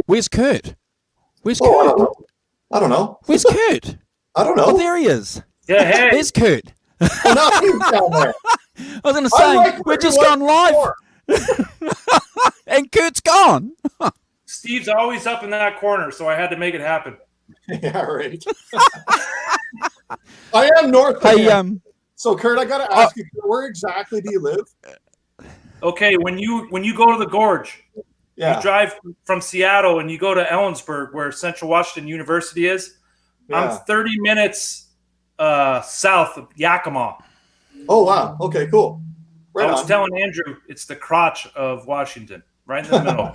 Where's Kurt? Where's Oh, Kurt? I don't know. Where's Kurt? I don't know. Oh, there he is. Yeah, hey. There's Kurt. Oh, no, he's down there. I was going to say, we're just gone live. And Kurt's gone. Steve's always up in that corner, so I had to make it happen. Yeah, right. I am north of him. So, Kurt, I got to ask you, where exactly do you live? Okay, when you go to the gorge, yeah. you drive from Seattle and you go to Ellensburg, where Central Washington University is. Yeah. I'm 30 minutes south of Yakima. Oh, wow. Okay, cool. Right I was telling Andrew, it's the crotch of Washington, right in the middle.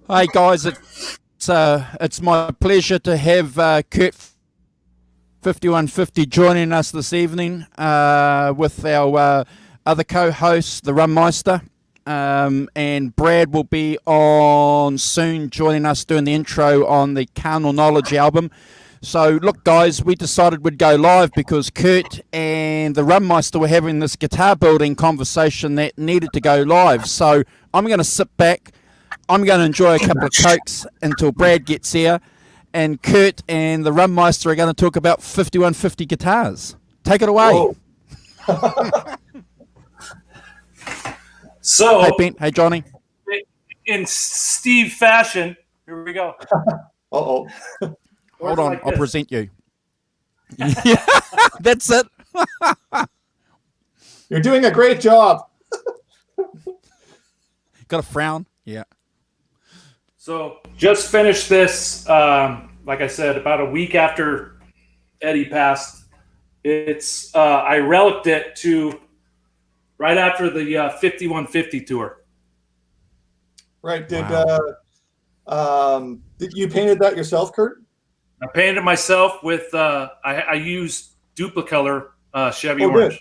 Hey, guys, it's my pleasure to have Kurt 5150 joining us this evening with our other co-host, the Rum Meister. And Brad will be on soon, joining us doing the intro on the Carnal Knowledge album. So, look, guys, we decided we'd go live because Kurt and the Rum Meister were having this guitar building conversation that needed to go live. So, I'm going to sit back. I'm going to enjoy a couple of Cokes until Brad gets here. And Kurt and the Rum Meister are going to talk about 5150 guitars. Take it away. So, hey, Ben. Hey, Johnny. In Steve fashion, here we go. Uh-oh. Hold on, I'll present you. Yeah, that's it. You're doing a great job. Got a frown? Yeah. So, just finished this, like I said, about a week after Eddie passed. It's I relicked it to right after the 5150 tour. Right. Did you painted that yourself, Kurt? I painted it myself with I used Duplicolor Chevy Orange.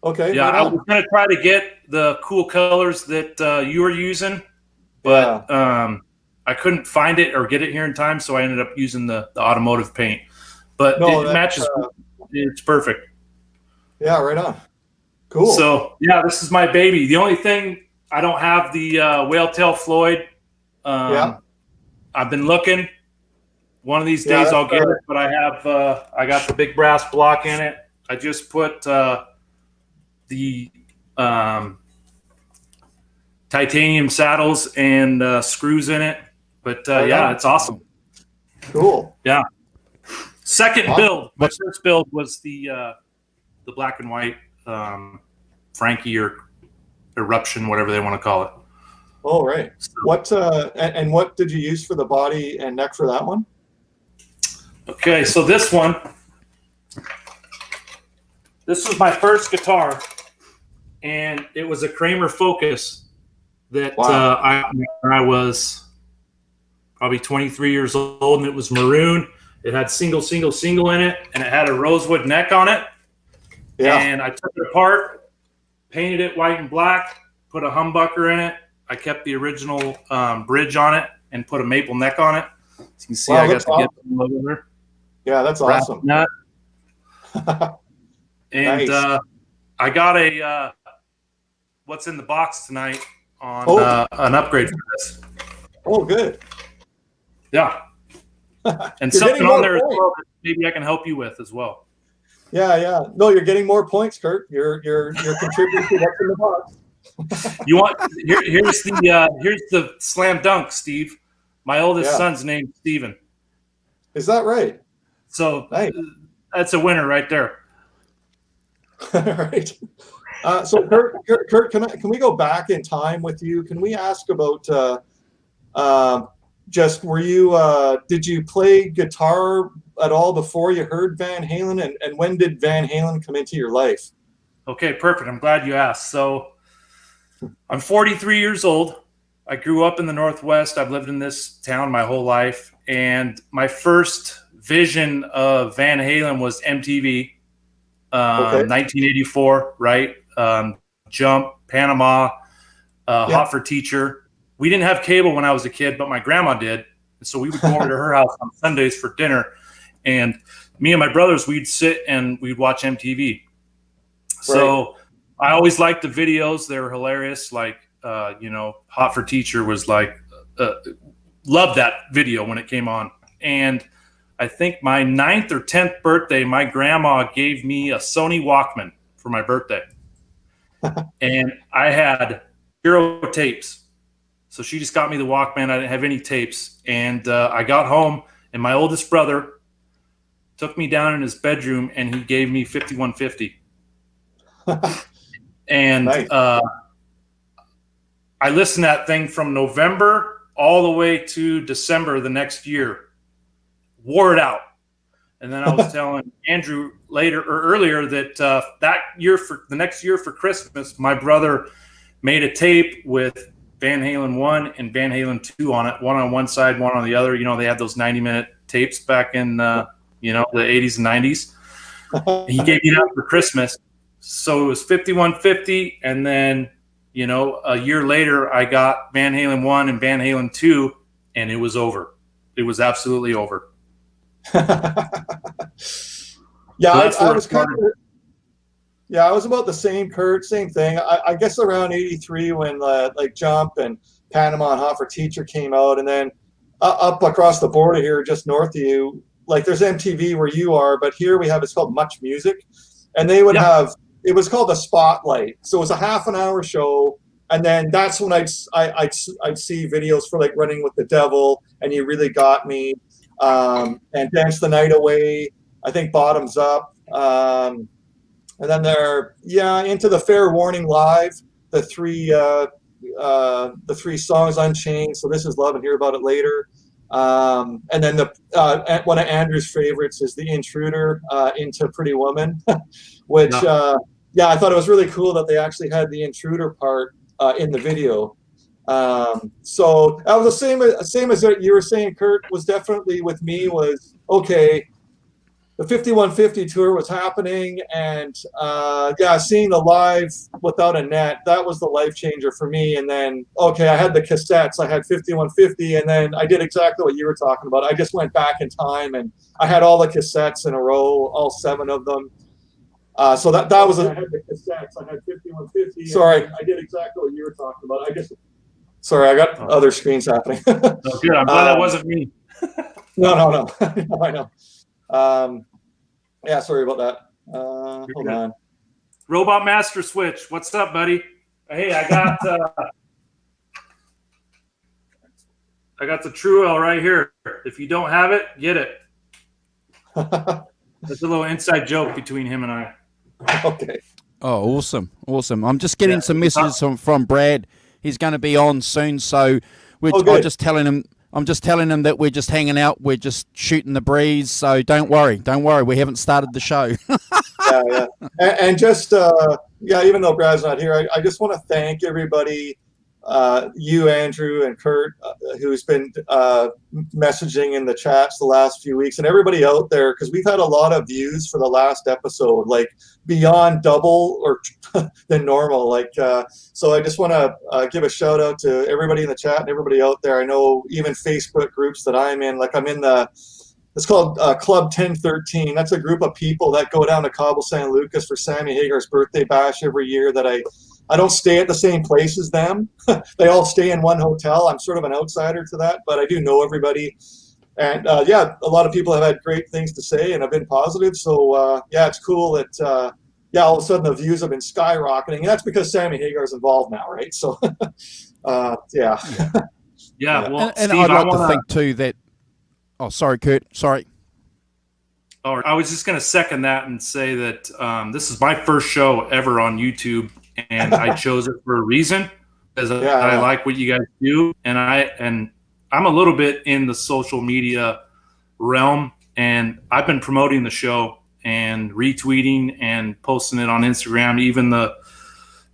Good. Okay. Yeah, I was gonna try to get the cool colors that you were using, but I couldn't find it or get it here in time, so I ended up using the automotive paint. But it matches. It's perfect. Yeah, right on. Cool. So yeah, this is my baby. The only thing I don't have the Whale Tail Floyd. I've been looking. One of these days I'll get it, but I have I got the big brass block in it. I just put the titanium saddles and screws in it. But yeah, it's awesome. Cool. Yeah. Second build. My first build was the black and white Frankie or Eruption, whatever they want to call it. Oh, right. So, what did you use for the body and neck for that one? Okay, so this one, this was my first guitar, and it was a Kramer Focus that I was probably 23 years old, and it was maroon. It had single in it, and it had a rosewood neck on it. Yeah. And I took it apart, painted it white and black, put a humbucker in it. I kept the original bridge on it and put a maple neck on it. So you can see I got the logo there. Yeah, that's awesome. Nut. And nice. I got a what's in the box tonight on an upgrade for this. Oh, good. Yeah. And something on there as well that maybe I can help you with as well. Yeah. No, you're getting more points, Kurt. You're contributing to what's in the box. You want here's the slam dunk, Steve. My oldest son's named Steven. Is that right? So that's a winner right there. Right. So Kurt, can we go back in time with you? Can we ask about did you play guitar at all before you heard Van Halen, and when did Van Halen come into your life? Okay, perfect. I'm glad you asked. So I'm 43 years old, I grew up in the Northwest. I've lived in this town my whole life. And my first vision of Van Halen was MTV, Okay. 1984, right? Jump, Panama, Hot for Teacher. We didn't have cable when I was a kid, but my grandma did. So we would go over to her house on Sundays for dinner. And me and my brothers, we'd sit and we'd watch MTV. So I always liked the videos. They were hilarious. Like, Hot for Teacher was like, loved that video when it came on. And I think my 9th or 10th birthday, my grandma gave me a Sony Walkman for my birthday. And I had 0 tapes. So she just got me the Walkman. I didn't have any tapes. And I got home, and my oldest brother took me down in his bedroom, and he gave me 5150. And nice. I listened to that thing from November all the way to December the next year. Wore it out. And then I was telling Andrew earlier that the next year for Christmas, my brother made a tape with Van Halen 1 and Van Halen 2 on it, one on one side, one on the other. They had those 90-minute tapes back in the 80s and 90s. He gave me that for Christmas. So it was 5150, and then a year later I got Van Halen 1 and Van Halen 2, and it was over. It was absolutely over. Yeah, so I was kind of. Yeah, I was about the same, Kurt. Same thing. I guess around '83 when like Jump and Panama and Hot for Teacher came out, and then up across the border here, just north of you, like there's MTV where you are, but here we have it's called Much Music, and they would have. It was called the Spotlight. So it was a half-an-hour show, and then that's when I'd see videos for like Running with the Devil, and You Really Got Me, and Dance the Night Away. I think Bottoms Up, and then Into the Fair Warning Live. The three songs Unchained. So This Is Love and Hear About It Later. And then one of Andrew's favorites is The Intruder, Into Pretty Woman, which. I thought it was really cool that they actually had the intruder part in the video. So that was the same as what you were saying, Kurt, was definitely with me was, okay, the 5150 tour was happening, and seeing the live without a net, that was the life changer for me. And then, okay, I had the cassettes. I had 5150, and then I did exactly what you were talking about. I just went back in time, and I had all the cassettes in a row, all 7 of them. So that was I had the cassettes. I had 5150. Sorry, I did exactly what you were talking about. I got other screens happening. Oh, good. I'm glad that wasn't me. No. I know. Sorry about that. Hold on. Robot Master Switch. What's up, buddy? Hey, I got the True L right here. If you don't have it, get it. That's a little inside joke between him and I. Okay. Oh, awesome. I'm just getting some messages from Brad. He's going to be on soon, so I'm just telling him that we're just hanging out. We're just shooting the breeze. So don't worry. We haven't started the show. Yeah. And just, even though Brad's not here, I just want to thank everybody, you, Andrew, and Kurt, who's been messaging in the chats the last few weeks, and everybody out there, because we've had a lot of views for the last episode, like beyond double or than normal. So I just want to give a shout out to everybody in the chat and everybody out there. I know even Facebook groups that I'm in, like I'm in it's called Club 1013. That's a group of people that go down to Cabo San Lucas for Sammy Hagar's birthday bash every year. That I don't stay at the same place as them. They all stay in one hotel. I'm sort of an outsider to that, but I do know everybody. And a lot of people have had great things to say and have been positive. So it's cool that all of a sudden the views have been skyrocketing. And that's because Sammy Hagar's involved now, right? So Yeah. Well, and Steve, I'd like to think too that. Oh, sorry, Kurt. Sorry. Oh, I was just going to second that and say that this is my first show ever on YouTube, and I chose it for a reason because I like what you guys do, and I'm a little bit in the social media realm, and I've been promoting the show and retweeting and posting it on Instagram, even the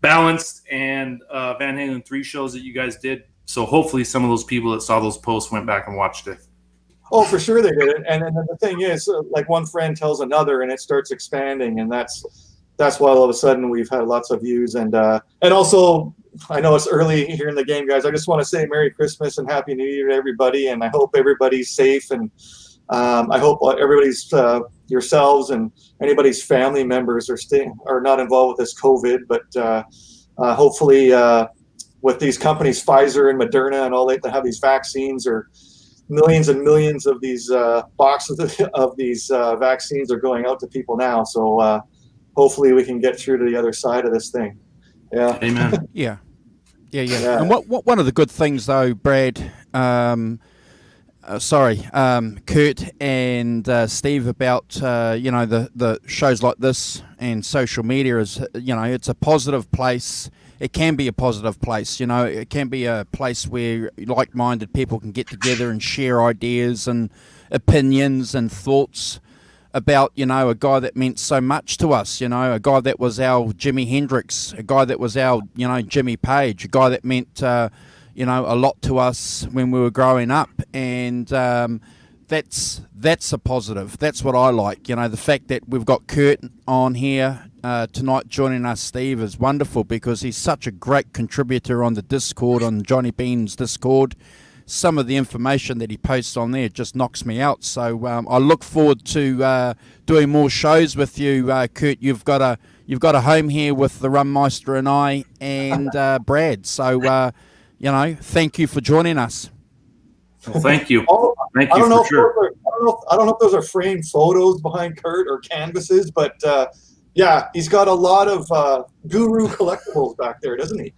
Balanced and Van Halen 3 shows that you guys did So hopefully some of those people that saw those posts went back and watched it. Oh, for sure they did it. And then the thing is, like one friend tells another, and it starts expanding, and that's why all of a sudden we've had lots of views. And also, I know it's early here in the game, guys. I just want to say Merry Christmas and Happy New Year to everybody, and I hope everybody's safe, and I hope everybody's yourselves and anybody's family members are not involved with this COVID, but hopefully with these companies, Pfizer and Moderna and all that have these vaccines, or millions and millions of these boxes of these vaccines are going out to people now. So hopefully we can get through to the other side of this thing. Yeah. Amen. Yeah. And what one of the good things though, Brad, Kurt and Steve, about the shows like this and social media is, it's a positive place. It can be a positive place, it can be a place where like-minded people can get together and share ideas and opinions and thoughts about, a guy that meant so much to us, a guy that was our Jimi Hendrix, a guy that was our, Jimmy Page, a guy that meant, a lot to us when we were growing up. And that's a positive. That's what I like. The fact that we've got Kurt on here tonight joining us, Steve, is wonderful, because he's such a great contributor on the Discord, on Johnny Bean's Discord. Some of the information that he posts on there just knocks me out. So I look forward to doing more shows with you, Kurt. You've got a home here with the Rum Meister and I and Brad. So thank you for joining us. Well, thank you. Thank I you don't know for sure. I don't know if those are framed photos behind Kurt or canvases, but yeah, he's got a lot of guru collectibles back there, doesn't he?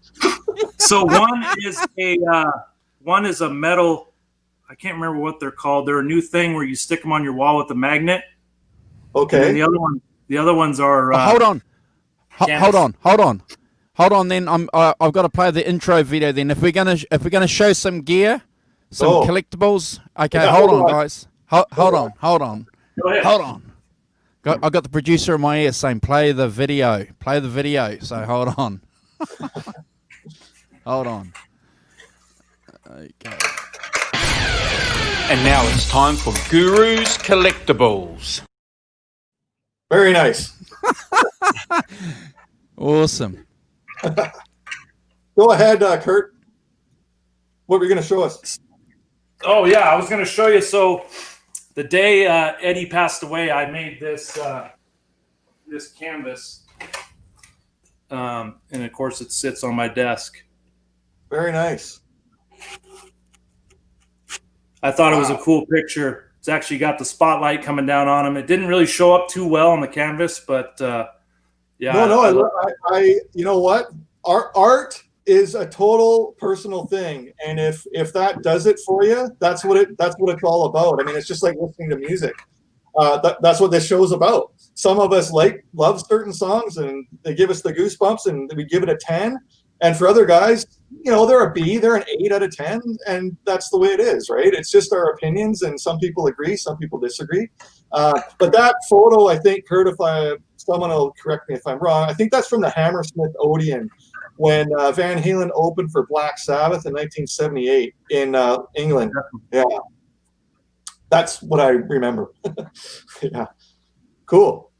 So one is a metal. I can't remember what they're called. They're a new thing where you stick them on your wall with a magnet. Okay. And the other ones are. Hold on. Then I've got to play the intro video. Then if we're gonna show some gear, some collectibles. Okay, yeah, hold on, guys. Hold on. Go ahead. Hold on. I got the producer in my ear saying, play the video. So hold on. Hold on. Okay. And now it's time for Guru's Collectibles. Very nice. Awesome. Go ahead, Kurt. What were you going to show us? Oh, yeah, I was going to show you. So the day Eddie passed away, I made this this canvas. And, of course, it sits on my desk. Very nice. I thought it was a cool picture. It's actually got the spotlight coming down on him. It didn't really show up too well on the canvas, but yeah. No, I you know what? Art is a total personal thing, and if that does it for you, that's what it's all about. I mean, it's just like listening to music. That's what this show's about. Some of us love certain songs, and they give us the goosebumps, and we give it a 10. And for other guys, they're a B, they're an 8 out of 10, and that's the way it is, right? It's just our opinions, and some people agree, some people disagree. But that photo, I think, Kurt, someone will correct me if I'm wrong, I think that's from the Hammersmith Odeon when Van Halen opened for Black Sabbath in 1978 in England. Yeah. That's what I remember. Yeah. Cool.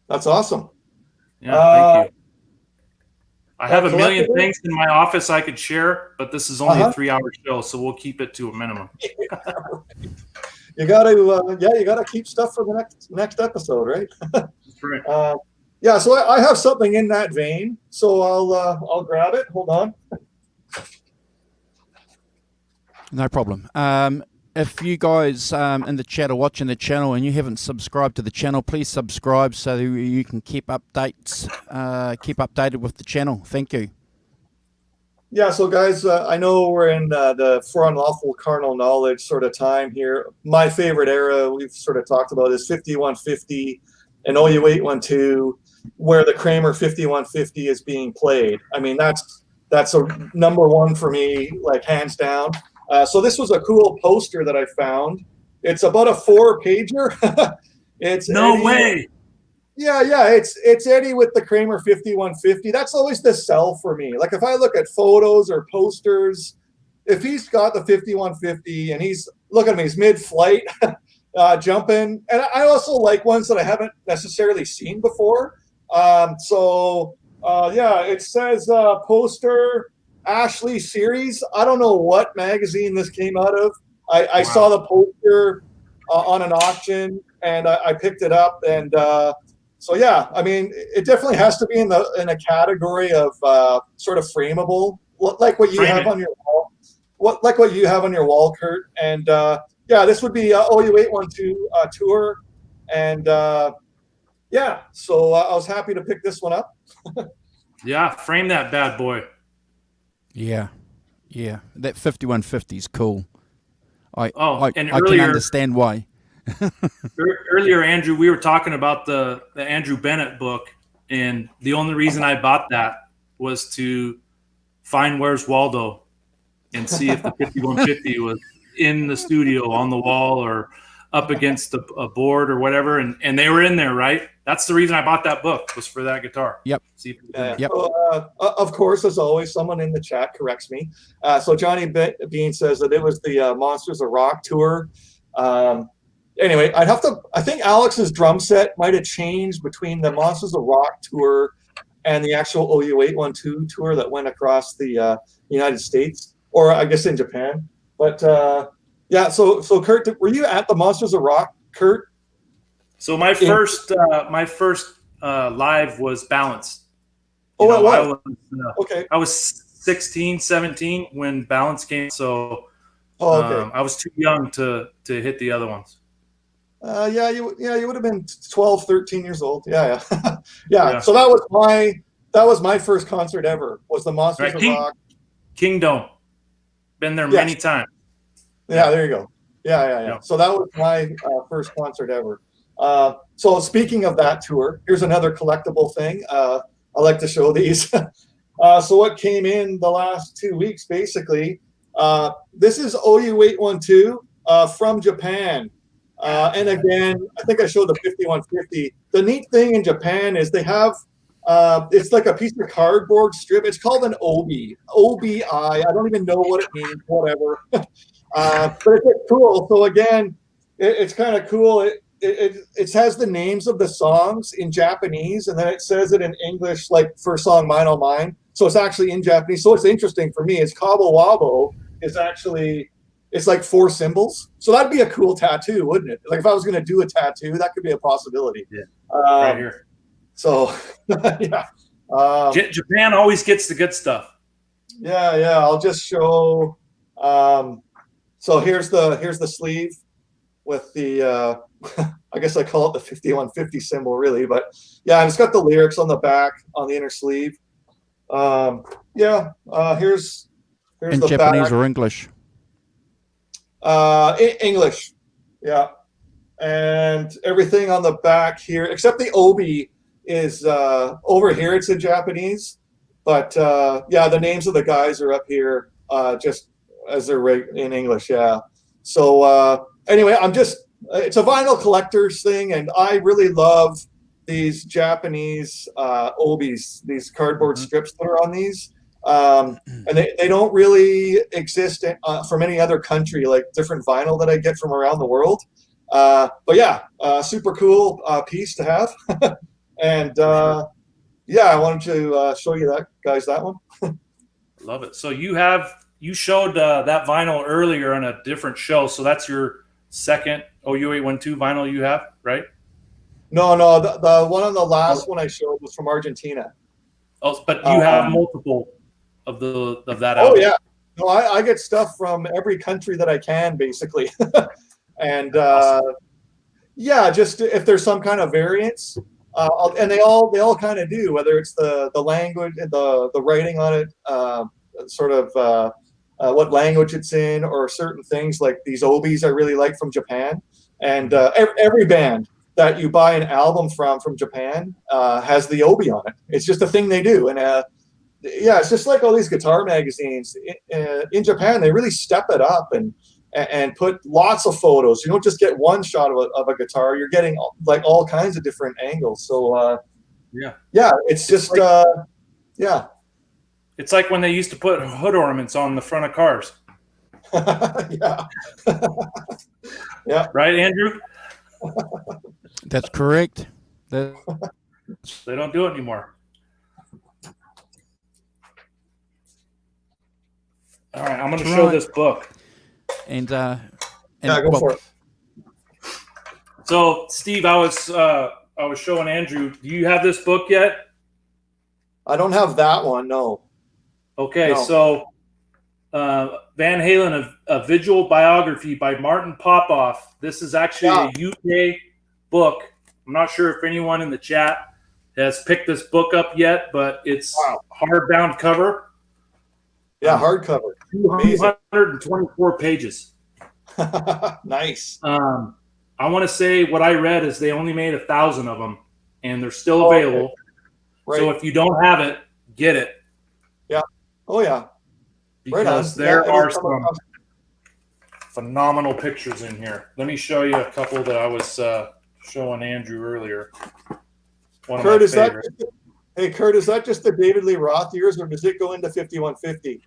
That's awesome. Yeah, thank you. I have a million things in my office I could share, but this is only a 3-hour show, so we'll keep it to a minimum. You gotta keep stuff for the next episode, right? That's right. Yeah, so I have something in that vein, so I'll grab it. Hold on. No problem. If you guys in the chat are watching the channel and you haven't subscribed to the channel, please subscribe so that you can keep updated with the channel. Thank you. Yeah, so guys, I know we're in the For Unlawful Carnal Knowledge sort of time here. My favorite era we've sort of talked about is 5150 and OU812, where the Kramer 5150 is being played. I mean, that's a number one for me, like hands down. So this was a cool poster that I found. It's about a 4-pager. It's no Eddie. Way. Yeah. It's Eddie with the Kramer 5150. That's always the sell for me. Like if I look at photos or posters if he's got the 5150 and look at him, he's mid-flight, jumping, and I also like ones that I haven't necessarily seen before. It says poster Ashley series. I don't know what magazine this came out of. I saw the poster on an auction, and I picked it up, and I mean, it definitely has to be in a category of sort of frameable, like what you have on your wall. Like what you have on your wall, Kurt. And this would be OU812 tour, and so I was happy to pick this one up. Yeah, frame that bad boy. Yeah, that 5150 is cool. I can understand why. Earlier, Andrew, we were talking about the Andrew Bennett book, and the only reason I bought that was to find Where's Waldo and see if the 5150 was in the studio on the wall or up against a board or whatever, and they were in there, right? That's the reason I bought that book, was for that guitar. Yep. Yep. So, of course, as always, someone in the chat corrects me. So Johnny Bean says that it was the Monsters of Rock tour. Anyway, I think Alex's drum set might have changed between the Monsters of Rock tour and the actual OU812 tour that went across the United States, or I guess in Japan. But so Kurt, were you at the Monsters of Rock, Kurt? So my first live was Balance. Okay. I was 16, 17 when Balance came, so I was too young to hit the other ones. You would have been 12, 13 years old. Yeah. So that was my first concert ever. Was the Monsters of Rock. Kingdom. Been there many times. Yeah, there you go. Yeah. So that was my first concert ever. So speaking of that tour, here's another collectible thing. I like to show these. So what came in the last 2 weeks, basically, this is OU812 from Japan. And again, I think I showed the 5150. The neat thing in Japan is they have, it's like a piece of cardboard strip. It's called an obi, O-B-I. I don't even know what it means, whatever. But it's cool. So again, it's kind of cool. It has the names of the songs in Japanese, and then it says it in English, like for song Mine Oh Mine. So it's actually in Japanese. So it's interesting for me. It's Cabo Wabo is actually, it's like 4 symbols. So that'd be a cool tattoo, wouldn't it? Like if I was going to do a tattoo, that could be a possibility. Yeah. Right here. So, yeah. Japan always gets the good stuff. Yeah. I'll just show. So here's the sleeve with the, I guess I call it the 5150 symbol, really. But yeah, and it's got the lyrics on the back on the inner sleeve. Here's in the Japanese back. or English? English, yeah, and everything on the back here except the obi is over here. It's in Japanese, but the names of the guys are up here just as they're in English. Yeah. So anyway, it's a vinyl collector's thing, and I really love these Japanese obis, these cardboard strips that are on these. And they don't really exist from any other country, like different vinyl that I get from around the world. Super cool piece to have. And I wanted to show you that one. Love it. So you showed that vinyl earlier on a different show. So that's your second OU812 vinyl you have, right? No, the one on the last one I showed was from Argentina. Oh, but you have multiple of that album. Oh yeah, no, I get stuff from every country that I can, basically. And awesome. Just if there's some kind of variance, and they all kind of do, whether it's the language, the writing on it, what language it's in, or certain things like these obis I really like from Japan. And every band that you buy an album from Japan has the obi on it. It's just a thing they do. And it's just like all these guitar magazines in Japan. They really step it up and put lots of photos. You don't just get one shot of a guitar. You're getting like all kinds of different angles. So it's just It's like when they used to put hood ornaments on the front of cars. Yeah. Yeah. Right, Andrew? That's correct. They don't do it anymore. All right, I'm going to show this book. And Yeah, go for it. So, Steve, I was showing Andrew. Do you have this book yet? I don't have that one. No. Okay, No. so Van Halen, a visual biography by Martin Popoff. This is actually a UK book. I'm not sure if anyone in the chat has picked this book up yet, but it's hardbound cover. Yeah, hardcover. 224 pages. Nice. I want to say what I read is they only made 1,000 of them, and they're still available. Okay. Right. So if you don't have it, get it. Yeah. Oh, yeah. Because there are some phenomenal pictures in here. Let me show you a couple that I was showing Andrew earlier. Kurt, is that just the David Lee Roth years, or does it go into 5150?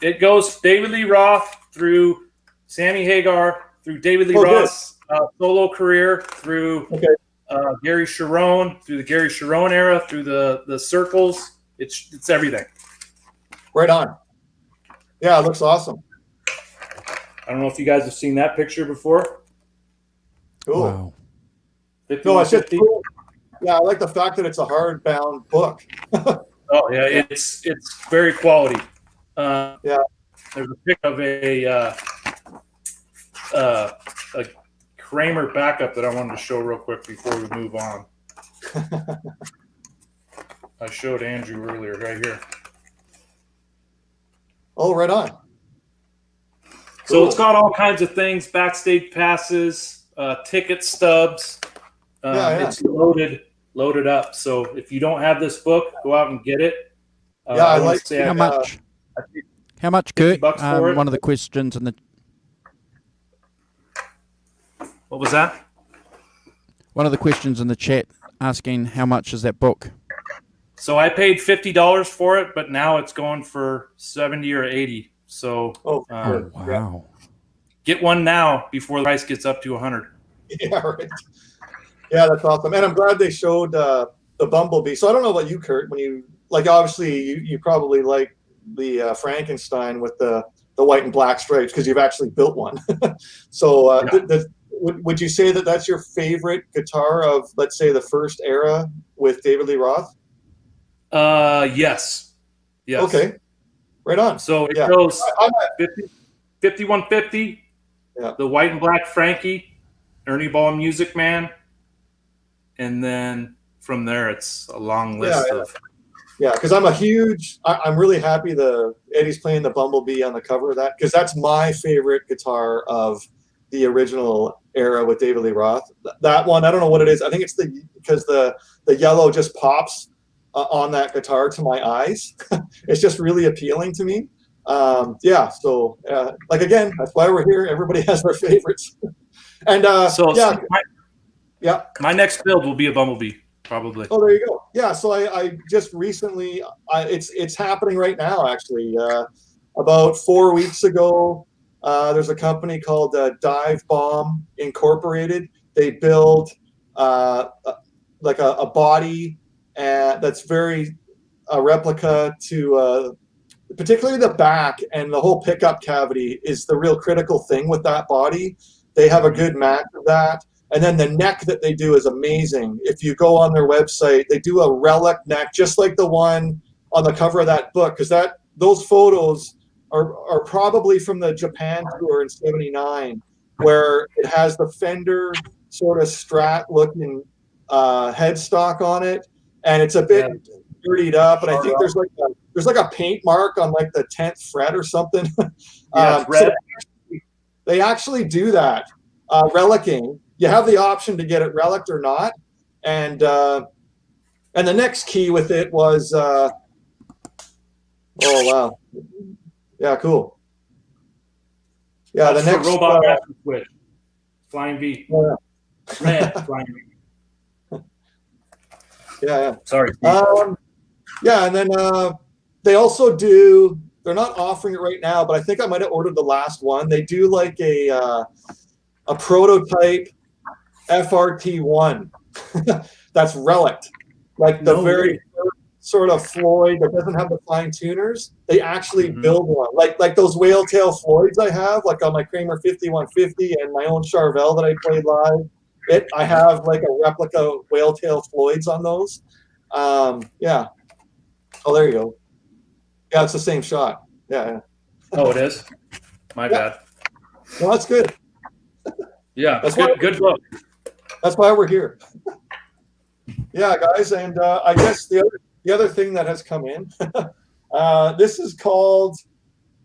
It goes David Lee Roth through Sammy Hagar, through David Lee Roth's solo career, through Gary Sharon, through the Gary Sharon era, through the Circles. It's everything. Right on. Yeah, it looks awesome. I don't know if you guys have seen that picture before. Cool. Wow. No, it's just cool. Yeah, I like the fact that it's a hardbound book. Oh yeah, it's very quality. Yeah. There's a pic of a Kramer backup that I wanted to show real quick before we move on. I showed Andrew earlier, right here. Oh, right on. So it's got all kinds of things: backstage passes, ticket stubs. It's loaded up. So if you don't have this book, go out and get it. Yeah, I like. How much? How much, Kurt? One of the questions in the. What was that? One of the questions in the chat asking how much is that book? So I paid $50 for it, but now it's going for 70 or 80. So wow. Get one now before the price gets up to 100. Yeah, right. Yeah, that's awesome. And I'm glad they showed the Bumblebee. So I don't know about you, Kurt, when you obviously you probably like the Frankenstein with the white and black stripes because you've actually built one. So would you say that that's your favorite guitar of, let's say, the first era with David Lee Roth? Yes. Okay. Right on. So it goes 5150, the white and black Frankie, Ernie Ball Music Man, and then from there it's a long list of. Yeah, because I'm really happy Eddie's playing the Bumblebee on the cover of that, because that's my favorite guitar of the original era with David Lee Roth. That one, I don't know what it is. I think it's because the yellow just pops on that guitar to my eyes. It's just really appealing to me. So again, that's why we're here. Everybody has their favorites. And my next build will be a Bumblebee, probably. Oh, there you go. Yeah, so I just recently, it's happening right now, actually. About 4 weeks ago, there's a company called Dive Bomb Incorporated. They build like a body that's very a replica to particularly the back, and the whole pickup cavity is the real critical thing with that body. They have a good match of that. And then the neck that they do is amazing. If you go on their website, they do a relic neck, just like the one on the cover of that book, because those photos are probably from the Japan tour in '79, where it has the Fender sort of Strat-looking headstock on it, and it's a bit dirtied up. And I think there's like a paint mark on like the 10th fret or something. Red. So they actually do that relicking. You have the option to get it relicked or not, and the next key with it was oh wow, yeah, cool. Yeah, that's the next robot master switch, Flying V, red Flying V. Yeah. Sorry. And then they also do they're not offering it right now, but I think I might have ordered the last one. They do like a prototype FRT1 that's relict, like the very first sort of Floyd that doesn't have the fine tuners. They actually build one, like those whale tail Floyds I have, like on my Kramer 5150 and my own Charvel that I played live. I have like a replica whale tail Floyds on those. Yeah. Oh, there you go. Yeah, it's the same shot. Yeah. Oh, it is? My bad. Well, that's good. Yeah, that's good book. That's why we're here. Yeah, guys, and I guess the other thing that has come in, this is called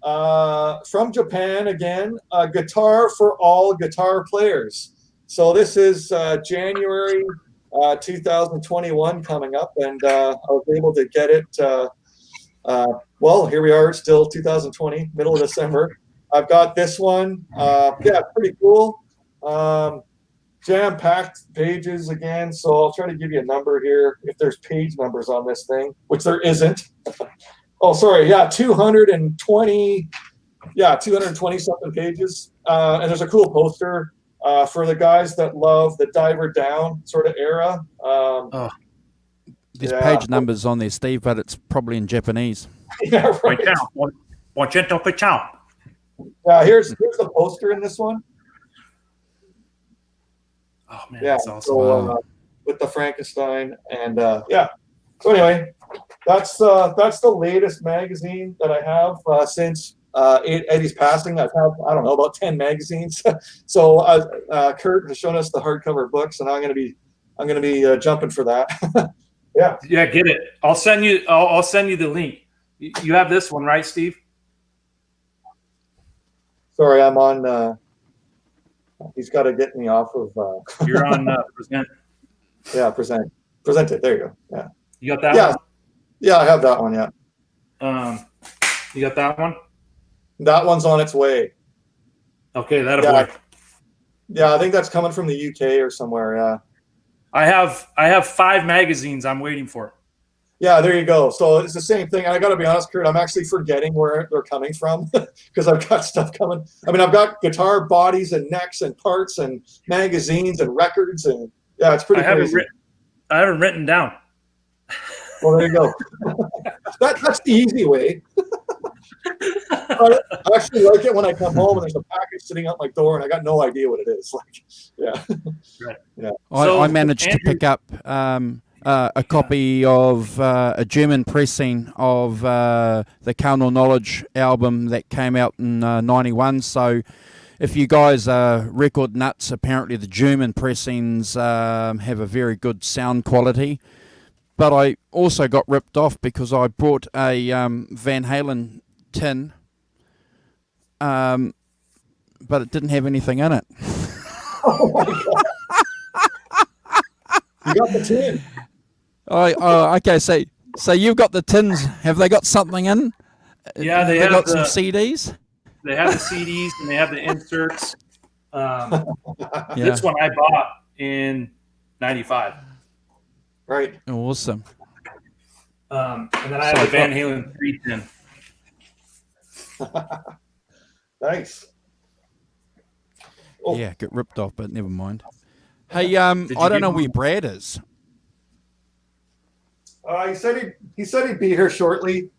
from Japan again, Guitar for All Guitar Players. So this is January 2021 coming up, and I was able to get it. Well, here we are, still 2020, middle of December. I've got this one. Yeah, pretty cool. Jam-packed pages again, so I'll try to give you a number here if there's page numbers on this thing, which there isn't. Oh, sorry, yeah, 220. Yeah, 220 something pages. And there's a cool poster for the guys that love the Diver Down sort of era. There's page numbers on there, Steve, but it's probably in Japanese. Yeah, right. Yeah, here's the poster in this one. Oh man, yeah, that's awesome. So, with the Frankenstein, and yeah. So anyway, that's the latest magazine that I have since Eddie's passing. I've had, I don't know, about 10 magazines. So Kurt has shown us the hardcover books, and I'm gonna be jumping for that. Yeah. Yeah, get it. I'll send you the link. You have this one, right, Steve? Sorry, I'm on. He's got to get me off of. You're on present. Yeah, present it. There you go. Yeah. You got that one? Yeah, I have that one. Yeah. You got that one? That one's on its way. Okay, boy. Yeah, I think that's coming from the UK or somewhere. Yeah. I have 5 magazines I'm waiting for. Yeah, there you go. So it's the same thing. And I got to be honest, Kurt, I'm actually forgetting where they're coming from because I've got stuff coming. I mean, I've got guitar bodies and necks and parts and magazines and records, and yeah, it's pretty crazy. I haven't written down. Well, there you go. That's the easy way. I actually like it when I come home and there's a package sitting out my door and I got no idea what it is. Like, yeah. Right. Yeah. I managed to pick up a copy of a German pressing of the Carnal Knowledge album that came out in 91. So if you guys are record nuts, apparently the German pressings have a very good sound quality. But I also got ripped off because I bought a Van Halen tin, but it didn't have anything in it. Oh my God. You got the tin. Okay, so you've got the tins. Have they got something in? Yeah, they have got some CDs. They have the CDs and they have the inserts. This one I bought in '95. Right. Awesome. And then I have the Van Halen 310. Nice. Oh. Yeah, get ripped off, but never mind. Hey, I don't know where Brad is. He said he'd be here shortly.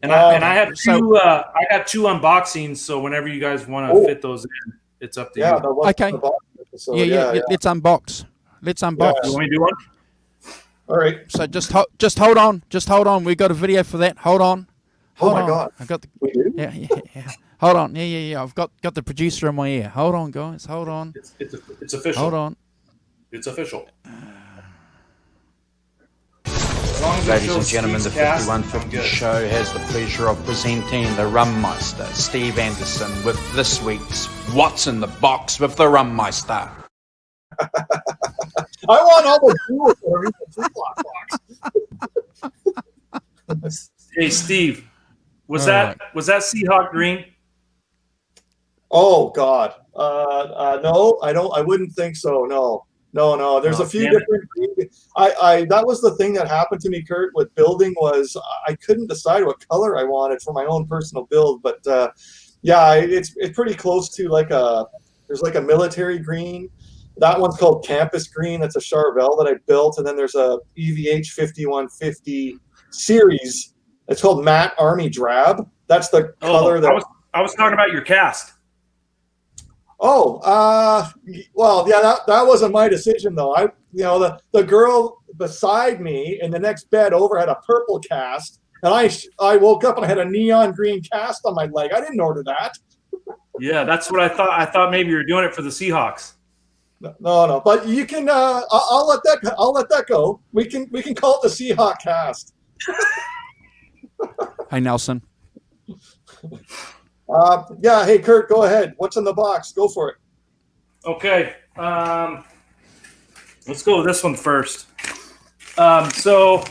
And I have two. I got 2 unboxings, so whenever you guys want to fit those in, it's up to you. Okay. Yeah. Let's unbox. You want me to do one? All right. So just hold on. Just hold on. We've got a video for that. Hold on. Oh my God. I got the. We do? Yeah. Hold on. Yeah. I've got the producer in my ear. Hold on, guys. Hold on. It's official. Hold on. It's official. Ladies and gentlemen, the 5150 show has the pleasure of presenting the Rum Meister, Steve Anderson, with this week's What's in the Box with the Rum Meister. I want all the jewels that are in the 2 block box. Hey, Steve, was that Seahawk green? Oh God, no, I don't. I wouldn't think so. No, No. There's a few damn it. different. I that was the thing that happened to me, Kurt, with building was I couldn't decide what color I wanted for my own personal build. But yeah, it's pretty close to there's like a military green. That one's called Campus Green. That's a Charvel that I built, and then there's a EVH 5150 series. It's called Matte Army Drab. That's the color that I was talking about your cast. Oh, well, yeah, that wasn't my decision though. The girl beside me in the next bed over had a purple cast, and I woke up and I had a neon green cast on my leg. I didn't order that. Yeah, that's what I thought. I thought maybe you were doing it for the Seahawks. No. But you can. I'll let that go. We can call it the Seahawk cast. Hey, Nelson. Yeah. Hey, Kurt, go ahead. What's in the box? Go for it. Okay. Let's go with this one first. So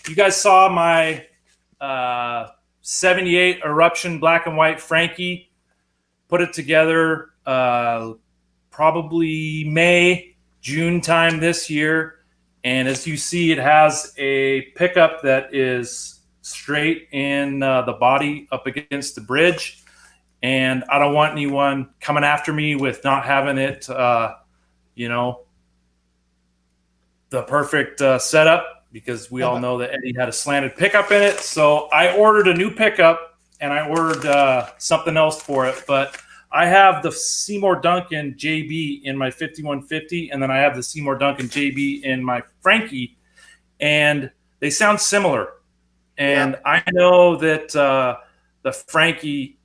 you guys saw my 78 Eruption black and white Frankie. Put it together probably May, June time this year. And as you see, it has a pickup that is straight in the body up against the bridge. And I don't want anyone coming after me with not having it, the perfect setup, because we all know that Eddie had a slanted pickup in it. So I ordered a new pickup and I ordered something else for it. But I have the Seymour Duncan JB in my 5150, and then I have the Seymour Duncan JB in my Frankie, and they sound similar. And I know that the Frankie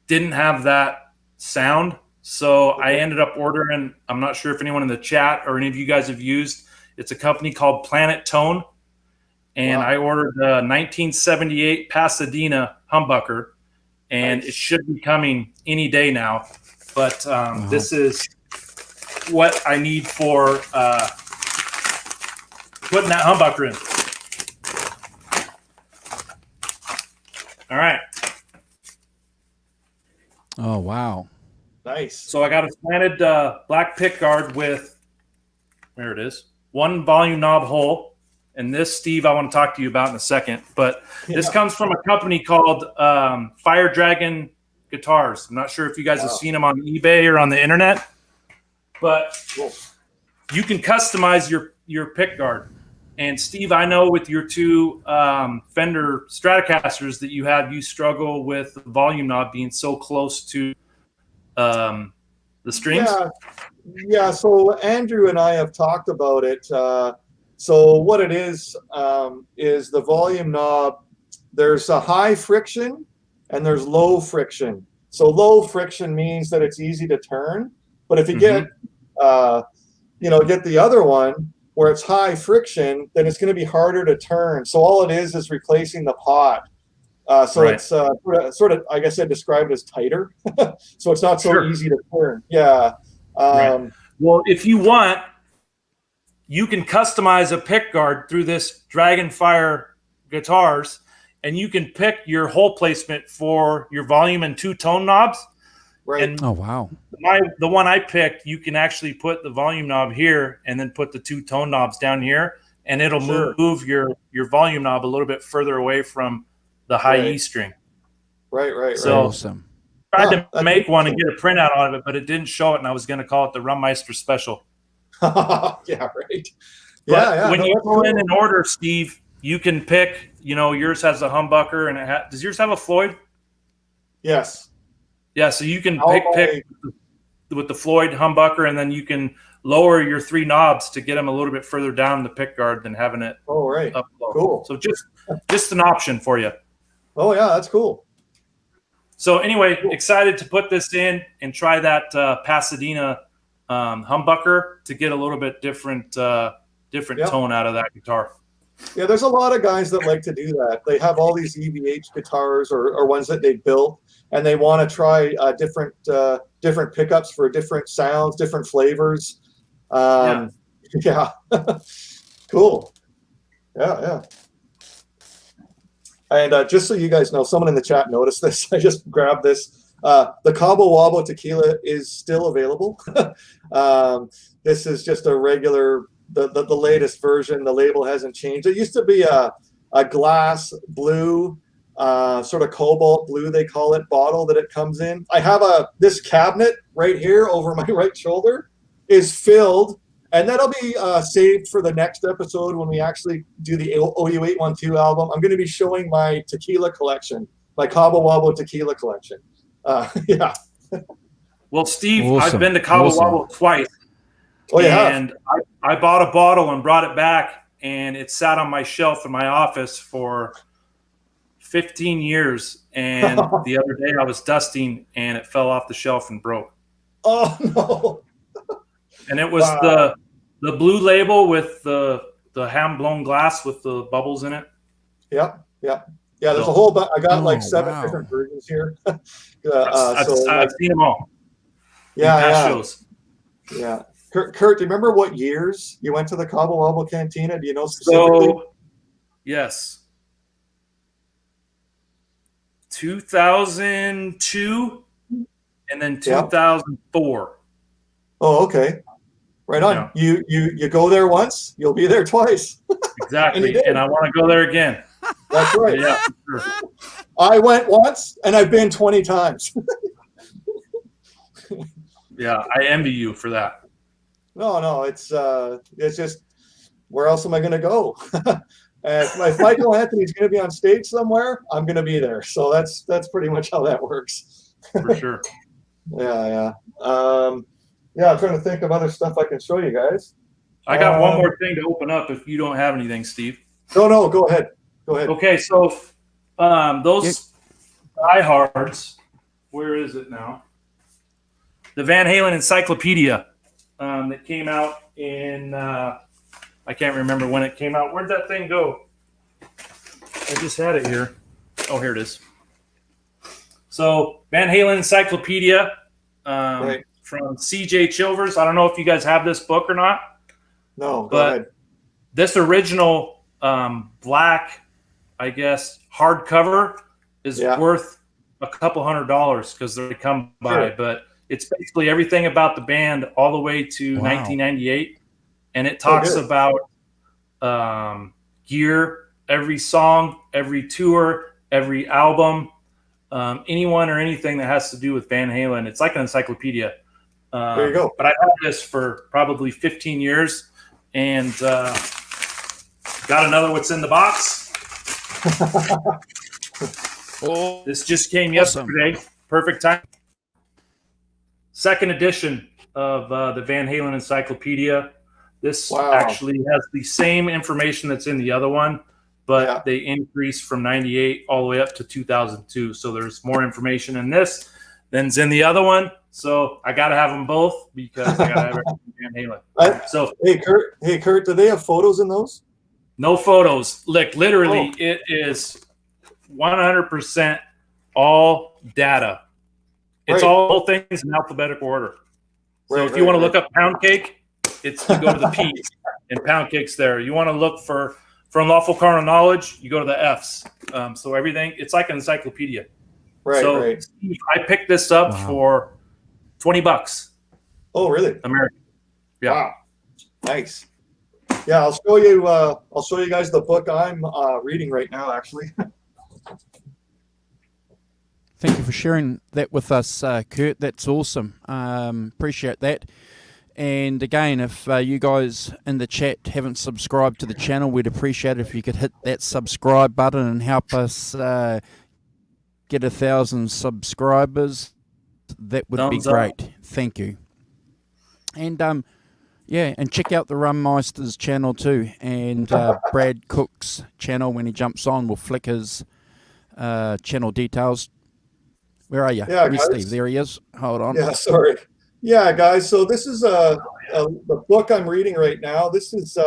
didn't have that sound, so I ended up ordering, I'm not sure if anyone in the chat or any of you guys have used, it's a company called Planet Tone, and I ordered the 1978 Pasadena humbucker, and it should be coming any day now. But this is what I need for putting that humbucker in. All right. Oh, wow. Nice. So I got a slanted black pick guard with, there it is, one volume knob hole. And this, Steve, I want to talk to you about in a second. But this comes from a company called Fire Dragon Guitars. I'm not sure if you guys have seen them on eBay or on the internet. But you can customize your pick guard. And, Steve, I know with your two Fender Stratocasters that you struggle with the volume knob being so close to the strings. Yeah, so Andrew and I have talked about it. So what it is the volume knob, there's a high friction and there's low friction. So low friction means that it's easy to turn. But if you get the other one where it's high friction, then it's going to be harder to turn. So all it is replacing the pot. It's sort of, like I said, described as tighter. So it's not so easy to turn. Yeah. Well, if you want, you can customize a pick guard through this Dragonfire guitars, and you can pick your hole placement for your volume and two tone knobs. Right. And oh, wow. The one I picked, you can actually put the volume knob here and then put the two tone knobs down here, and it'll move your volume knob a little bit further away from the high E string. Right. So awesome. I tried to make one and get a printout out of it, but it didn't show it, and I was going to call it the Meister Special. Yeah, right. But when you go in and order, Steve, you can pick, yours has a humbucker, and does yours have a Floyd? Yes. Yeah, so you can pick with the Floyd humbucker, and then you can lower your three knobs to get them a little bit further down the pick guard than having it up low. Cool. So just an option for you. Oh, yeah, that's cool. So anyway, excited to put this in and try that Pasadena humbucker to get a little bit different tone out of that guitar. Yeah, there's a lot of guys that like to do that. They have all these EVH guitars or ones that they built, and they want to try different pickups for different sounds, different flavors. Yeah. Cool. Yeah. And just so you guys know, someone in the chat noticed this. I just grabbed this. The Cabo Wabo tequila is still available. This is just a regular, the latest version. The label hasn't changed. It used to be a glass blue, sort of cobalt blue, they call it, bottle that it comes in. I have this cabinet right here over my right shoulder is filled, and that'll be saved for the next episode when we actually do the OU812 album. I'm going to be showing my tequila collection, my Cabo Wabo tequila collection. Yeah. Well, Steve, Awesome. I've been to Cabo Wabo twice. Oh, yeah. And I bought a bottle and brought it back, and it sat on my shelf in my office for 15 years. And the other day I was dusting, and it fell off the shelf and broke. Oh, no. And it was the blue label with the hand-blown glass with the bubbles in it. Yep. Yeah, there's a whole bunch. I got like 7 different versions here. I've seen them all. Yeah. Shows. Yeah. Kurt, do you remember what years you went to the Cabo Wabo Cantina? Do you know specifically? So, yes. 2002 and then 2004. Oh, okay. Right on. Yeah. You go there once, you'll be there twice. Exactly. and I want to go there again. That's right. Yeah, for sure. I went once and I've been 20 times. Yeah, I envy you for that. No, it's just, where else am I going to go? If Michael Anthony's going to be on stage somewhere, I'm going to be there. So that's pretty much how that works. For sure. Yeah. I'm trying to think of other stuff I can show you guys. I got one more thing to open up if you don't have anything, Steve. No, go ahead. Okay, so those diehards, where is it now? The Van Halen Encyclopedia that came out in, I can't remember when it came out. Where'd that thing go? I just had it here. Oh, here it is. So Van Halen Encyclopedia from C.J. Chilvers. I don't know if you guys have this book or not. No, go ahead. This original black, I guess, hardcover is worth a couple $100 because they come by. But it's basically everything about the band all the way to 1998. And it talks about gear, every song, every tour, every album, anyone or anything that has to do with Van Halen. It's like an encyclopedia. There you go. But I had this for probably 15 years and got another what's in the box. This just came yesterday. Perfect time. Second edition of the Van Halen Encyclopedia. This actually has the same information that's in the other one, but they increased from 98 all the way up to 2002. So there's more information in this than's in the other one. So I got to have them both because I got to have everything Van Halen. So hey Kurt, do they have photos in those? No photos. Literally, it is 100% all data. It's all things in alphabetical order. So if you want to look up Pound Cake, you go to the P's and Pound Cake's there. You want to look for Unlawful Carnal Knowledge, you go to the F's. So everything, it's like an encyclopedia. Steve, I picked this up for $20. Oh, really? American. Yeah. Wow. Nice. Yeah, I'll show you guys the book I'm reading right now, actually. Thank you for sharing that with us, Kurt. That's awesome. Appreciate that. And again, if you guys in the chat haven't subscribed to the channel, we'd appreciate it if you could hit that subscribe button and help us get 1,000 subscribers. That would be great. Thank you. And and check out the Rum Meister's channel too, and Brad Cook's channel. When he jumps on, we'll flick his channel details. Where are you? Yeah, Where's Steve? There he is. Hold on. Yeah, sorry. Yeah, guys. So this is the book I'm reading right now. This is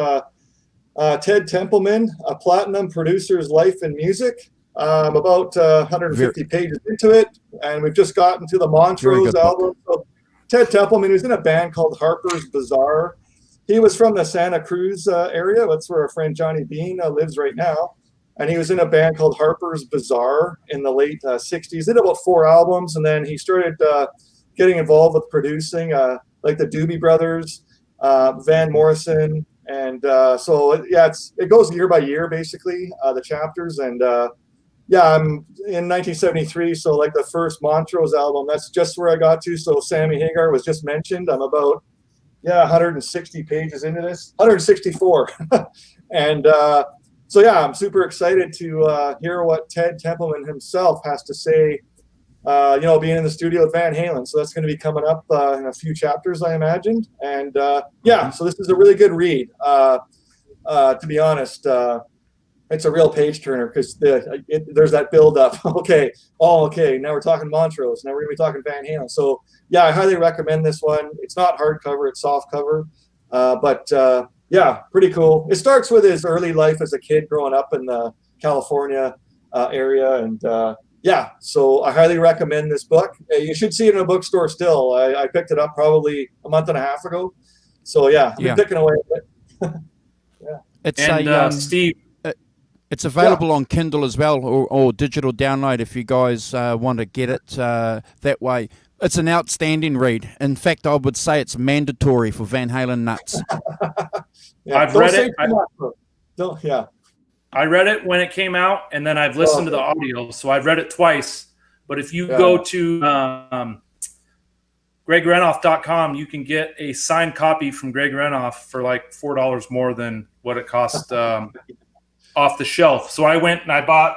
Ted Templeman, A Platinum Producer's Life and Music. About 150 pages into it, and we've just gotten to the Montrose album. So Ted Templeman was in a band called Harper's Bazaar. He was from the Santa Cruz area. That's where our friend Johnny Bean lives right now. and he was in a band called Harper's Bazaar in the late 60s. Did about 4 albums, and then he started getting involved with producing, like the Doobie Brothers, Van Morrison, and so it goes year by year basically, the chapters, and I'm in 1973, so like the first Montrose album, that's just where I got to. So Sammy Hagar was just mentioned. I'm about 160 pages into this, 164, and so I'm super excited to hear what Ted Templeman himself has to say. Being in the studio with Van Halen, so that's going to be coming up in a few chapters, I imagined. And so this is a really good read. To be honest, it's a real page turner because there's that build up. Okay, now we're talking Montrose. Now we're going to be talking Van Halen. So I highly recommend this one. It's not hardcover; it's soft cover, but pretty cool. It starts with his early life as a kid growing up in the California area, and so I highly recommend this book. You should see it in a bookstore still. I picked it up probably a month and a half ago. So I've been picking away at it. It's Steve. It's available on Kindle as well, or digital download if you guys want to get it that way. It's an outstanding read. In fact, I would say it's mandatory for Van Halen nuts. I've read it. I read it when it came out, and then I've listened to the audio, so I've read it twice. But if you go to GregRenoff.com, you can get a signed copy from Greg Renoff for like $4 more than what it cost off the shelf. So I went and I bought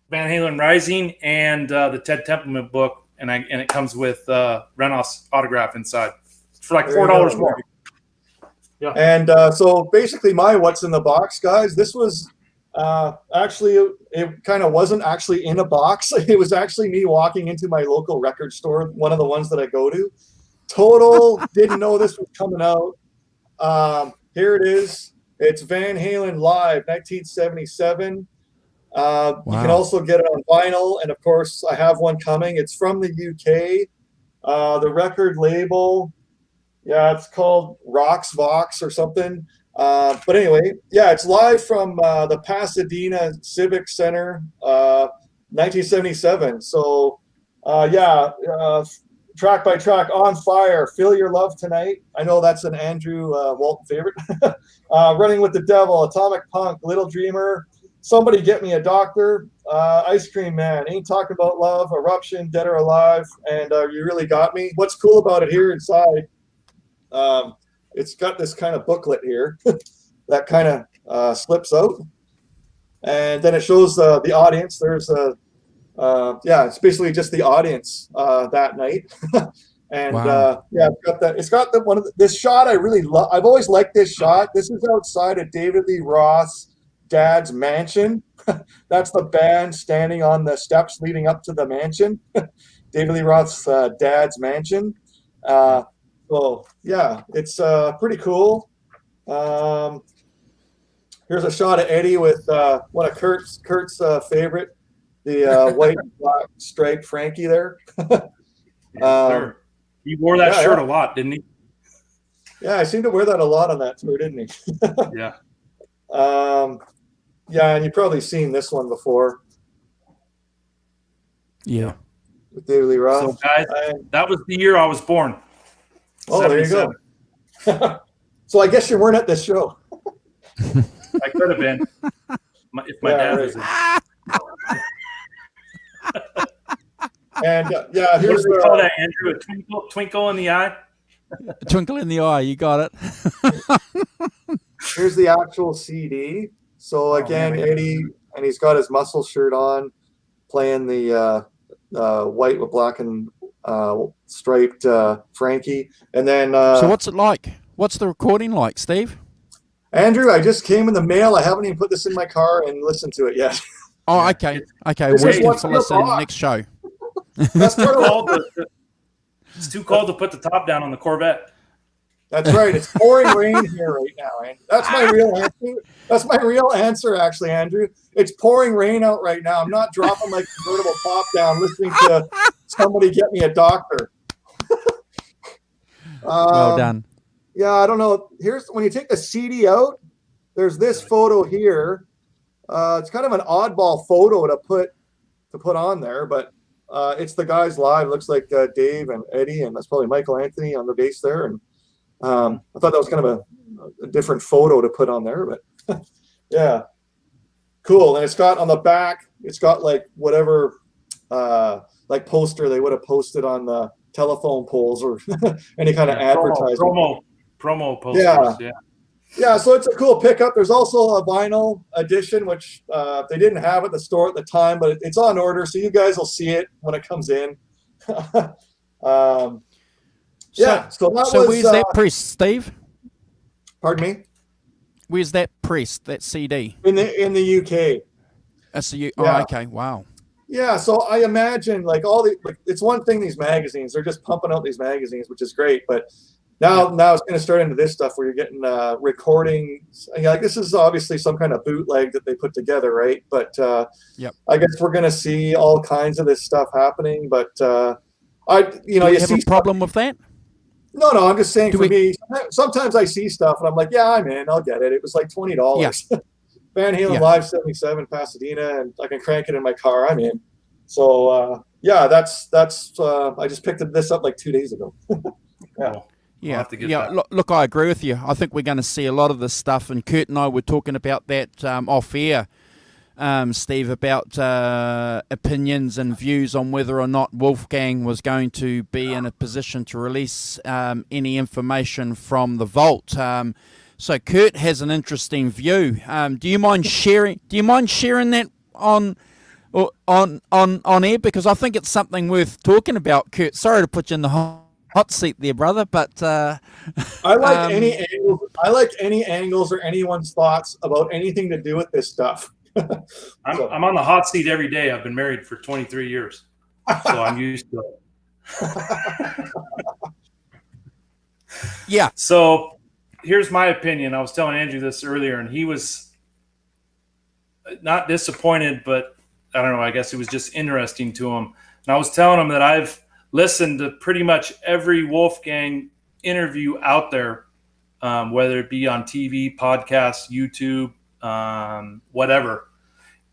Van Halen Rising and the Ted Templeman book, and it comes with Renoff's autograph inside for like $4 more. Yeah. And so basically my what's in the box, guys, this was actually, it kind of wasn't actually in a box. It was actually me walking into my local record store, one of the ones that I go to. Didn't know this was coming out. Here it is. It's Van Halen Live, 1977. Wow. You can also get it on vinyl, and of course, I have one coming. It's from the UK. The record label, it's called Rox Vox or something. But anyway, it's live from the Pasadena Civic Center, 1977. So, track by track, On Fire, Feel Your Love Tonight. I know that's an Andrew Walton favorite. Running with the Devil, Atomic Punk, Little Dreamer, Somebody Get Me a Doctor, Ice Cream Man, Ain't Talking About Love, Eruption, Dead or Alive, and You Really Got Me. What's cool about it here inside, it's got this kind of booklet here that kind of slips out. And then it shows the audience. There's it's basically just the audience that night. And wow. It's got the one of this shot I really love. I've always liked this shot. This is outside of David Lee Roth's dad's mansion. That's the band standing on the steps leading up to the mansion. David Lee Roth's dad's mansion. It's pretty cool. Here's a shot of Eddie with one of Kurt's favorite, the white and black striped Frankie there. Sure. He wore that shirt a lot, didn't he? Yeah, I seem to wear that a lot on that tour, didn't he? Yeah. And you've probably seen this one before. Yeah. With David Lee Roth. So, guys, that was the year I was born. Oh, there you go. So I guess you weren't at this show. I could have been if my dad was in. And here's what call that, Andrew? A twinkle in the eye. A twinkle in the eye. You got it. Here's the actual CD. So again, Eddie, and he's got his muscle shirt on, playing the white with black and striped Frankie. And then so what's it like? What's the recording like, Steve? Andrew, I just came in the mail. I haven't even put this in my car and listened to it yet. Oh, okay. We can fill us in next show. That's it's too cold to put the top down on the Corvette. That's right. It's pouring rain here right now, Andrew. That's my real answer. That's my real answer, actually, Andrew. It's pouring rain out right now. I'm not dropping my convertible top down listening to Somebody Get Me a Doctor. Well done. Yeah, I don't know. Here's when you take the CD out, there's this photo here. It's kind of an oddball photo to put on there, but it's the guys live. It looks like Dave and Eddie, and that's probably Michael Anthony on the bass there. And I thought that was kind of a different photo to put on there, but yeah, cool. And it's got on the back, it's got like whatever like poster they would have posted on the telephone poles or any kind of advertising. Promo posters. Yeah, so it's a cool pickup. There's also a vinyl edition, which they didn't have at the store at the time, but it's on order, so you guys will see it when it comes in. So where's that pressed, Steve? Pardon me? Where's that pressed, that CD? In the UK. Oh, okay, wow. Yeah, so I imagine like it's one thing, these magazines, they're just pumping out these magazines, which is great, but now it's going to start into this stuff where you're getting recordings. Like this is obviously some kind of bootleg that they put together, right? But I guess we're going to see all kinds of this stuff happening. But Do you have a problem with that? No, I'm just saying for me, sometimes I see stuff and I'm like, yeah, I'm in, I'll get it. It was like $20. Yeah. Van Halen Live 77 Pasadena, and I can crank it in my car. I'm in. So that's I just picked this up like 2 days ago. Look, I agree with you. I think we're going to see a lot of this stuff, and Kurt and I were talking about that off air, Steve, about opinions and views on whether or not Wolfgang was going to be in a position to release any information from the vault. So Kurt has an interesting view. Do you mind sharing that on air, because I think it's something worth talking about, Kurt? Sorry to put you in the hot seat there, brother, but I like any angles. I like any angles or anyone's thoughts about anything to do with this stuff. I'm on the hot seat every day. I've been married for 23 years, so I'm used to it. Yeah. So here's my opinion. I was telling Andrew this earlier, and he was not disappointed, but I don't know, I guess it was just interesting to him. And I was telling him that I've listened to pretty much every Wolfgang interview out there, whether it be on TV, podcasts, YouTube, whatever.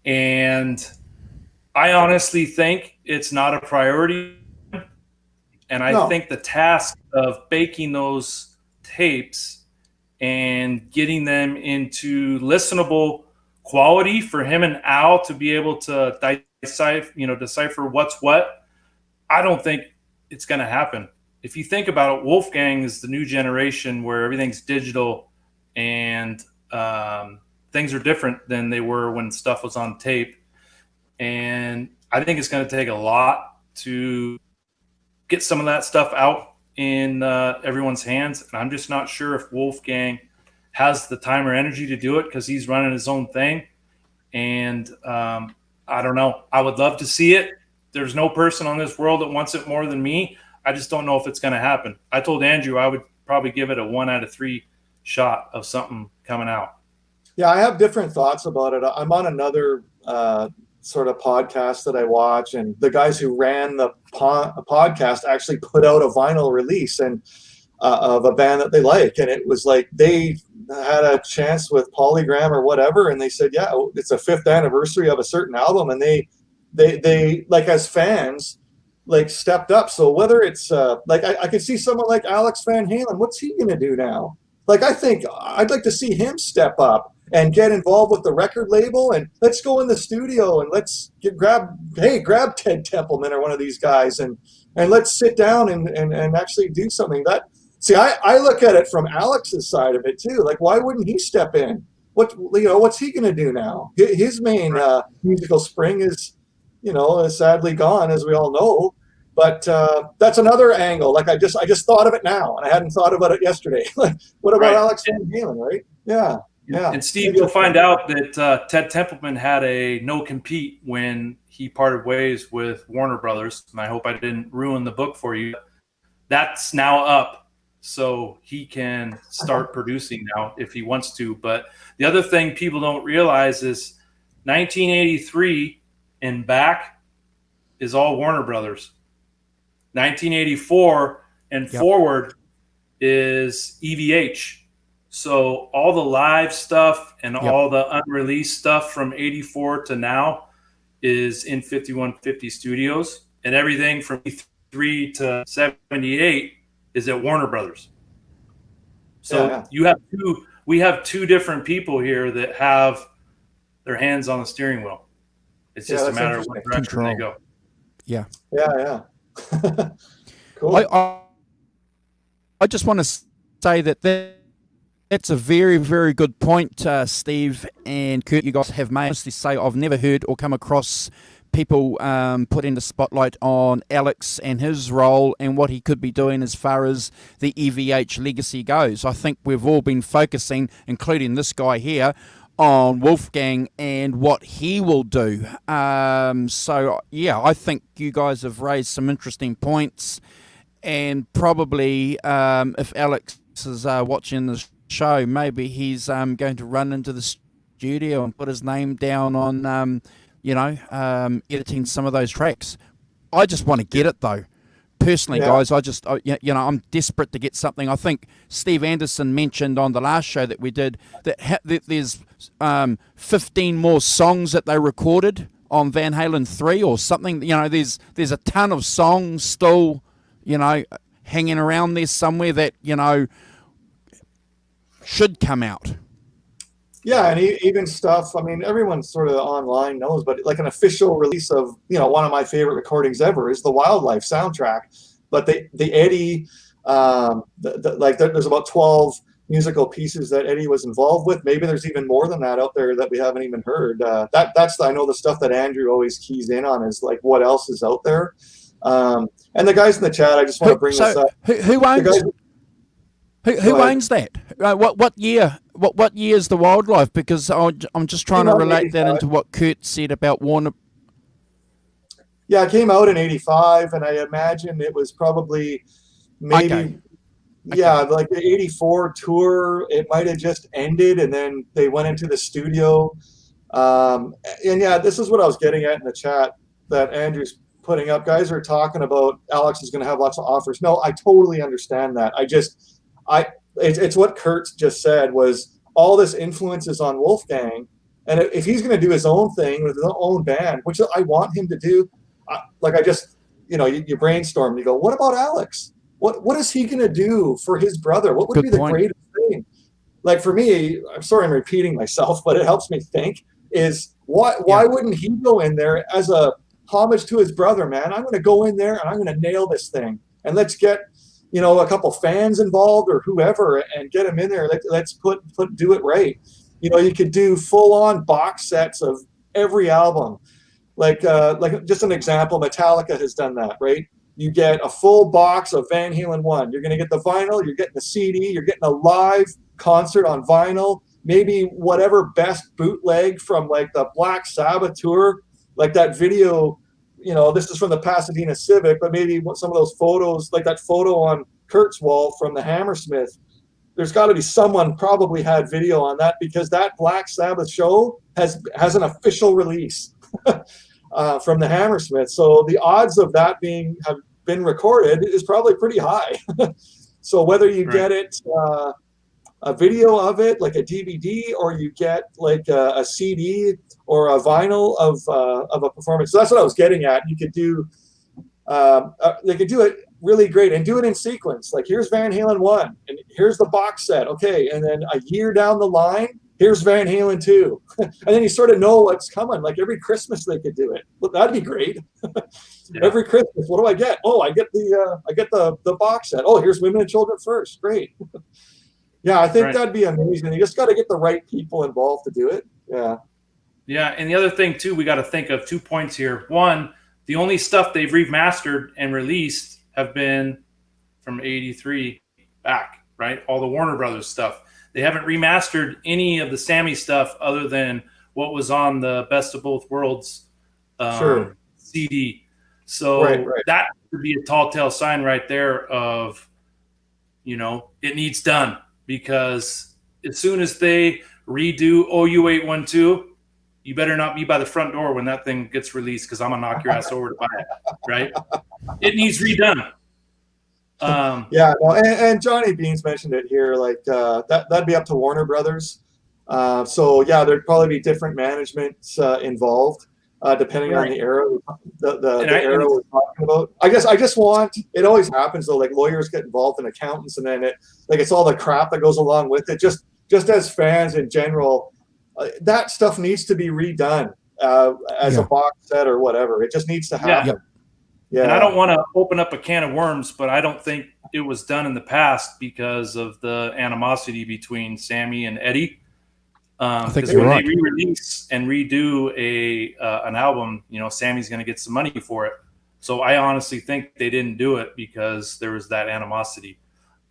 And I honestly think it's not a priority. And I think the task of baking those tapes and getting them into listenable quality for him and Al to be able to decipher what's what, I don't think it's going to happen. If you think about it, Wolfgang is the new generation where everything's digital and things are different than they were when stuff was on tape. And I think it's going to take a lot to get some of that stuff out in everyone's hands. And I'm just not sure if Wolfgang has the time or energy to do it because he's running his own thing. And I don't know. I would love to see it. There's no person on this world that wants it more than me. I just don't know if it's going to happen. I told Andrew I would probably give it a 1 out of 3 shot of something coming out. Yeah, I have different thoughts about it. I'm on another sort of podcast that I watch, and the guys who ran the podcast actually put out a vinyl release and of a band that they like. And it was like they had a chance with Polygram or whatever, and they said, yeah, it's a 5th anniversary of a certain album, and they like, as fans, like, stepped up. So whether it's like I could see someone like Alex Van Halen, what's he gonna do now? Like, I think I'd like to see him step up and get involved with the record label, and let's go in the studio and let's grab Ted Templeman or one of these guys and let's sit down and actually do something. I look at it from Alex's side of it too. Like, why wouldn't he step in? What's he gonna do now? His main musical spring is sadly gone, as we all know. But that's another angle. Like, I just thought of it now, and I hadn't thought about it yesterday. Like, what about Alex Van Halen, right? Yeah. And Steve, you'll find out that Ted Templeman had a no compete when he parted ways with Warner Brothers. And I hope I didn't ruin the book for you. That's now up, so he can start producing now if he wants to. But the other thing people don't realize is 1983 and back is all Warner Brothers. 1984 and forward is EVH. So all the live stuff and Yep. all the unreleased stuff from 84 to now is in 5150 Studios, and everything from 3 to 78 is at Warner Brothers. So we have two different people here that have their hands on the steering wheel. It's just a matter of what direction they go. Yeah. Yeah. Cool. I just want to say that's a very, very good point, Steve and Kurt. You guys have made. Honestly, say I've never heard or come across people putting the spotlight on Alex and his role and what he could be doing as far as the EVH legacy goes. I think we've all been focusing, including this guy here, on Wolfgang and what he will do. So, yeah, I think you guys have raised some interesting points. And probably if Alex is watching the show, maybe he's going to run into the studio and put his name down on, editing some of those tracks. I just want to get it, though. Personally, guys, I'm desperate to get something. I think Steve Anderson mentioned on the last show that we did that there's 15 more songs that they recorded on Van Halen 3 or something. There's a ton of songs still, hanging around there somewhere that, should come out. Yeah, and even stuff, I mean, everyone sort of online knows, but like an official release of, one of my favorite recordings ever is the Wildlife soundtrack. But the Eddie, there's about 12 musical pieces that Eddie was involved with. Maybe there's even more than that out there that we haven't even heard. That's I know the stuff that Andrew always keys in on is like what else is out there. And the guys in the chat, I just want to bring this up. Who owns that? What year? What year is the Wildlife? Because I'm just trying to relate that into what Kurt said about Warner. Yeah, it came out in '85, and I imagine it was probably maybe like the '84 tour. It might have just ended, and then they went into the studio. And yeah, this is what I was getting at in the chat that Andrew's putting up. Guys are talking about Alex is going to have lots of offers. No, I totally understand that. It's what Kurt just said was all this influence is on Wolfgang. And if he's going to do his own thing with his own band, which I want him to do, you brainstorm and you go, what about Alex? What is he going to do for his brother? What would be the greatest thing? Like for me, I'm sorry I'm repeating myself, but it helps me think is why wouldn't he go in there as a homage to his brother, man? I'm going to go in there and I'm going to nail this thing. And let's get a couple fans involved or whoever and get them in there. Let's do it right. You could do full on box sets of every album. Like just an example, Metallica has done that, right? You get a full box of Van Halen 1. You're going to get the vinyl, you're getting the CD, you're getting a live concert on vinyl, maybe whatever best bootleg from like the Black Sabbath tour, like that video. This is from the Pasadena Civic, but maybe some of those photos, like that photo on Kurt's wall from the Hammersmith, there's got to be someone probably had video on that because that Black Sabbath show has an official release from the Hammersmith. So the odds of that have been recorded is probably pretty high. So whether you get it, a video of it, like a DVD, or you get like a CD or a vinyl of a performance. So that's what I was getting at. You could do, they could do it really great and do it in sequence. Like here's Van Halen 1 and here's the box set. Okay. And then a year down the line, here's Van Halen 2. And then you sort of know what's coming. Like every Christmas they could do it. Well, that'd be great. Every Christmas, what do I get? Oh, I get the box set. Oh, here's Women and Children First. Great. Yeah, I think that'd be amazing. You just got to get the right people involved to do it. Yeah. Yeah, and the other thing, too, we got to think of 2 points here. One, the only stuff they've remastered and released have been from 83 back, right? All the Warner Brothers stuff. They haven't remastered any of the Sammy stuff other than what was on the Best of Both Worlds CD. So that would be a tall tale sign right there of, it needs done. Because as soon as they redo OU812, you better not be by the front door when that thing gets released because I'm going to knock your ass over to buy it, right? It needs redone. Yeah, no, and Johnny Beans mentioned it here. Like that'd be up to Warner Brothers. So yeah, there'd probably be different managements involved, depending on the era. The era we're talking about. I guess I just want. It always happens though. Like lawyers get involved and accountants, and then it's all the crap that goes along with it. Just as fans in general, that stuff needs to be redone as a box set or whatever. It just needs to happen. Yeah. And I don't want to open up a can of worms, but I don't think it was done in the past because of the animosity between Sammy and Eddie. Because when they re-release and redo an album, Sammy's going to get some money for it. So I honestly think they didn't do it because there was that animosity.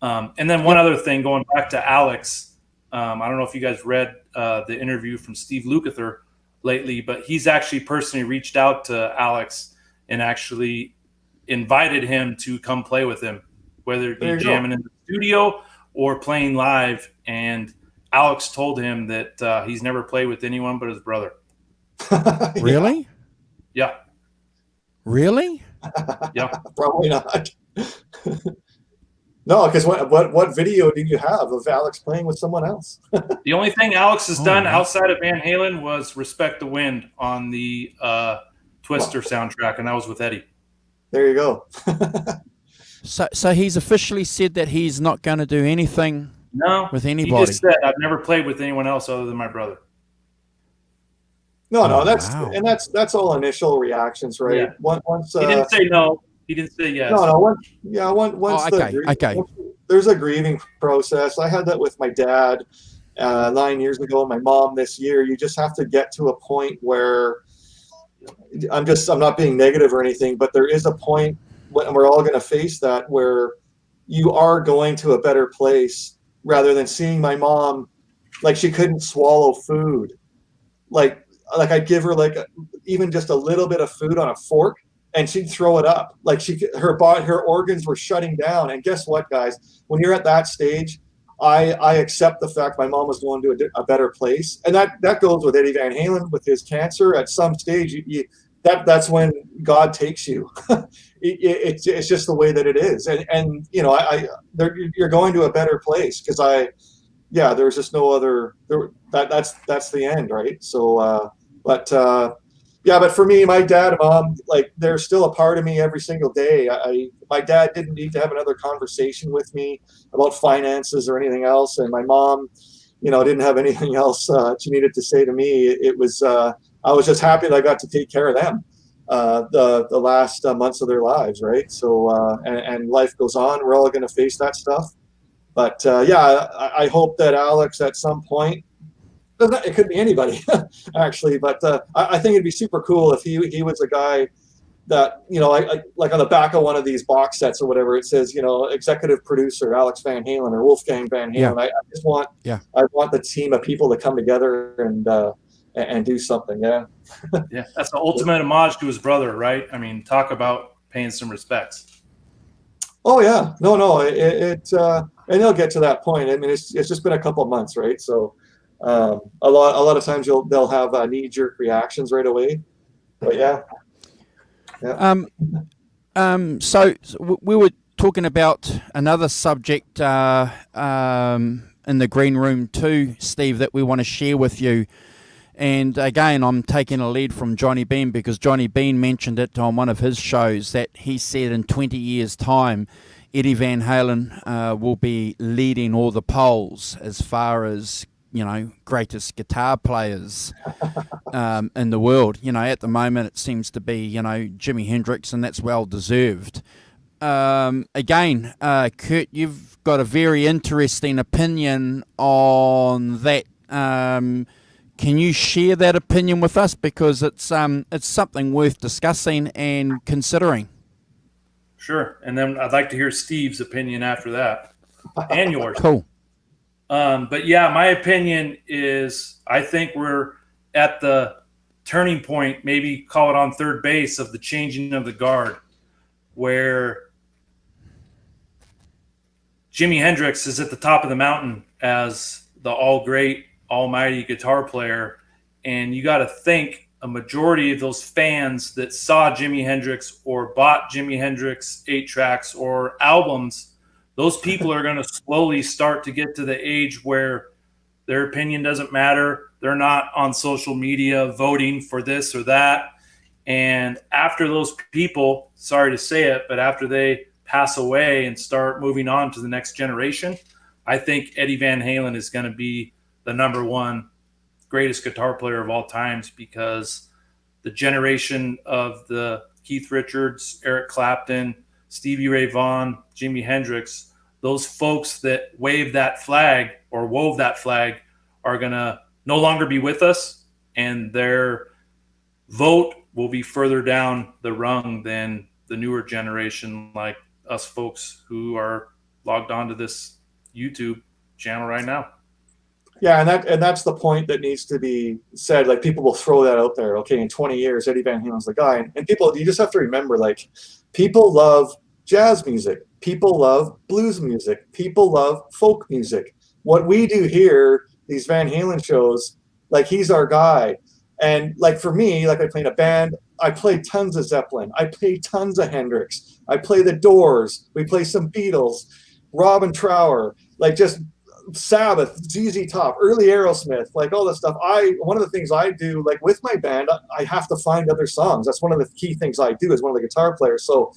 And then one other thing, going back to Alex, I don't know if you guys read the interview from Steve Lukather lately, but he's actually personally reached out to Alex and actually invited him to come play with him, whether it be jamming in the studio or playing live. And Alex told him that he's never played with anyone but his brother. Really? Yeah. Really? Yeah. Probably not. No, because what video do you have of Alex playing with someone else? The only thing Alex has done outside of Van Halen was Respect the Wind on the Twister soundtrack, and that was with Eddie. There you go. So he's officially said that he's not going to do anything with anybody. He just said, I've never played with anyone else other than my brother. No, that's all initial reactions, right? Yeah. Once he didn't say no. He didn't say yes. Once there's a grieving process. I had that with my dad 9 years ago, and my mom this year. You just have to get to a point where I'm not being negative or anything, but there is a point when we're all going to face that where you are going to a better place rather than seeing my mom like she couldn't swallow food. Like I'd give her even just a little bit of food on a fork and she'd throw it up. Like her organs were shutting down. And guess what, guys? When you're at that stage, I accept the fact my mom was going to a better place. And that goes with Eddie Van Halen with his cancer. At some stage, that's when God takes you. It's just the way that it is. And you're going to a better place because there's just no other, that's the end. Right. So, but for me, my dad and mom, they're still a part of me every single day. My dad didn't need to have another conversation with me about finances or anything else. And my mom, didn't have anything else she needed to say to me. It was, I was just happy that I got to take care of them the last months of their lives. Right. So, and life goes on. We're all going to face that stuff. But I hope that Alex at some point, it could be anybody actually, but I think it'd be super cool if he was a guy that, like on the back of one of these box sets or whatever, it says, executive producer Alex Van Halen or Wolfgang Van Halen. I want the team of people to come together and do something. Yeah. Yeah. That's the ultimate homage to his brother, right? I mean, talk about paying some respects. Oh yeah. No, and they'll get to that point. I mean, it's just been a couple of months, right? So, a lot of times they'll have knee-jerk reactions right away, but yeah. So we were talking about another subject in the green room too, Steve, that we want to share with you. And again, I'm taking a lead from Johnny Bean because Johnny Bean mentioned it on one of his shows that he said in 20 years' time, Eddie Van Halen will be leading all the polls as far as greatest guitar players in the world. At the moment it seems to be, Jimi Hendrix, and that's well deserved. Again, Kurt, you've got a very interesting opinion on that. Can you share that opinion with us? Because it's something worth discussing and considering. Sure. And then I'd like to hear Steve's opinion after that and yours. Cool. But yeah, my opinion is I think we're at the turning point, maybe call it on third base, of the changing of the guard, where Jimi Hendrix is at the top of the mountain as the all great, almighty guitar player. And you got to think a majority of those fans that saw Jimi Hendrix or bought Jimi Hendrix 8-tracks or albums, those people are going to slowly start to get to the age where their opinion doesn't matter. They're not on social media voting for this or that. And after those people, sorry to say it, but after they pass away and start moving on to the next generation, I think Eddie Van Halen is going to be the number one greatest guitar player of all times, because the generation of the Keith Richards, Eric Clapton, Stevie Ray Vaughan, Jimi Hendrix, those folks that waved that flag or wove that flag are going to no longer be with us, and their vote will be further down the rung than the newer generation, like us folks who are logged onto this YouTube channel right now. Yeah, and that's the point that needs to be said. Like, people will throw that out there. Okay, in 20 years, Eddie Van Halen's the guy. And people, you just have to remember, like, people love jazz music. People love blues music. People love folk music. What we do here, these Van Halen shows, like, he's our guy. And like, for me, like, I play in a band. I play tons of Zeppelin. I play tons of Hendrix. I play the Doors. We play some Beatles, Robin Trower, like, just Sabbath, ZZ Top, early Aerosmith, like all this stuff. One of the things I do, like, with my band, I have to find other songs. That's one of the key things I do as one of the guitar players. So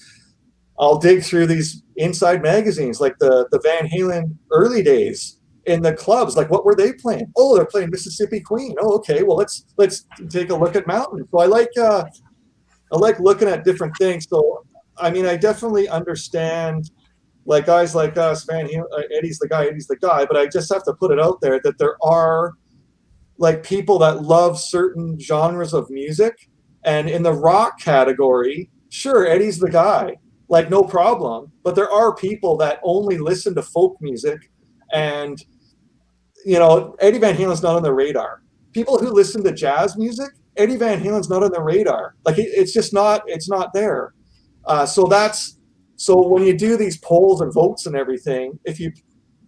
I'll dig through these inside magazines, like the Van Halen early days in the clubs. Like, what were they playing? Oh, they're playing Mississippi Queen. Oh, okay. Well, let's take a look at Mountain. So I like looking at different things. So I mean, I definitely understand, like, guys like us, Van Halen, Eddie's the guy, but I just have to put it out there that there are, like, people that love certain genres of music. And in the rock category, sure, Eddie's the guy, like, no problem. But there are people that only listen to folk music, and, you know, Eddie Van Halen's not on the radar. People who listen to jazz music, Eddie Van Halen's not on the radar. Like, it's just not, it's not there. So when you do these polls and votes and everything, if you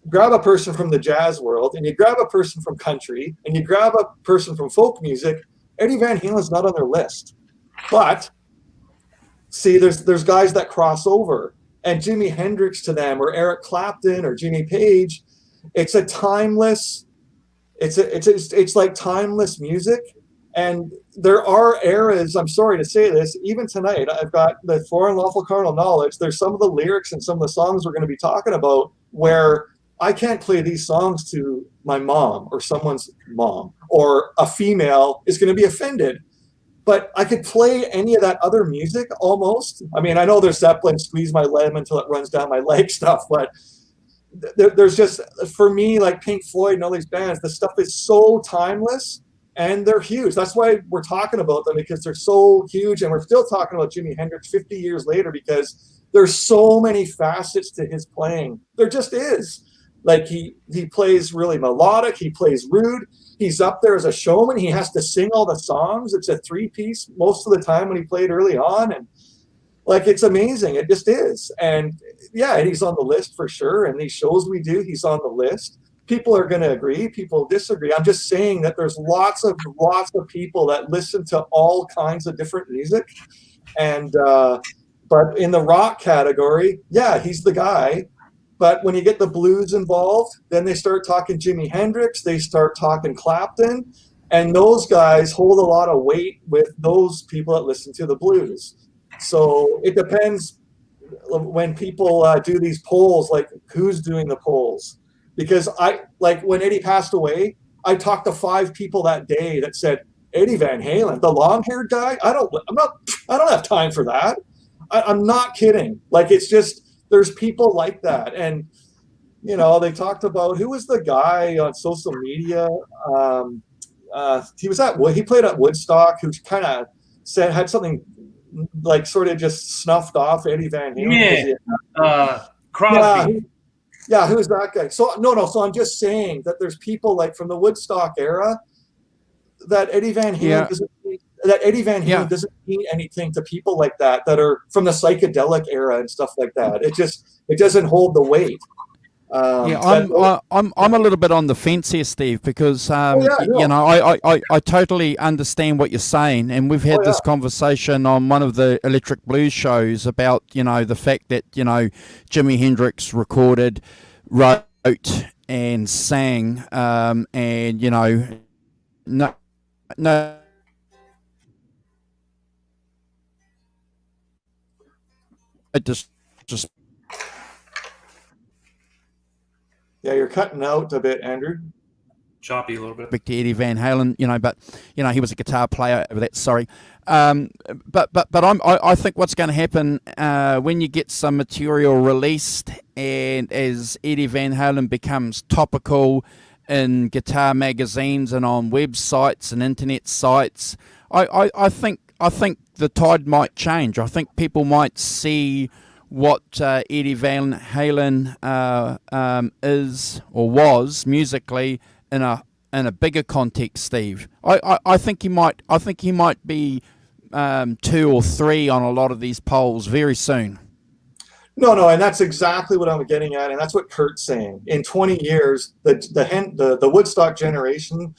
grab a person from the jazz world and you grab a person from country and you grab a person from folk music, Eddie Van Halen's not on their list. But see, there's guys that cross over, and Jimi Hendrix to them, or Eric Clapton or Jimmy Page, it's a timeless, it's like timeless music. And there are eras, I'm sorry to say this, even tonight, I've got the For Unlawful Carnal Knowledge. There's some of the lyrics and some of the songs we're going to be talking about where I can't play these songs to my mom or someone's mom, or a female is going to be offended. But I could play any of that other music almost. I mean, I know there's Zeppelin, Squeeze My Lemon Until It Runs Down My Leg stuff, but there's just, for me, like Pink Floyd and all these bands, the stuff is so timeless. And they're huge. That's why we're talking about them, because they're so huge. And we're still talking about Jimi Hendrix 50 years later, because there's so many facets to his playing. There just is. Like, he plays really melodic. He plays rude. He's up there as a showman. He has to sing all the songs. It's a 3-piece most of the time when he played early on. And, like, it's amazing. It just is. And yeah, he's on the list for sure. And these shows we do, he's on the list. People are going to agree. People disagree. I'm just saying that there's lots of people that listen to all kinds of different music. And but in the rock category, yeah, he's the guy. But when you get the blues involved, then they start talking Jimi Hendrix. They start talking Clapton. And those guys hold a lot of weight with those people that listen to the blues. So it depends when people do these polls, like, who's doing the polls. Because when Eddie passed away, I talked to 5 people that day that said, Eddie Van Halen, the long-haired guy, I don't have time for that. I'm not kidding. Like, it's just, there's people like that. And, you know, they talked about, who was the guy on social media? He played at Woodstock, who kind of had something, like, sort of just snuffed off Eddie Van Halen. Yeah, Crosby. Yeah, who's that guy? So I'm just saying that there's people, like, from the Woodstock era that Eddie Van Halen doesn't mean anything to people like that are from the psychedelic era and stuff like that. It doesn't hold the weight. I'm a little bit on the fence here, Steve, because you know I totally understand what you're saying, and we've had this conversation on one of the Electric Blues shows about the fact that Jimi Hendrix recorded, wrote, and sang, and no. It just Yeah, you're cutting out a bit, Andrew. Choppy a little bit. To Eddie Van Halen, but he was a guitar player over that. Sorry, but I think what's going to happen when you get some material released, and as Eddie Van Halen becomes topical in guitar magazines and on websites and internet sites, I think the tide might change. I think people might see what Eddie Van Halen is or was musically in a bigger context, Steve. I think he might be 2 or 3 on a lot of these polls very soon. No, and that's exactly what I'm getting at, and that's what Kurt's saying. In 20 years, the Woodstock generation,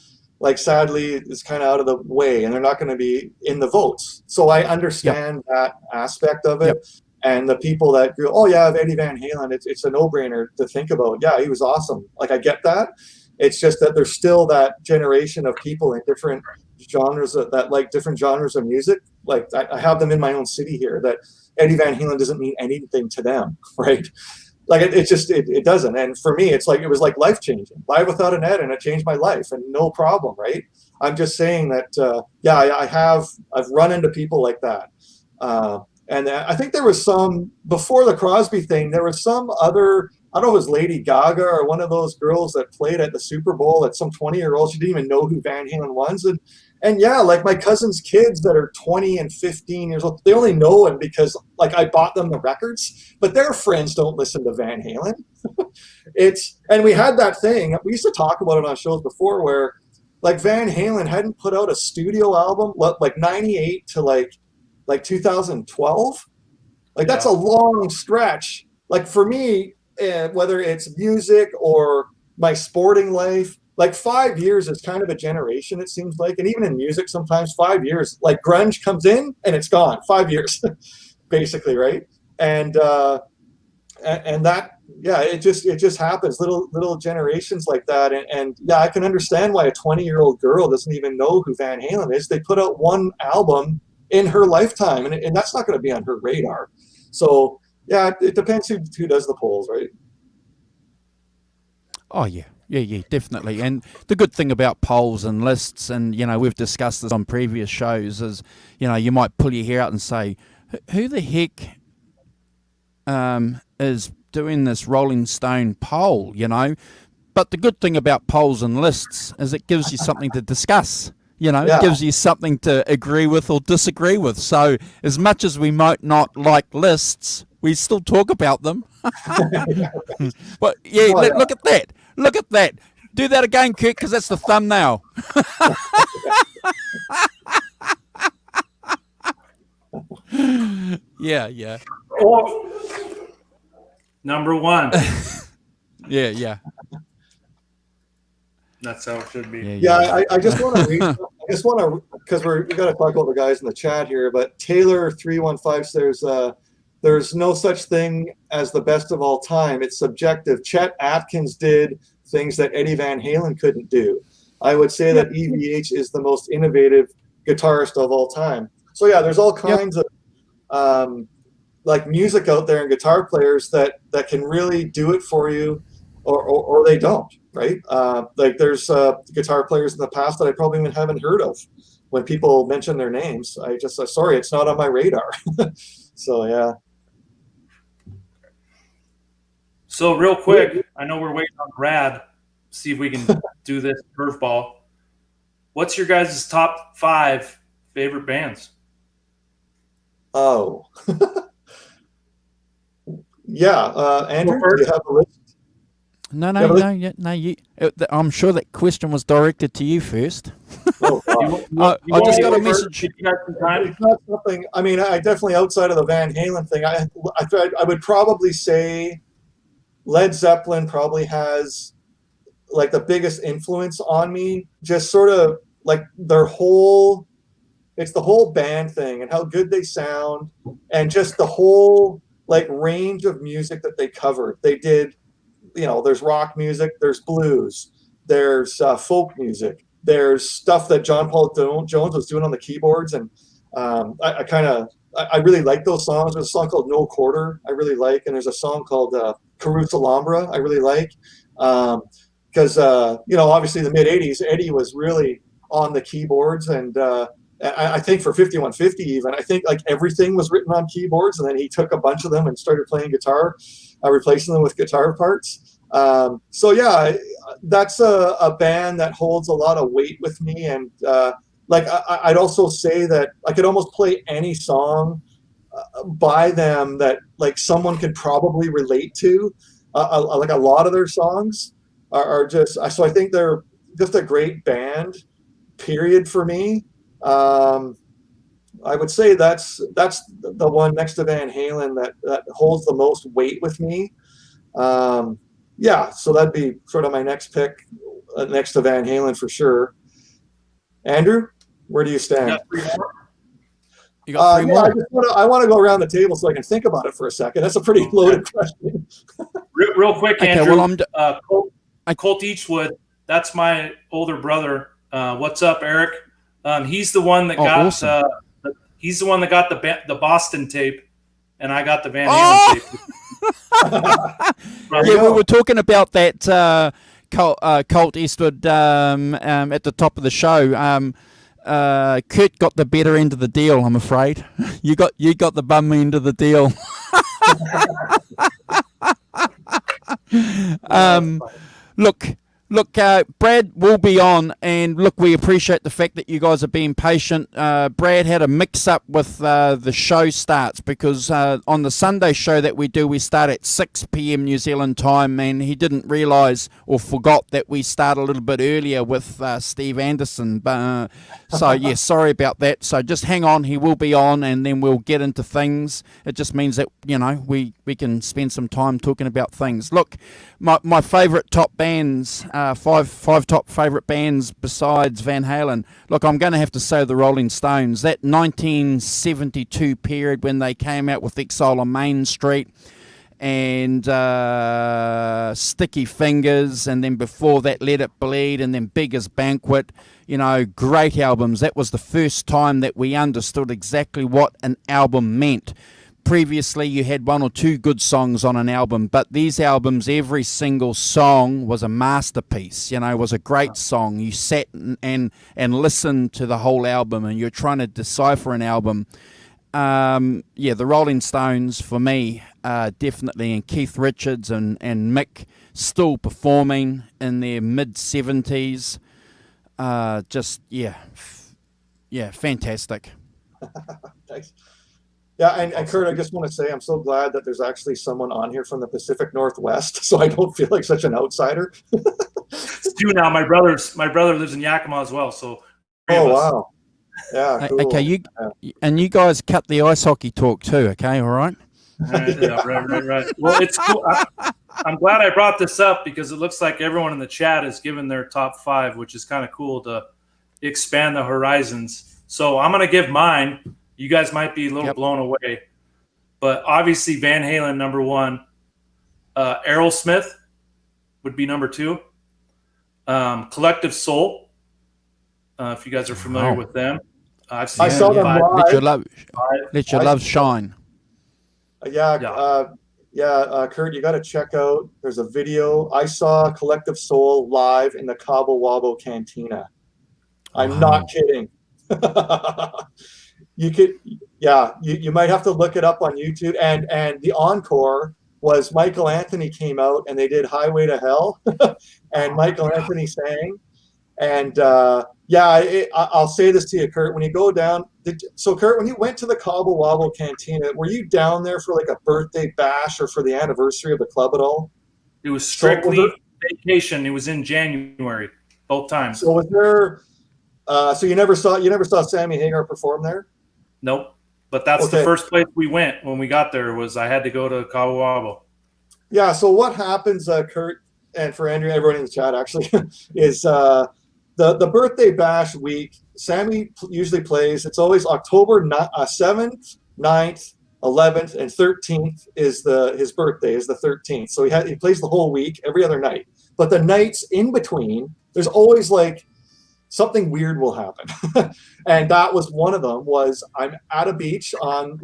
sadly, is kind of out of the way, and they're not going to be in the votes. So I understand that aspect of it. Yep. And the people that go, oh yeah, Eddie Van Halen, it's a no-brainer to think about. Yeah, he was awesome. I get that. It's just that there's still that generation of people in different genres that like different genres of music. I have them in my own city here that Eddie Van Halen doesn't mean anything to them, right? It doesn't. And for me, it was life changing. Live Without a Net, and it changed my life, and no problem, right? I'm just saying that I've run into people like that. And I think there was some, before the Crosby thing, there was some other, I don't know if it was Lady Gaga or one of those girls that played at the Super Bowl, at some 20-year-old. She didn't even know who Van Halen was. And my cousin's kids that are 20 and 15 years old, they only know him because I bought them the records, but their friends don't listen to Van Halen. And we had that thing, we used to talk about it on shows before, where Van Halen hadn't put out a studio album, 98 to 2012. That's a long stretch. For me, whether it's music or my sporting life, 5 years is kind of a generation, it seems like. And even in music, sometimes 5 years, grunge comes in and it's gone. 5 years, basically, right? And that, it just happens. Little generations like that. And I can understand why a 20-year-old girl doesn't even know who Van Halen is. They put out one album in her lifetime, and that's not going to be on her radar. So it depends who does the polls, right? Oh yeah, definitely. And the good thing about polls and lists, and we've discussed this on previous shows, is you might pull your hair out and say, who the heck is doing this Rolling Stone poll? But the good thing about polls and lists is it gives you something to discuss. It gives you something to agree with or disagree with. So as much as we might not like lists, we still talk about them. But look at that. Look at that. Do that again, Kurt, because that's the thumbnail. Yeah. Or number 1. Yeah. That's how it should be. I just want to read. Because we got to talk about the guys in the chat here. But Taylor315 says there's no such thing as the best of all time. It's subjective. Chet Atkins did things that Eddie Van Halen couldn't do. I would say that EVH is the most innovative guitarist of all time. So there's all kinds of music out there and guitar players that can really do it for you, or they don't. Right? There's guitar players in the past that I probably even haven't heard of. When people mention their names, I just sorry, it's not on my radar. So yeah. So real quick, I know we're waiting on Brad. See if we can do this curveball. What's your guys' top 5 favorite bands? Oh. Andrew, do you have a list? No. I'm sure that question was directed to you first. I just got a message. It's not something. I definitely, outside of the Van Halen thing, I would probably say Led Zeppelin probably has like the biggest influence on me. Just sort of like it's the whole band thing and how good they sound, and just the whole like range of music that they covered. They did, there's rock music, there's blues, there's folk music, there's stuff that John Paul Jones was doing on the keyboards, and I really like those songs. There's a song called No Quarter I really like, and there's a song called Caruso Lambra I really like, because obviously the mid '80s, Eddie was really on the keyboards, and I think for 5150 even, I think like everything was written on keyboards, and then he took a bunch of them and started playing guitar, replacing them with guitar parts. So yeah, that's a band that holds a lot of weight with me, and I'd also say that I could almost play any song by them that like someone could probably relate to. Like a lot of their songs are just, so I think they're just a great band, period, for me. I would say that's the one next to Van Halen that holds the most weight with me. Yeah, so that'd be sort of my next pick, next to Van Halen for sure. Andrew, where do you stand? You got three more? I want to go around the table so I can think about it for a second. That's a pretty loaded question. Real quick, Andrew. Okay, well, Colt Eastwood, that's my older brother. What's up, Eric? He's the one that got awesome. He's the one that got the Boston tape, and I got the Van Halen tape. Yeah, we were talking about that Colt Eastwood at the top of the show. Kurt got the better end of the deal, I'm afraid. You got the bum end of the deal. Look, Brad will be on, and look, we appreciate the fact that you guys are being patient. Brad had a mix-up with the show starts, because on the Sunday show that we do, we start at 6 p.m. New Zealand time, and he didn't realise or forgot that we start a little bit earlier with Steve Anderson. So, yeah, sorry about that. So just hang on, he will be on, and then we'll get into things. It just means that, we can spend some time talking about things. Look, my favourite top bands, five top favourite bands besides Van Halen. Look, I'm going to have to say the Rolling Stones. That 1972 period when they came out with Exile on Main Street and Sticky Fingers, and then before that Let It Bleed, and then Beggar's Banquet, great albums. That was the first time that we understood exactly what an album meant. Previously, you had one or two good songs on an album, but these albums, every single song was a masterpiece, was a great song. You sat and listened to the whole album, and you're trying to decipher an album. The Rolling Stones, for me, definitely, and Keith Richards and Mick still performing in their mid-70s. Fantastic. Thanks. Yeah, and Kurt, I just want to say I'm so glad that there's actually someone on here from the Pacific Northwest, so I don't feel like such an outsider. It's two now. My brother lives in Yakima as well, so. Oh wow! Yeah. Cool. Okay, you guys cut the ice hockey talk too. Okay, all right. Right. Well, it's cool. I'm glad I brought this up because it looks like everyone in the chat has given their top 5, which is kind of cool to expand the horizons. So I'm gonna give mine. You guys might be a little blown away, but obviously Van Halen number 1, Aerosmith would be number 2, Collective Soul. If you guys are familiar with them, I saw them live. Let your love shine. Kurt, you got to check out. There's a video. I saw Collective Soul live in the Cabo Wabo Cantina. I'm not kidding. You might have to look it up on YouTube. And the encore was Michael Anthony came out and they did Highway to Hell, and Michael Anthony sang. And I'll say this to you, Kurt. When you go down, Kurt, when you went to the Cabo Wabo Cantina, were you down there for like a birthday bash or for the anniversary of the club at all? It was strictly vacation. It was in January, both times. So was there? So you never saw Sammy Hagar perform there? Nope. But that's the first place we went when we got there. Was I had to go to Cabo Wabo. Yeah. So what happens, Kurt, and for Andrew, everyone in the chat actually, is the birthday bash week. Sammy usually plays. It's always October 7th, 9th, 11th, and 13th is his birthday is the 13th. So he plays the whole week, every other night. But the nights in between, there's always like something weird will happen. And that was one of them. Was I'm at a beach on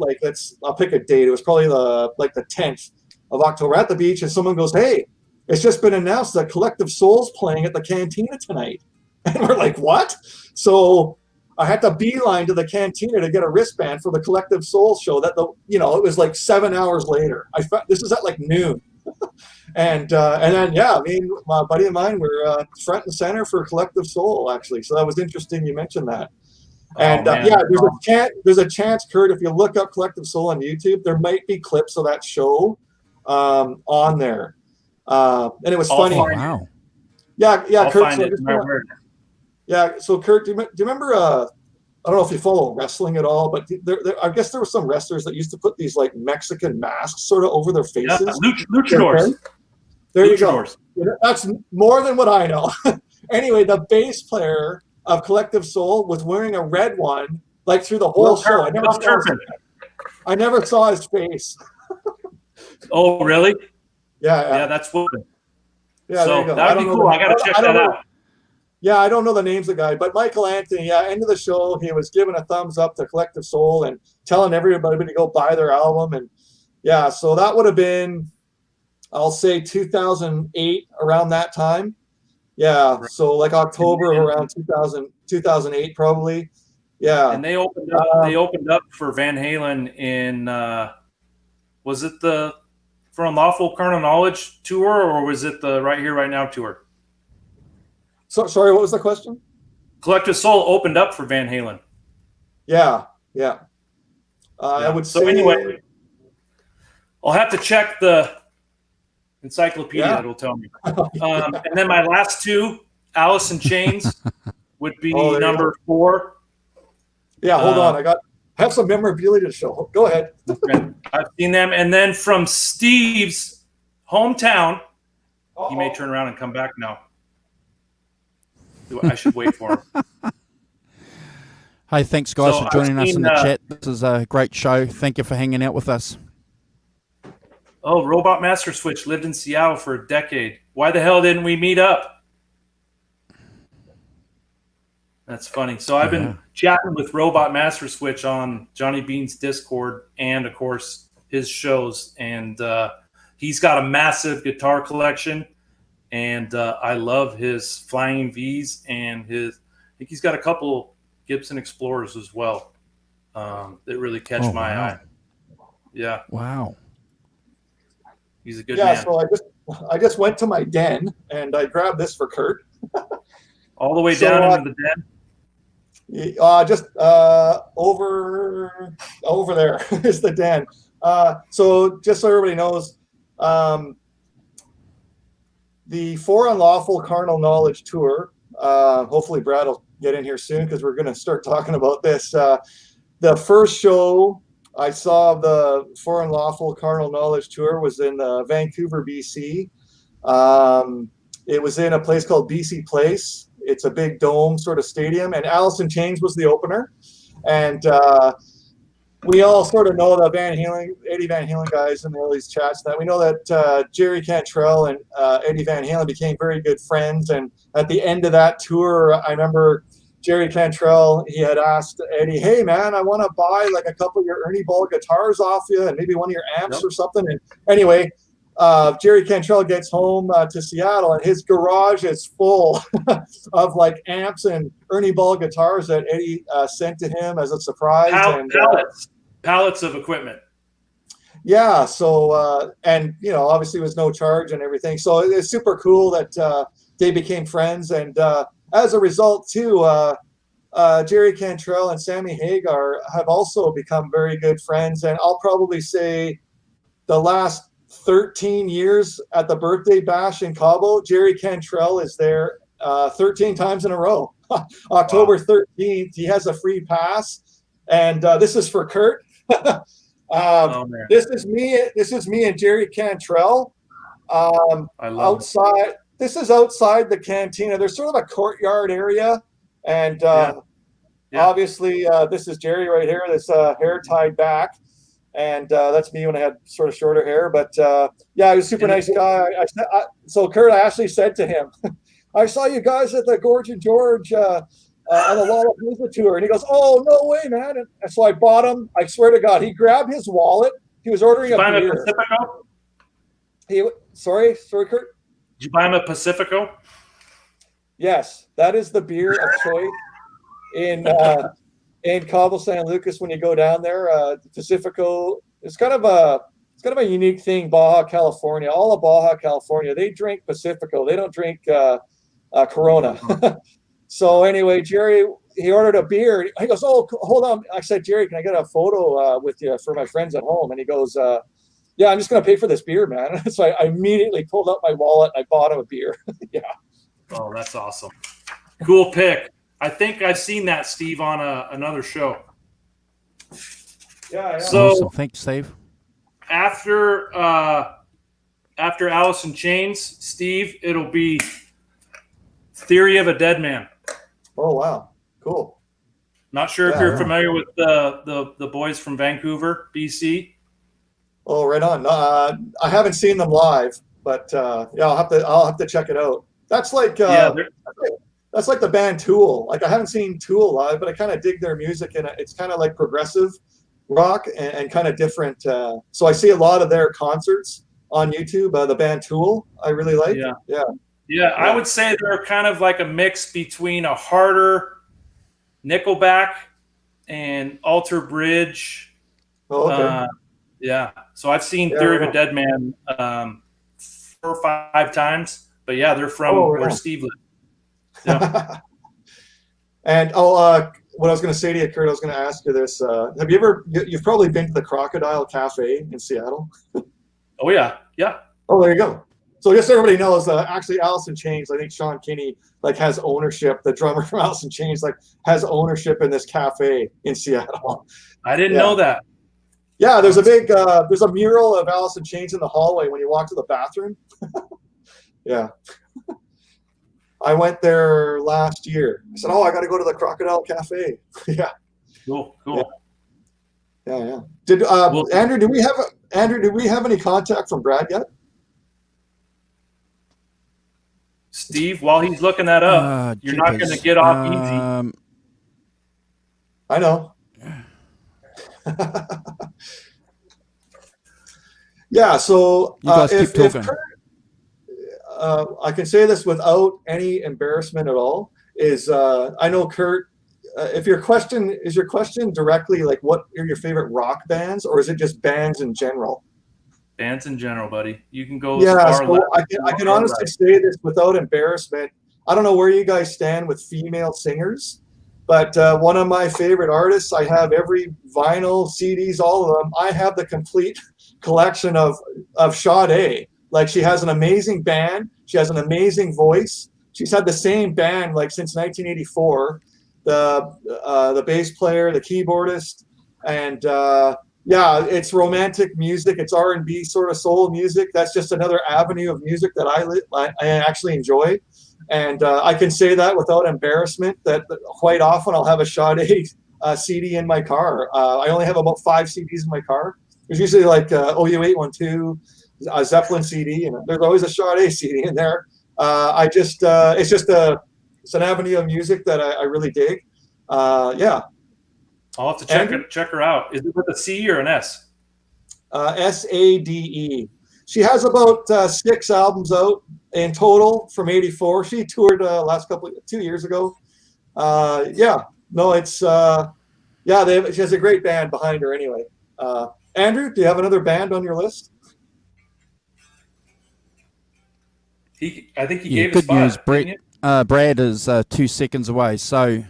I'll pick a date. It was probably the 10th of October at the beach, and someone goes, "Hey, it's just been announced that Collective Soul's playing at the Cantina tonight." And we're like, "What?" So I had to beeline to the Cantina to get a wristband for the Collective Soul show. That it was like 7 hours later. This is at like noon. And then me and my buddy of mine were front and center for Collective Soul, actually. So that was interesting you mentioned that. And there's a chance, Kurt, if you look up Collective Soul on YouTube, there might be clips of that show on there. And it was funny. Oh, wow. Yeah, I'll Kurt. Find it. So Kurt, do you remember? I don't know if you follow wrestling at all, but I guess there were some wrestlers that used to put these like Mexican masks sort of over their faces. Yeah, luchadors. There you go. That's more than what I know. Anyway, the bass player of Collective Soul was wearing a red one like through the whole show. I never saw his face. Oh, really? Yeah, that's what. Yeah, so that'd be cool. I got to check that out. Yeah, I don't know the names of the guy, but Michael Anthony, end of the show, he was giving a thumbs up to Collective Soul and telling everybody to go buy their album. And yeah, so that would have been, I'll say 2008, around that time. Yeah, so like October around 2008 probably. Yeah. And they opened up for Van Halen in was it the for Unlawful Carnal Knowledge tour, or was it the Right Here Right Now tour? So sorry, what was the question? Collective Soul opened up for Van Halen. Yeah. I would say. So anyway, I'll have to check the encyclopedia. It'll tell me. And then my last two, Alice in Chains, would be number 4. Yeah, hold on. I have some memorabilia to show. Go ahead. Okay. I've seen them. And then from Steve's hometown, he may turn around and come back now. I should wait for him. Hey, thanks, guys, for joining us in the chat. This is a great show. Thank you for hanging out with us. Oh, Robot Master Switch lived in Seattle for a decade. Why the hell didn't we meet up? That's funny. So I've been chatting with Robot Master Switch on Johnny Bean's Discord and, of course, his shows. And he's got a massive guitar collection. And I love his Flying V's and I think he's got a couple Gibson Explorers as well that really catch my eye. Yeah. Wow. He's a good man. So I just went to my den and I grabbed this for Kurt. All the way down into the den? Just over there is the den. So just so everybody knows, the For Unlawful Carnal Knowledge Tour, hopefully Brad will get in here soon because we're going to start talking about this. The first show I saw of the For Unlawful Carnal Knowledge Tour was in Vancouver, BC. It was in a place called BC Place. It's a big dome sort of stadium, and Alice in Chains was the opener. And we all sort of know the Eddie Van Halen guys in all these chats. That we know that Jerry Cantrell and Eddie Van Halen became very good friends. And at the end of that tour, I remember Jerry Cantrell, he had asked Eddie, "Hey man, I want to buy like a couple of your Ernie Ball guitars off you and maybe one of your amps or something." And anyway, Jerry Cantrell gets home to Seattle and his garage is full of like amps and Ernie Ball guitars that Eddie sent to him as a surprise. Pallets of equipment. Yeah. So, and obviously it was no charge and everything. So it's super cool that they became friends. And as a result too, Jerry Cantrell and Sammy Hagar have also become very good friends. And I'll probably say the last 13 years at the birthday bash in Cabo, Jerry Cantrell is there 13 times in a row. October 13th, he has a free pass, and this is for Kurt. This is me and Jerry Cantrell I love outside. This is outside the cantina. There's sort of a courtyard area, and obviously this is Jerry right here. This hair tied back, and that's me when I had sort of shorter hair. But he was a super nice guy. So Kurt, I actually said to him, "I saw you guys at the Gorge and George on the Lollapalooza tour," and he goes, "Oh, no way, man!" And so I bought him. I swear to God, he grabbed his wallet. He was ordering a beer. Sorry, Kurt. Did you buy him a Pacifico? Yes, that is the beer of choice in Cabo San Lucas when you go down there. Pacifico is kind of a unique thing. Baja California, all of Baja California, they drink Pacifico. They don't drink Corona. So anyway, Jerry, he ordered a beer. He goes, "Oh, hold on." I said, "Jerry, can I get a photo with you for my friends at home?" And he goes, "Yeah, I'm just going to pay for this beer, man." So I immediately pulled out my wallet and I bought him a beer. Yeah. Oh, that's awesome. Cool pick. I think I've seen that, Steve, on another show. Yeah. So awesome. Thanks, Steve. After Alice in Chains, Steve, it'll be Theory of a Dead Man. Oh, wow. Cool. Not sure if you're familiar with the boys from Vancouver, BC. Oh, right on. I haven't seen them live, but I'll have to check it out. That's like that's like the band Tool. Like I haven't seen Tool live, but I kind of dig their music, and it's kind of like progressive rock and kind of different. So I see a lot of their concerts on YouTube. The band Tool, I really like. Yeah. I would say they're kind of like a mix between a harder Nickelback and Alter Bridge. Oh, okay. So I've seen Theory of a Dead Man 4 or 5 times, but they're from where Steve lived. Yeah. And what I was going to say to you, Kurt, I was going to ask you this: you've probably been to the Crocodile Cafe in Seattle? Oh yeah. Oh, there you go. So just so everybody knows, actually, Alice in Chains, I think Sean Kinney has ownership. The drummer from Alice in Chains has ownership in this cafe in Seattle. I didn't know that. Yeah, there's a mural of Alice in Chains in the hallway when you walk to the bathroom. Yeah. I went there last year. I said, "Oh, I got to go to the Crocodile Cafe." Yeah. Cool. Yeah. Did Andrew? Do we have any contact from Brad yet? Steve, while he's looking that up, you're not going to get off easy. I know. Yeah. So you guys keep talking. I can say this without any embarrassment at all. I know Kurt. If your question directly like what are your favorite rock bands, or is it just bands in general? Bands in general, buddy. You can go. I can honestly say this without embarrassment. I don't know where you guys stand with female singers, but one of my favorite artists. I have every vinyl, CDs, all of them. I have the complete collection of Sade. Like she has an amazing band. She has an amazing voice. She's had the same band like since 1984. The bass player, the keyboardist, and it's romantic music. It's R&B sort of soul music. That's just another avenue of music that I actually enjoy, and I can say that without embarrassment. That quite often I'll have a Sade CD in my car. I only have about 5 CDs in my car. There's usually like OU812. A Zeppelin CD, and there's always a Sade CD in there. It's an avenue of music that I really dig. I'll have to check her out. Is it with a C or an S? Sade. She has about 6 albums out in total from '84. She toured 2 years ago. She has a great band behind her anyway. Andrew, do you have another band on your list? I think he gave us good news. 5. Brad is 2 seconds away, so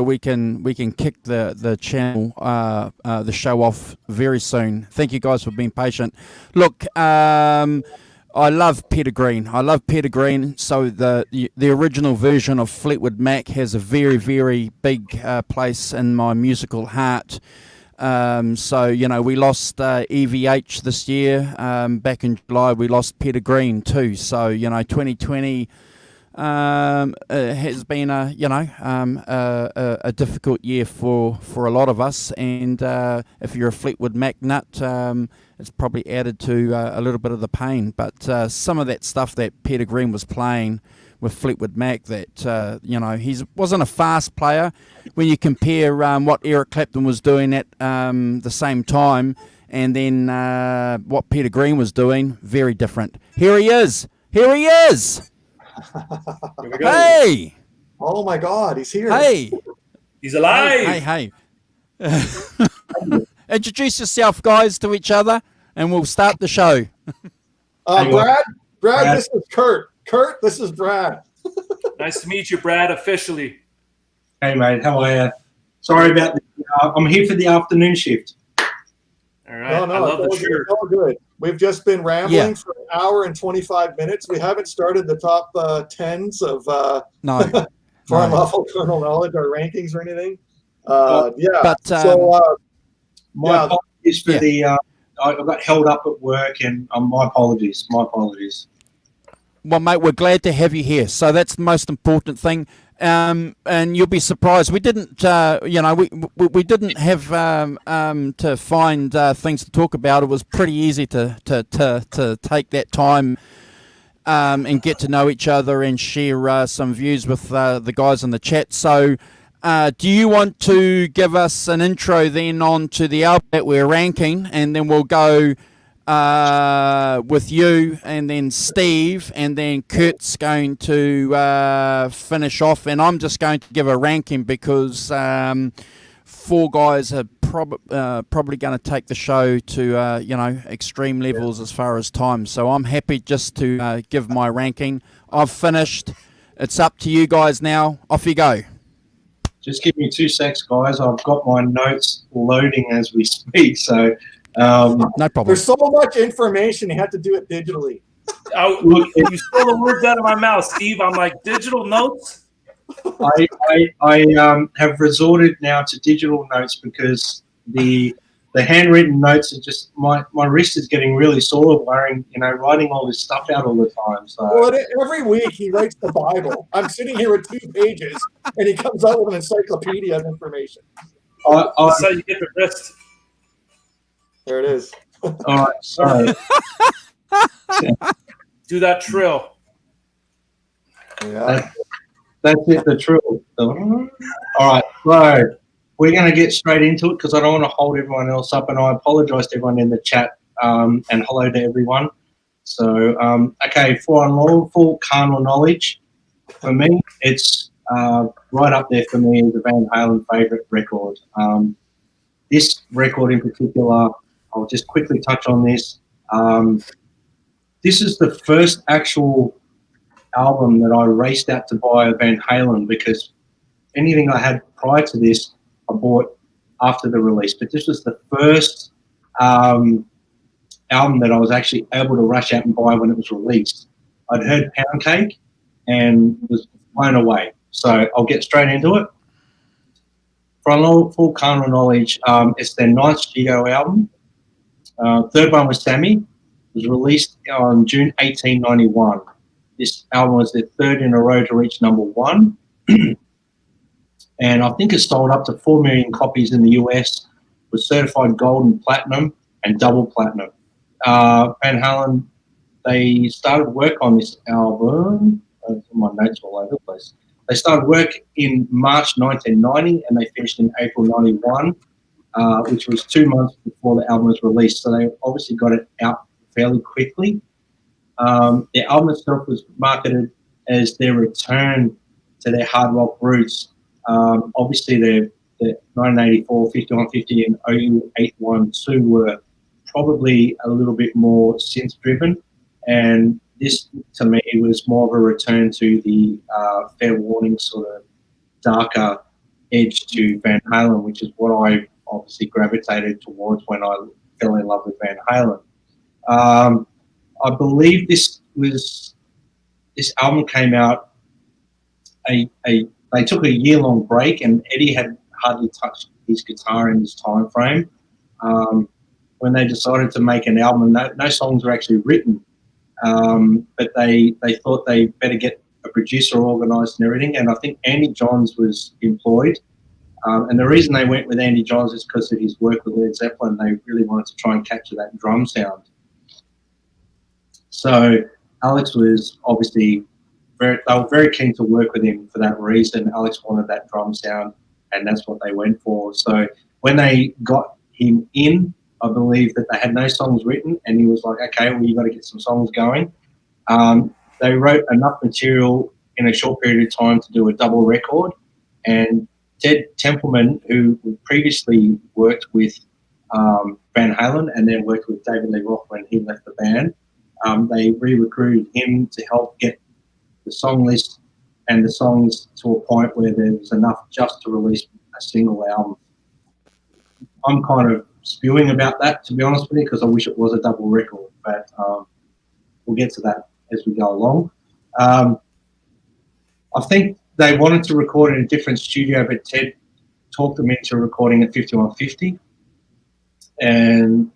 we can kick the channel the show off very soon. Thank you guys for being patient. Look, I love Peter Green. So the original version of Fleetwood Mac has a very, very big place in my musical heart. So, we lost EVH this year. Back in July, we lost Peter Green too. So, 2020 has been a difficult year for a lot of us. And if you're a Fleetwood Mac nut, it's probably added to a little bit of the pain. But some of that stuff that Peter Green was playing with Fleetwood Mac, that he wasn't a fast player. When you compare what Eric Clapton was doing at the same time, and then what Peter Green was doing, very different. Here he is. Here we go. Hey! Oh my God, he's here. Hey! He's alive. Hey! Introduce yourself, guys, to each other, and we'll start the show. Brad, this is Kurt. Kurt, this is Brad. Nice to meet you, Brad, officially. Hey, mate. How are you? Sorry about I'm here for the afternoon shift. All right. I love the shirt. It's all good. We've just been rambling for an hour and 25 minutes. We haven't started the top 10s of for Unlawful Carnal Knowledge, our rankings or anything. But my apologies for I got held up at work, and my apologies. My apologies. Well, mate, we're glad to have you here. So that's the most important thing. And you'll be surprised. We didn't, we didn't have to find things to talk about. It was pretty easy to take that time and get to know each other and share some views with the guys in the chat. So, do you want to give us an intro then on to the album that we're ranking, and then we'll go with you, and then Steve, and then Kurt's going to finish off, and I'm just going to give a ranking because four guys are probably going to take the show to extreme levels as far as time. So I'm happy just to give my ranking. I've finished. It's up to you guys now. Off you go. Just give me 2 secs, guys. I've got my notes loading as we speak, so. No problem. There's so much information, you have to do it digitally. Look, you stole the words out of my mouth, Steve. I'm like, digital notes? I have resorted now to digital notes because the handwritten notes are just my wrist is getting really sore writing all this stuff out all the time. So every week he writes the Bible. I'm sitting here with 2 pages, and he comes out with an encyclopedia of information. That's how you get the wrist. There it is. All right, sorry. Do that trill. Yeah. That's it, the trill. All right, so we're going to get straight into it because I don't want to hold everyone else up, and I apologise to everyone in the chat, and hello to everyone. So, okay, for Unlawful Carnal Knowledge, for me, it's right up there for me as a Van Halen favourite record. This record in particular, I'll just quickly touch on this. This is the first actual album that I raced out to buy a Van Halen because anything I had prior to this, I bought after the release. But this was the first album that I was actually able to rush out and buy when it was released. I'd heard Pound Cake and was blown away. So I'll get straight into it. For Unlawful Carnal Knowledge, it's their 9th studio album. Third one was Sammy. It was released on June 1891. This album was their 3rd in a row to reach number 1. And I think it sold up to 4 million copies in the US, was certified gold and platinum and double platinum. Van Halen, they started work on this album. My notes all over the place. They started work in March 1990 and they finished in April 91. Which was 2 months before the album was released. So they obviously got it out fairly quickly. The album itself was marketed as their return to their hard rock roots. Obviously, the 1984, 5150 and 0812 were probably a little bit more synth-driven. And this, to me, was more of a return to the Fair Warning sort of darker edge to Van Halen, which is what I obviously gravitated towards when I fell in love with Van Halen. I believe this album came out they took a year-long break, and Eddie had hardly touched his guitar in this time frame. When they decided to make an album, no songs were actually written, but they thought they better get a producer organised and everything. And I think Andy Johns was employed. And the reason they went with Andy Johns is because of his work with Led Zeppelin. They really wanted to try and capture that drum sound. So Alex was obviously they were very keen to work with him for that reason. Alex wanted that drum sound, and that's what they went for. So when they got him in, I believe that they had no songs written, and he was like, okay, well, you've got to get some songs going. They wrote enough material in a short period of time to do a double record, and Ted Templeman, who previously worked with Van Halen and then worked with David Lee Roth when he left the band, they re-recruited him to help get the song list and the songs to a point where there was enough just to release a single album. I'm kind of spewing about that, to be honest with you, because I wish it was a double record, but we'll get to that as we go along. I think they wanted to record in a different studio, but Ted talked them into recording at 5150, and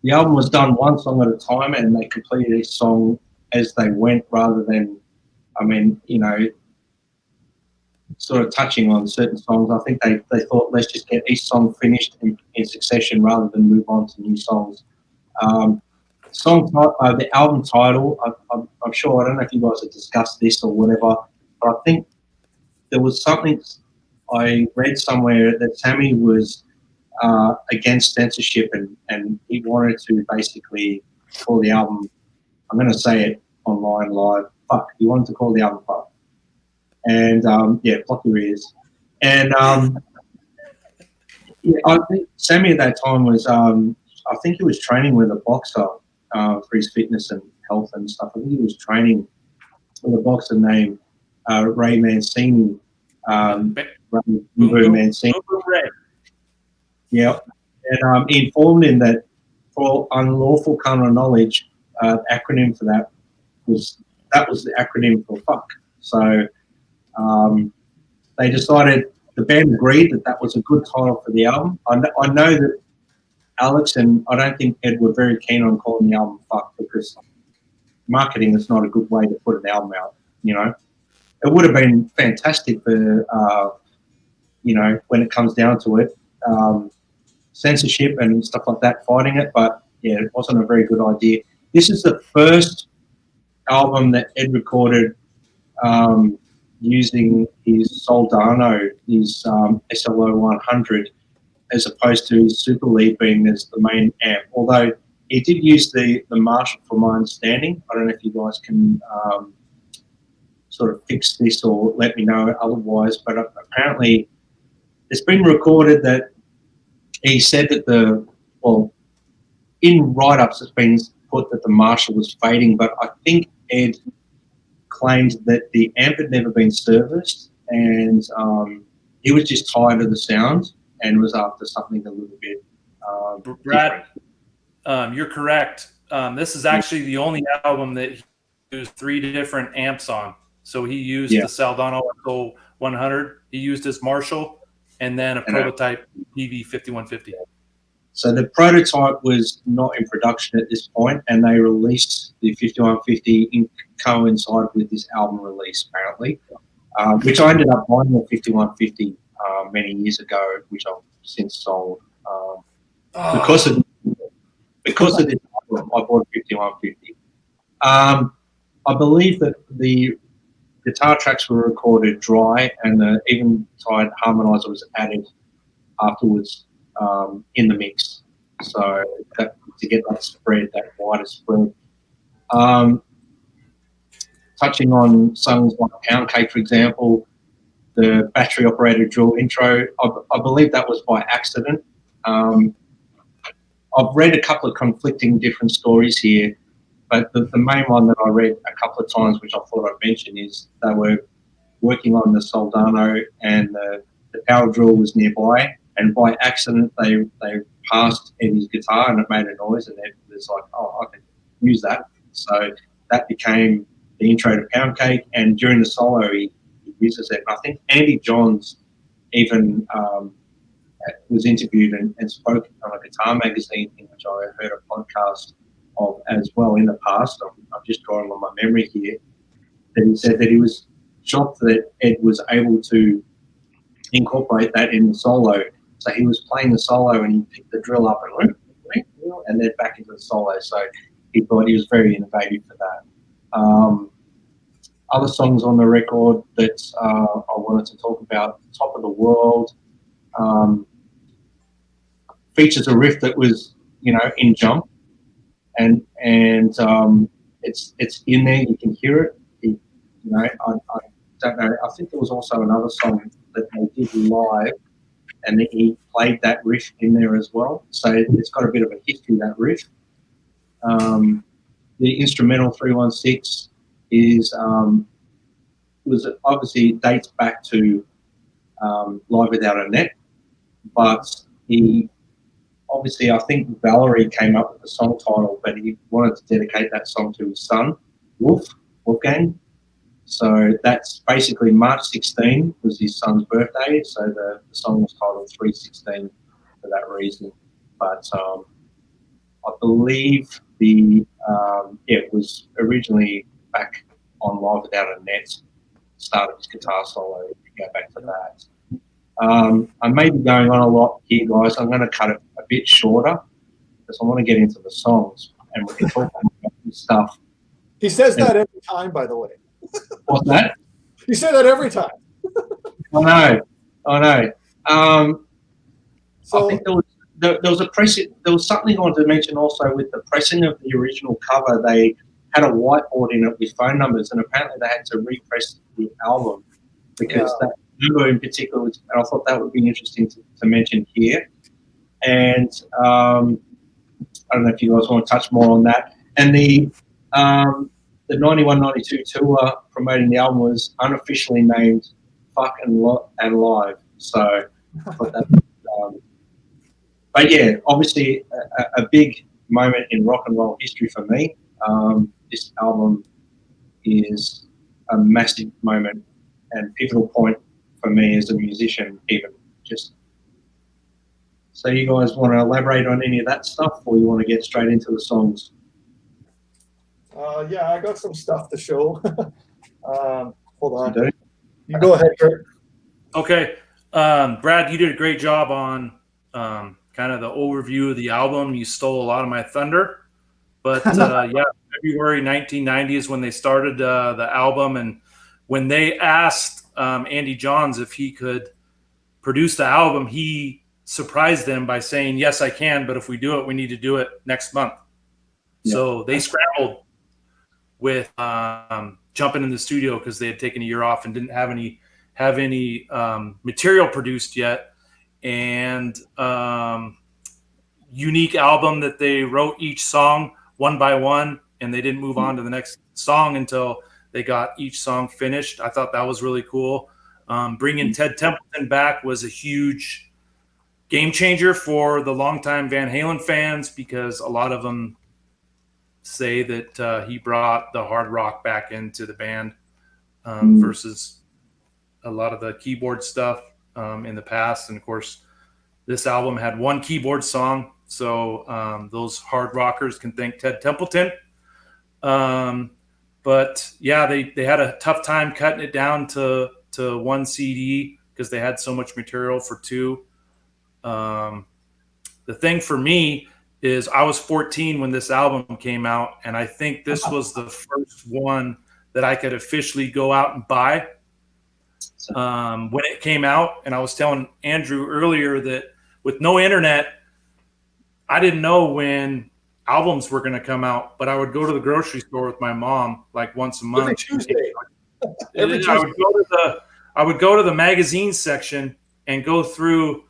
the album was done one song at a time, and they completed each song as they went rather than, sort of touching on certain songs. I think they thought, let's just get each song finished in succession rather than move on to new songs. The album title, I'm sure, I don't know if you guys have discussed this or whatever, but I think there was something I read somewhere that Sammy was against censorship and he wanted to basically call the album, I'm going to say it online live, Fuck. He wanted to call the album Fuck. And block your ears. And I think Sammy at that time was, I think he was training with a boxer for his fitness and health and stuff. I think he was training with a boxer named Ray Mancini. Ray Mancini. Yeah. And he informed him that for Unlawful Carnal knowledge, acronym for that was the acronym for fuck. So they decided, the band agreed that was a good title for the album. I know that Alex and I don't think Ed were very keen on calling the album Fuck, because marketing is not a good way to put an album out, It would have been fantastic for, when it comes down to it, censorship and stuff like that, fighting it, but yeah, it wasn't a very good idea. This is the first album that Ed recorded using his Soldano, his SLO 100, as opposed to his Super Lead being as the main amp. Although he did use the Marshall, from my understanding. I don't know if you guys can sort of fix this or let me know otherwise, but apparently it's been recorded that he said that in write-ups it's been put that the Marshall was fading, but I think Ed claimed that the amp had never been serviced, and he was just tired of the sound and was after something a little bit Brad, you're correct. This is actually the only album that he used 3 different amps on. So he used the Soldano 100, he used his Marshall, and then a prototype PV 5150. So the prototype was not in production at this point, and they released the 5150 in coincide with this album release, apparently, which I ended up buying the 5150 many years ago, which I've since sold. Because of this album, I bought a 5150. I believe that the guitar tracks were recorded dry, and the eventide harmonizer was added afterwards in the mix, so to get that spread, that wider spread. Touching on songs like Pound Cake, for example, the battery operated drill intro, I believe that was by accident. I've read a couple of conflicting different stories here, but the main one that I read a couple of times, which I thought I'd mention, is they were working on the Soldano and the power drill was nearby, and by accident they passed Eddie's guitar and it made a noise, and Ed was like, oh, I can use that. So that became the intro to Pound Cake, and during the solo he uses it. And I think Andy Johns even was interviewed and spoke on a guitar magazine, in which I heard a podcast of as well in the past. I'm just drawing on my memory here. That he said that he was shocked that Ed was able to incorporate that in the solo. So he was playing the solo and he picked the drill up and then back into the solo. So he thought he was very innovative for that. Other songs on the record that I wanted to talk about, Top of the World, features a riff that was, in Jump, and it's in there. You can hear it. I don't know. I think there was also another song that they did live, and he played that riff in there as well. So it's got a bit of a history, that riff. The instrumental 316 was obviously dates back to Live Without a Net, but he obviously, I think Valerie came up with the song title, but he wanted to dedicate that song to his son, Wolfgang. So that's basically March 16 was his son's birthday, so the song was titled 316 for that reason. But I believe it was originally back on Live Without a Net, started his guitar solo, if you go back to that. I may be going on a lot here, guys. I'm going to cut it a bit shorter because I want to get into the songs and we can talk about this stuff. He says that every time, by the way. What's that? You say that every time. I know. So I think there was a pressing. There was something I wanted to mention also with the pressing of the original cover. They had a whiteboard in it with phone numbers, and apparently they had to repress the album because that number in particular was, and I thought that would be interesting to mention here. And I don't know if you guys want to touch more on that. And the 91-92 tour promoting the album was unofficially named F.U.C.K and Live. So I thought that. But yeah, obviously a big moment in rock and roll history for me. This album is a massive moment and pivotal point for me as a musician, even just. So you guys want to elaborate on any of that stuff, or you want to get straight into the songs? Yeah, I got some stuff to show. Hold on. You go ahead, Kurt. Okay. Brad, you did a great job on kind of the overview of the album. You stole a lot of my thunder. But yeah, February 1990 is when they started the album. And when they asked Andy Johns if he could produce the album, he surprised them by saying, yes, I can, but if we do it, we need to do it next month. Yeah. So they scrambled with jumping in the studio because they had taken a year off and didn't have any material produced yet. And unique album that they wrote each song one by one, and they didn't move on to the next song until they got each song finished. I thought that was really cool. Bringing Ted Templeton back was a huge game changer for the longtime Van Halen fans because a lot of them say that he brought the hard rock back into the band versus a lot of the keyboard stuff in the past. And of course, this album had one keyboard song, so those hard rockers can thank Ted Templeton. But yeah, they had a tough time cutting it down to one CD because they had so much material for two. The thing for me is I was 14 when this album came out, and I think this was the first one that I could officially go out and buy when it came out. And I was telling Andrew earlier that with no internet, I didn't know when albums were going to come out, but I would go to the grocery store with my mom like once a month. Every Tuesday. I would go to the magazine section and go through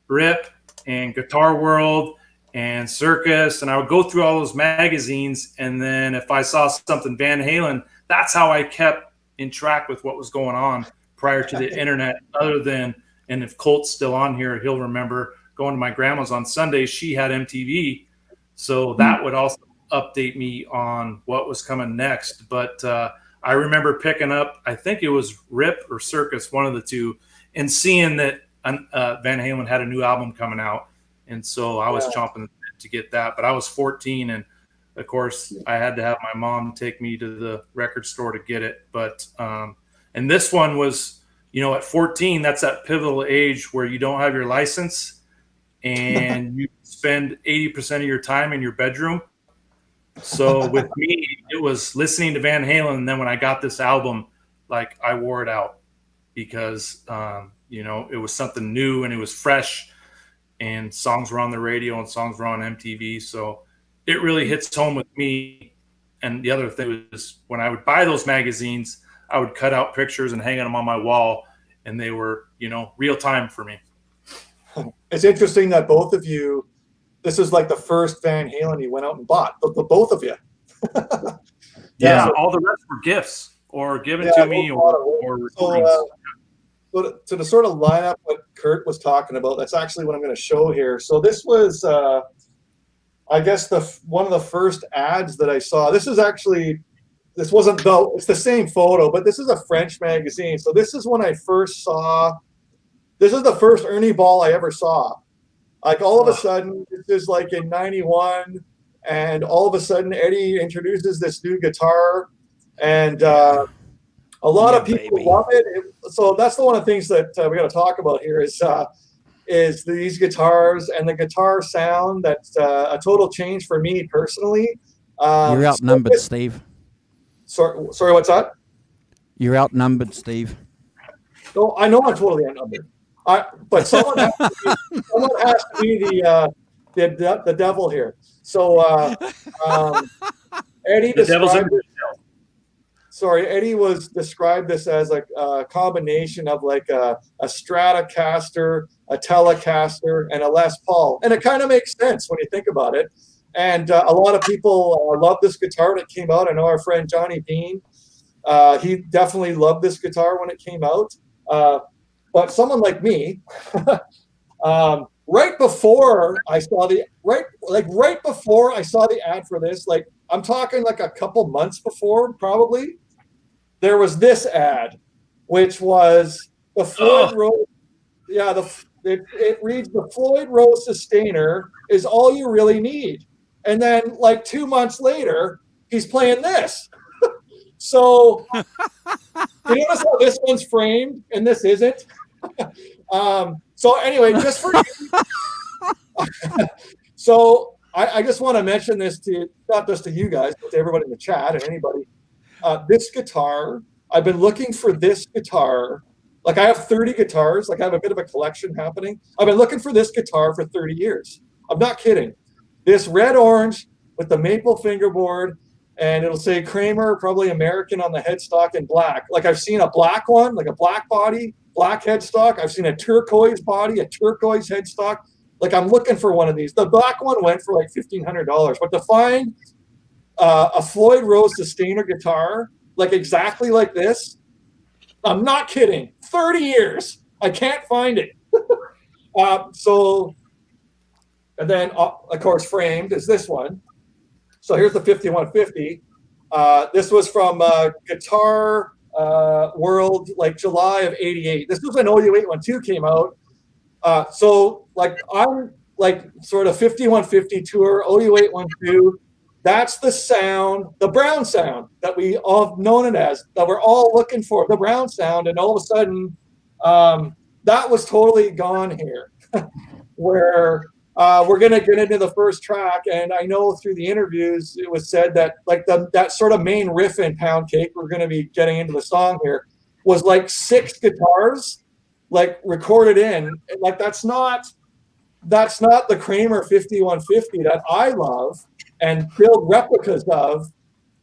Rip and Guitar World and Circus, and I would go through all those magazines, and then if I saw something Van Halen, that's how I kept in track with what was going on prior to the internet, other than, and if Colt's still on here, he'll remember going to my grandma's on Sundays. She had MTV, so that would also update me on what was coming next. But I remember picking up, I think it was Rip or Circus, one of the two, and seeing that Van Halen had a new album coming out, and so I was chomping to get that. But I was 14, and of course I had to have my mom take me to the record store to get it. But and this one was, at 14, that's that pivotal age where you don't have your license and you spend 80% of your time in your bedroom. So with me, it was listening to Van Halen, and then when I got this album, like, I wore it out because it was something new and it was fresh, and songs were on the radio and songs were on MTV. So it really hits home with me. And the other thing was, when I would buy those magazines, I would cut out pictures and hang them on my wall, and they were, real time for me. It's interesting that both of you, this is like the first Van Halen you went out and bought, the both of you. Yeah, so, all the rest were gifts or given to me or recordings. So to sort of line up what Kurt was talking about, that's actually what I'm going to show here. So this was, I guess, one of the first ads that I saw. It's the same photo, but this is a French magazine. So this is when I first saw, this is the first Ernie Ball I ever saw. Like, all of a sudden, this is like in 91, and all of a sudden Eddie introduces this new guitar, and a lot of people love it. So that's one of the things that we got to talk about here is these guitars and the guitar sound. That's a total change for me personally. You're outnumbered, Steve. Sorry, what's that? You're outnumbered, Steve. No, I know I'm totally outnumbered. But someone has to be the devil here. So Eddie described it. Sorry, Eddie described this as a combination of like a Stratocaster, a Telecaster, and a Les Paul, and it kind of makes sense when you think about it. And a lot of people love this guitar when it came out. I know our friend Johnny Bean, he definitely loved this guitar when it came out. But someone like me, right before I saw the ad for this, like, I'm talking like a couple months before, probably, there was this ad, which was the Floyd Rose. Yeah, it reads, "The Floyd Rose Sustainer is all you really need." And then, like, 2 months later, he's playing this. So you notice how this one's framed and this isn't? So anyway, just for you. So I just want to mention this not just to you guys, but to everybody in the chat and anybody. This guitar, I've been looking for this guitar. Like, I have 30 guitars. Like, I have a bit of a collection happening. I've been looking for this guitar for 30 years. I'm not kidding. This red-orange with the maple fingerboard, and it'll say Kramer, probably American, on the headstock in black. Like, I've seen a black one, like a black body, black headstock. I've seen a turquoise body, a turquoise headstock. Like, I'm looking for one of these. The black one went for like $1,500. But to find a Floyd Rose Sustainer guitar, like exactly like this, I'm not kidding. 30 years. I can't find it. And then, of course, framed is this one. So here's the 5150. This was from Guitar World, like July of '88. This was when OU812 came out. So like, I'm like sort of 5150 tour, OU812. That's the sound, the brown sound that we all known it as, that we're all looking for, the brown sound. And all of a sudden, that was totally gone here. Where we're going to get into the first track, and I know through the interviews it was said that like that sort of main riff in Pound Cake, we're going to be getting into the song here, was like 6 guitars like recorded in. Like, that's not the Kramer 5150 that I love and build replicas of,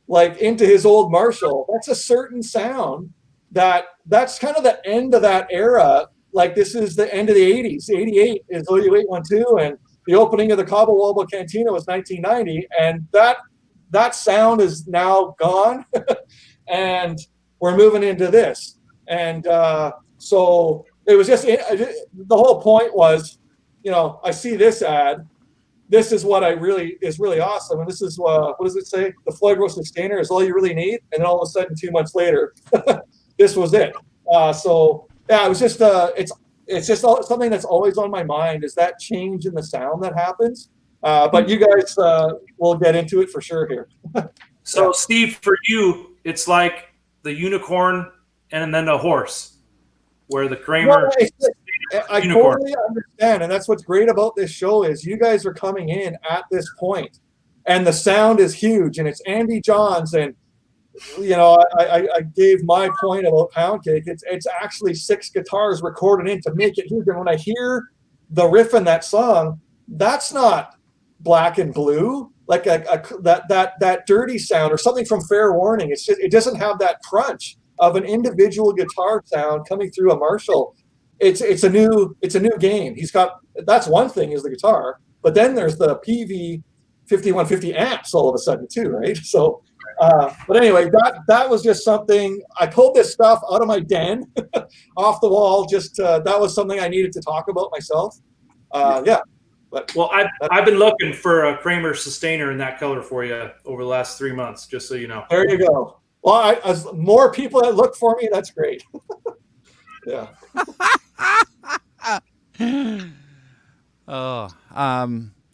like, into his old Marshall. That's a certain sound that's kind of the end of that era. Like, this is the end of the 80s. 88 is OU812, and the opening of the Cabo Wabo Cantina was 1990, and that sound is now gone, and we're moving into this. And so it was just, the whole point was, I see this ad. This is what is really awesome. And this is, what does it say? The Floyd Rose Sustainer is all you really need. And then all of a sudden, 2 months later, this was it. So yeah, it was just, it's just something that's always on my mind is that change in the sound that happens. But you guys will get into it for sure here. So, Steve, for you, it's like the unicorn and then the horse, where the Kramer. I totally understand, and that's what's great about this show is you guys are coming in at this point, and the sound is huge, and it's Andy Johns, and I gave my point about Pound Cake. It's actually 6 guitars recorded in to make it huge, and when I hear the riff in that song, that's not Black and Blue, like that dirty sound or something from Fair Warning. It's just, it doesn't have that crunch of an individual guitar sound coming through a Marshall. It's a new game. He's got, that's one thing is the guitar, but then there's the PV 5150 amps all of a sudden too, right? So, but anyway, that was just something. I pulled this stuff out of my den, off the wall. Just that was something I needed to talk about myself. Yeah. But well, I've been looking for a Kramer sustainer in that color for you over the last 3 months, just so you know. There you go. Well, as more people that look for me, that's great. Yeah.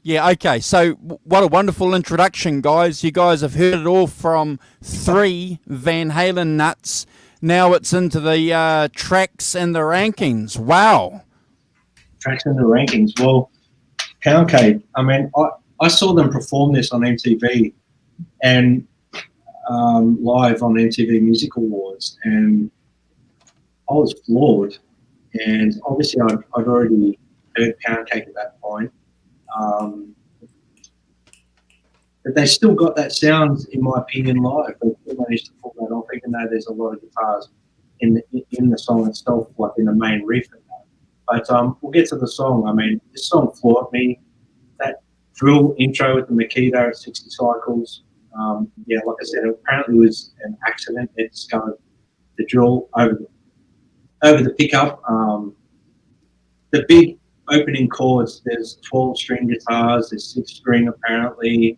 Yeah, okay. So what a wonderful introduction, guys. You guys have heard it all from 3 Van Halen nuts. Now it's into the tracks and the rankings. Wow. Tracks and the rankings. Well, Pound Cake, I mean, I saw them perform this on MTV and live on MTV Music Awards, and I was floored. And obviously I'd already heard Pound Cake at that point. But they still got that sound, in my opinion, live. They still managed to pull that off, even though there's a lot of guitars in the song itself, like in the main riff and that. But we'll get to the song. I mean, this song floored me. That drill intro with the Makita at 60 cycles. Yeah, like I said, it apparently was an accident. They discovered the drill over the pickup. The big opening chords, there's 12-string guitars, there's 6-string apparently.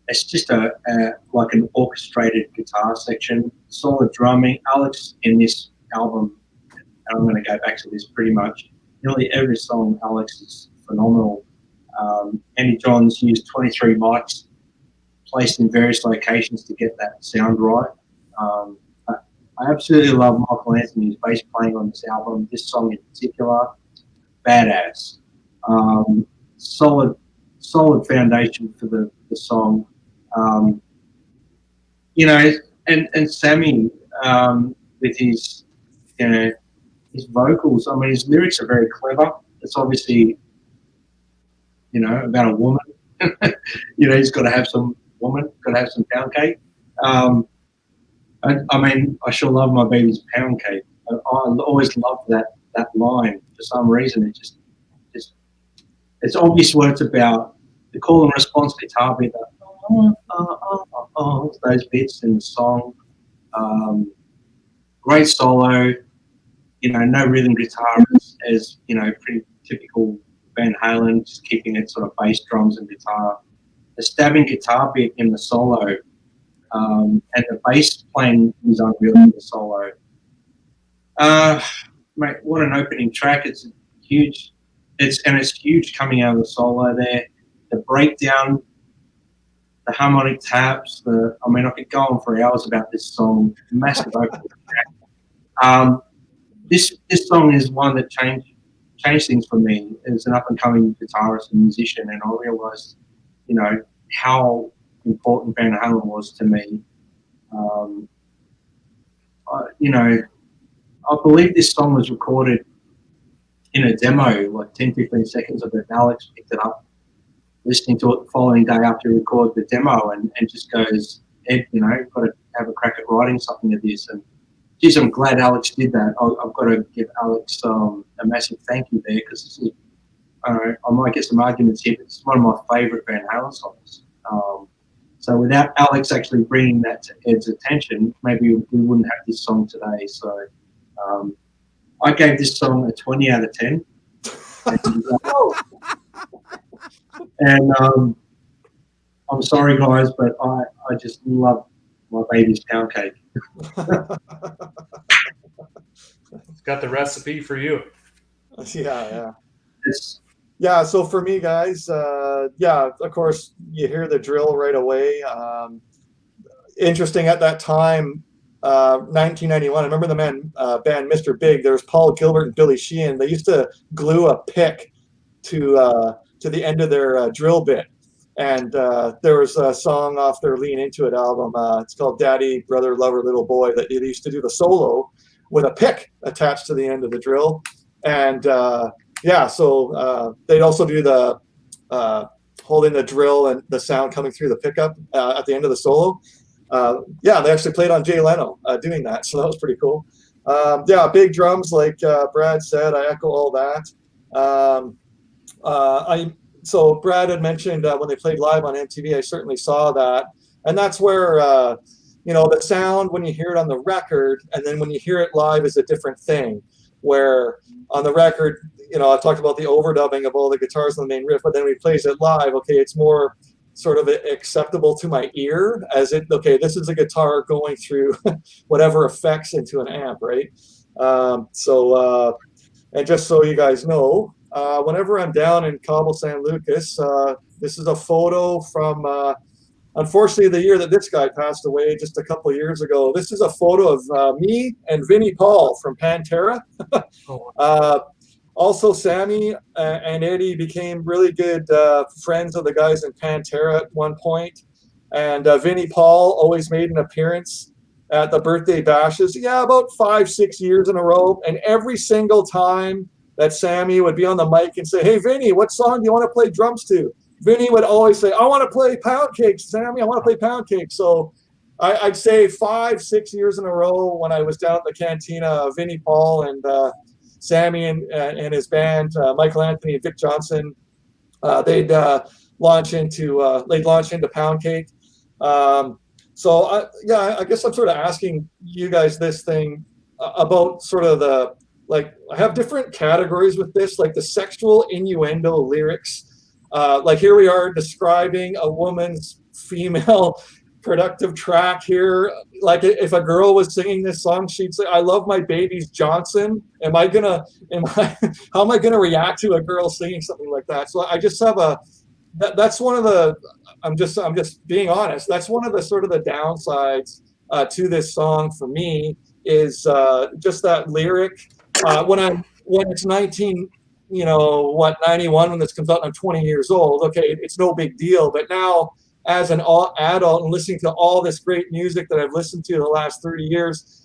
It's just like an orchestrated guitar section, solid drumming. Alex in this album, and I'm going to go back to this pretty much, nearly every song Alex is phenomenal. Andy Johns used 23 mics placed in various locations to get that sound right. I absolutely love Michael Anthony's bass playing on this album, this song in particular. Badass. Solid foundation for the song. You know, and Sammy with his vocals. I mean, his lyrics are very clever. It's obviously, about a woman. He's got to have some woman, got to have some pound cake. I mean, I sure love my baby's pound cake. I always loved that line. For some reason, it just it's obvious what it's about. The call and response guitar bit, those bits in the song. Great solo. No rhythm guitar as pretty typical Van Halen, just keeping it sort of bass, drums, and guitar. The stabbing guitar bit in the solo, and the bass playing is unreal in the solo. Mate, what an opening track! It's huge. It's huge coming out of the solo there. The breakdown, the harmonic taps. I could go on for hours about this song. Massive opening track. This song is one that changed things for me as an up and coming guitarist and musician, and I realised, how important Van Halen was to me. I believe this song was recorded in a demo, like 10, 15 seconds of it. Alex picked it up, listening to it the following day after he recorded the demo, and just goes, Ed, got to have a crack at writing something of this. And geez, I'm glad Alex did that. I've got to give Alex a massive thank you there, because I might get some arguments here, but it's one of my favourite Van Halen songs. So without Alex actually bringing that to Ed's attention, maybe we wouldn't have this song today. So I gave this song a 20 out of 10. And I'm sorry, guys, but I just love my baby's pound cake. got the recipe for you. Yeah. Yeah, so for me, guys, of course, you hear the drill right away. Interesting at that time, 1991. I remember the band Mr. Big. There was Paul Gilbert and Billy Sheehan. They used to glue a pick to the end of their drill bit, and there was a song off their Lean Into It album. It's called "Daddy, Brother, Lover, Little Boy." That they used to do the solo with a pick attached to the end of the drill, and so they'd also do the holding the drill and the sound coming through the pickup at the end of the solo. They actually played on Jay Leno doing that, so that was pretty cool. Big drums, like Brad said. I echo all that. So Brad had mentioned when they played live on MTV, I certainly saw that, and that's where the sound when you hear it on the record, and then when you hear it live is a different thing. Where on the record, I talked about the overdubbing of all the guitars on the main riff, but then when he plays it live, okay, it's more sort of acceptable to my ear this is a guitar going through whatever effects into an amp, right? And just so you guys know, whenever I'm down in Cabo San Lucas, this is a photo from, unfortunately, the year that this guy passed away just a couple of years ago. This is a photo of me and Vinnie Paul from Pantera. Also, Sammy and Eddie became really good friends of the guys in Pantera at one point. And Vinnie Paul always made an appearance at the birthday bashes, about 5-6 years in a row. And every single time that Sammy would be on the mic and say, "Hey, Vinnie, what song do you want to play drums to?" Vinnie would always say, "I want to play Pound Cake, Sammy. I want to play Pound Cake." So I'd say 5-6 years in a row when I was down at the cantina, Vinnie Paul and Sammy and his band, Michael Anthony and Vic Johnson, they'd launch into Pound Cake. I guess I'm sort of asking you guys this thing about sort of I have different categories with this, like the sexual innuendo lyrics. Here we are describing a woman's female productive track here. Like if a girl was singing this song, she'd say, "I love my babies Johnson." How am I gonna react to a girl singing something like that? So I just have that's one of the, I'm just being honest. That's one of the sort of the downsides to this song for me is just that lyric. When it's 91 when this comes out and I'm 20 years old, okay, it's no big deal. But now as an adult and listening to all this great music that I've listened to the last 30 years,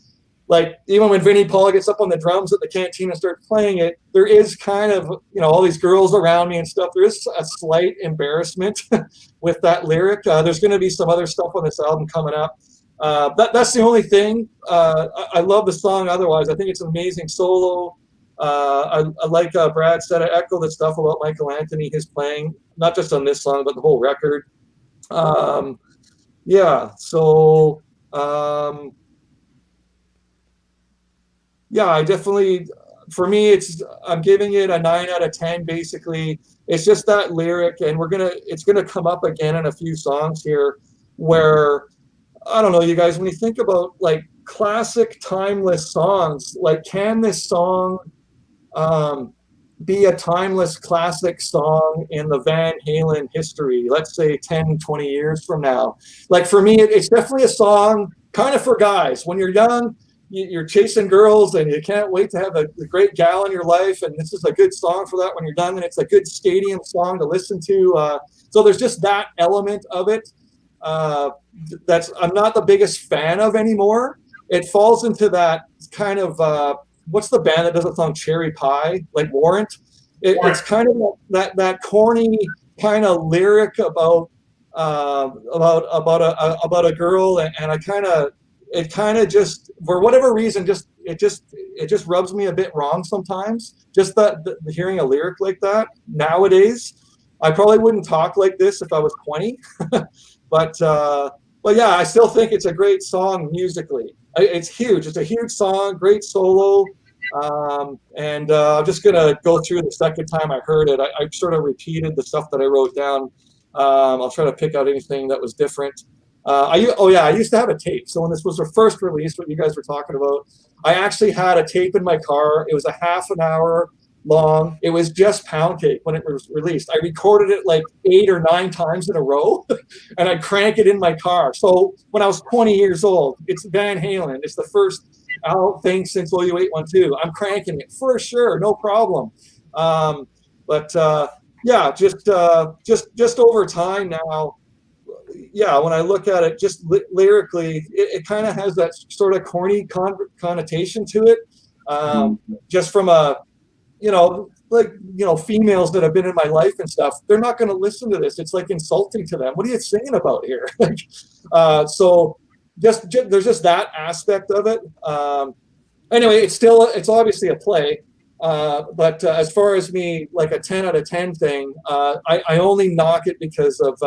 like even when Vinnie Paul gets up on the drums at the canteen and starts playing it, there is kind of, all these girls around me and stuff. There is a slight embarrassment with that lyric. There's going to be some other stuff on this album coming up. That's the only thing. I love the song otherwise. I think it's an amazing solo. I like Brad said, I echo the stuff about Michael Anthony, his playing, not just on this song, but the whole record. I definitely, for me, I'm giving it a 9 out of 10, basically. It's just that lyric, and it's gonna come up again in a few songs here where, I don't know, you guys, when you think about like classic timeless songs, like can this song be a timeless classic song in the Van Halen history, let's say 10, 20 years from now? Like for me, it's definitely a song kind of for guys. When you're young, you're chasing girls and you can't wait to have a great gal in your life, and this is a good song for that when you're done, and it's a good stadium song to listen to. So there's just that element of it that's I'm not the biggest fan of anymore. It falls into that kind of what's the band that does the song Cherry Pie, like Warrant? It's kind of that corny kind of lyric about a girl, and it kind of just, for whatever reason, it just rubs me a bit wrong sometimes. Just the hearing a lyric like that nowadays. I probably wouldn't talk like this if I was 20, but yeah, I still think it's a great song musically. It's huge. It's a huge song, great solo. I'm just gonna go through the second time I heard it. I sort of repeated the stuff that I wrote down. I'll try to pick out anything that was different. I used to have a tape. So when this was the first release, what you guys were talking about, I actually had a tape in my car. It was a half an hour long. It was just Pound Cake when it was released. I recorded it like 8 or 9 times in a row, and I'd crank it in my car. So when I was 20 years old, it's Van Halen. It's the first thing since OU812. I'm cranking it for sure, no problem. Just over time now, when I look at it, just lyrically, it kind of has that sort of corny connotation to it. Just from a, females that have been in my life and stuff, they're not going to listen to this. It's like insulting to them. What are you singing about here? So there's just that aspect of it. Anyway, it's obviously a play. But as far as me, like a 10 out of 10 thing, I only knock it because of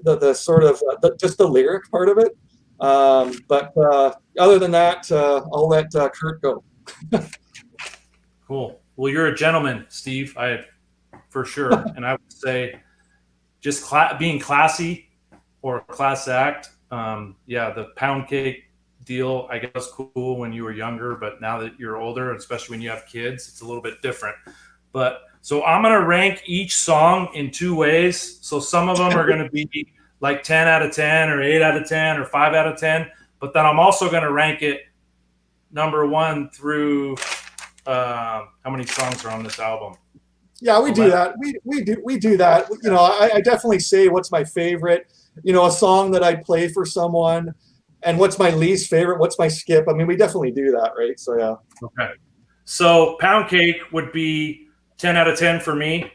the sort of just the lyric part of it. But other than that, I'll let Kurt go. Cool. Well, you're a gentleman, Steve. For sure. And I would say just being classy or class act. The Pound Cake deal, I guess, was cool when you were younger, but now that you're older, especially when you have kids, it's a little bit different. But so I'm going to rank each song in 2 ways. So some of them are going to be like 10 out of 10 or 8 out of 10 or 5 out of 10. But then I'm also going to rank it number 1 through how many songs are on this album? Yeah, we do that. We do that. I definitely say what's my favorite, a song that I'd play for someone, and what's my least favorite, what's my skip. I mean, we definitely do that, right? So, yeah. Okay. So Pound Cake would be 10 out of 10 for me.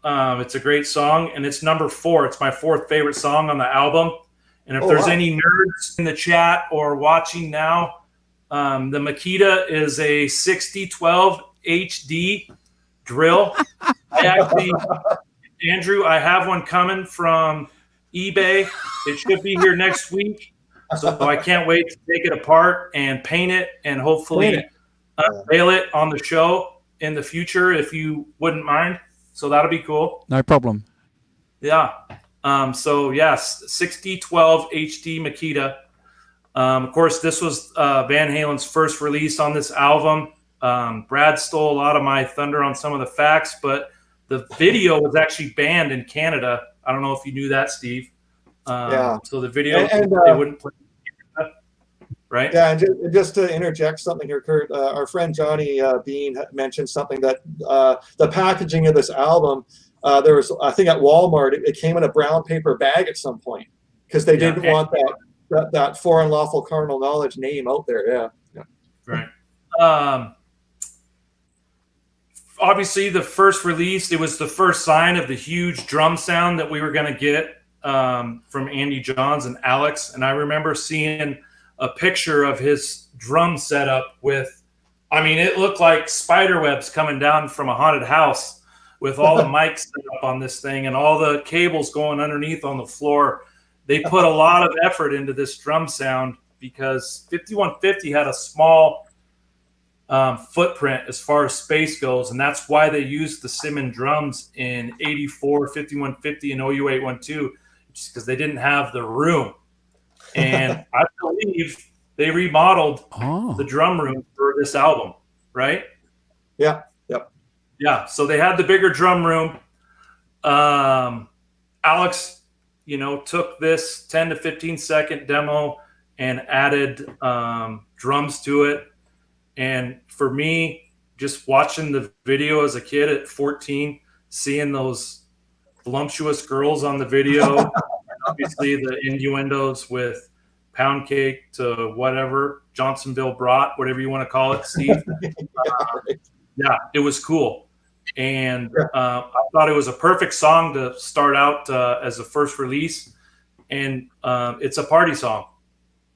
It's a great song, and it's number 4. It's my 4th favorite song on the album. And if there's any nerds in the chat or watching now, the Makita is a 6012 HD drill. Andrew, I have one coming from eBay. It should be here next week. So I can't wait to take it apart and paint it and hopefully unveil it on the show in the future, if you wouldn't mind. So that'll be cool. No problem. Yeah. So yes, 6012 HD Makita. Of course, this was Van Halen's first release on this album. Brad stole a lot of my thunder on some of the facts, but the video was actually banned in Canada. I don't know if you knew that, Steve. So the video, they wouldn't play in Canada, right? Yeah, and just to interject something here, Kurt, our friend Johnny Bean mentioned something that the packaging of this album, there was, I think at Walmart, it came in a brown paper bag at some point because they didn't want that For Unlawful Carnal Knowledge name out there. Yeah. Right. Obviously, the first release, it was the first sign of the huge drum sound that we were going to get from Andy Johns and Alex. And I remember seeing a picture of his drum setup with, it looked like spider webs coming down from a haunted house with all the mics set up on this thing and all the cables going underneath on the floor. They put a lot of effort into this drum sound because 5150 had a small footprint as far as space goes, and that's why they used the Simmons drums in 84, 5150, and OU812, just because they didn't have the room. And I believe they remodeled the drum room for this album, right? Yeah. Yep. Yeah. So they had the bigger drum room. Alex, took this 10 to 15 second demo and added drums to it. And for me, just watching the video as a kid at 14, seeing those voluptuous girls on the video, obviously the innuendos with Pound Cake to whatever, Johnsonville Brat, whatever you want to call it, Steve. It was cool. And I thought it was a perfect song to start out as a first release. And it's a party song.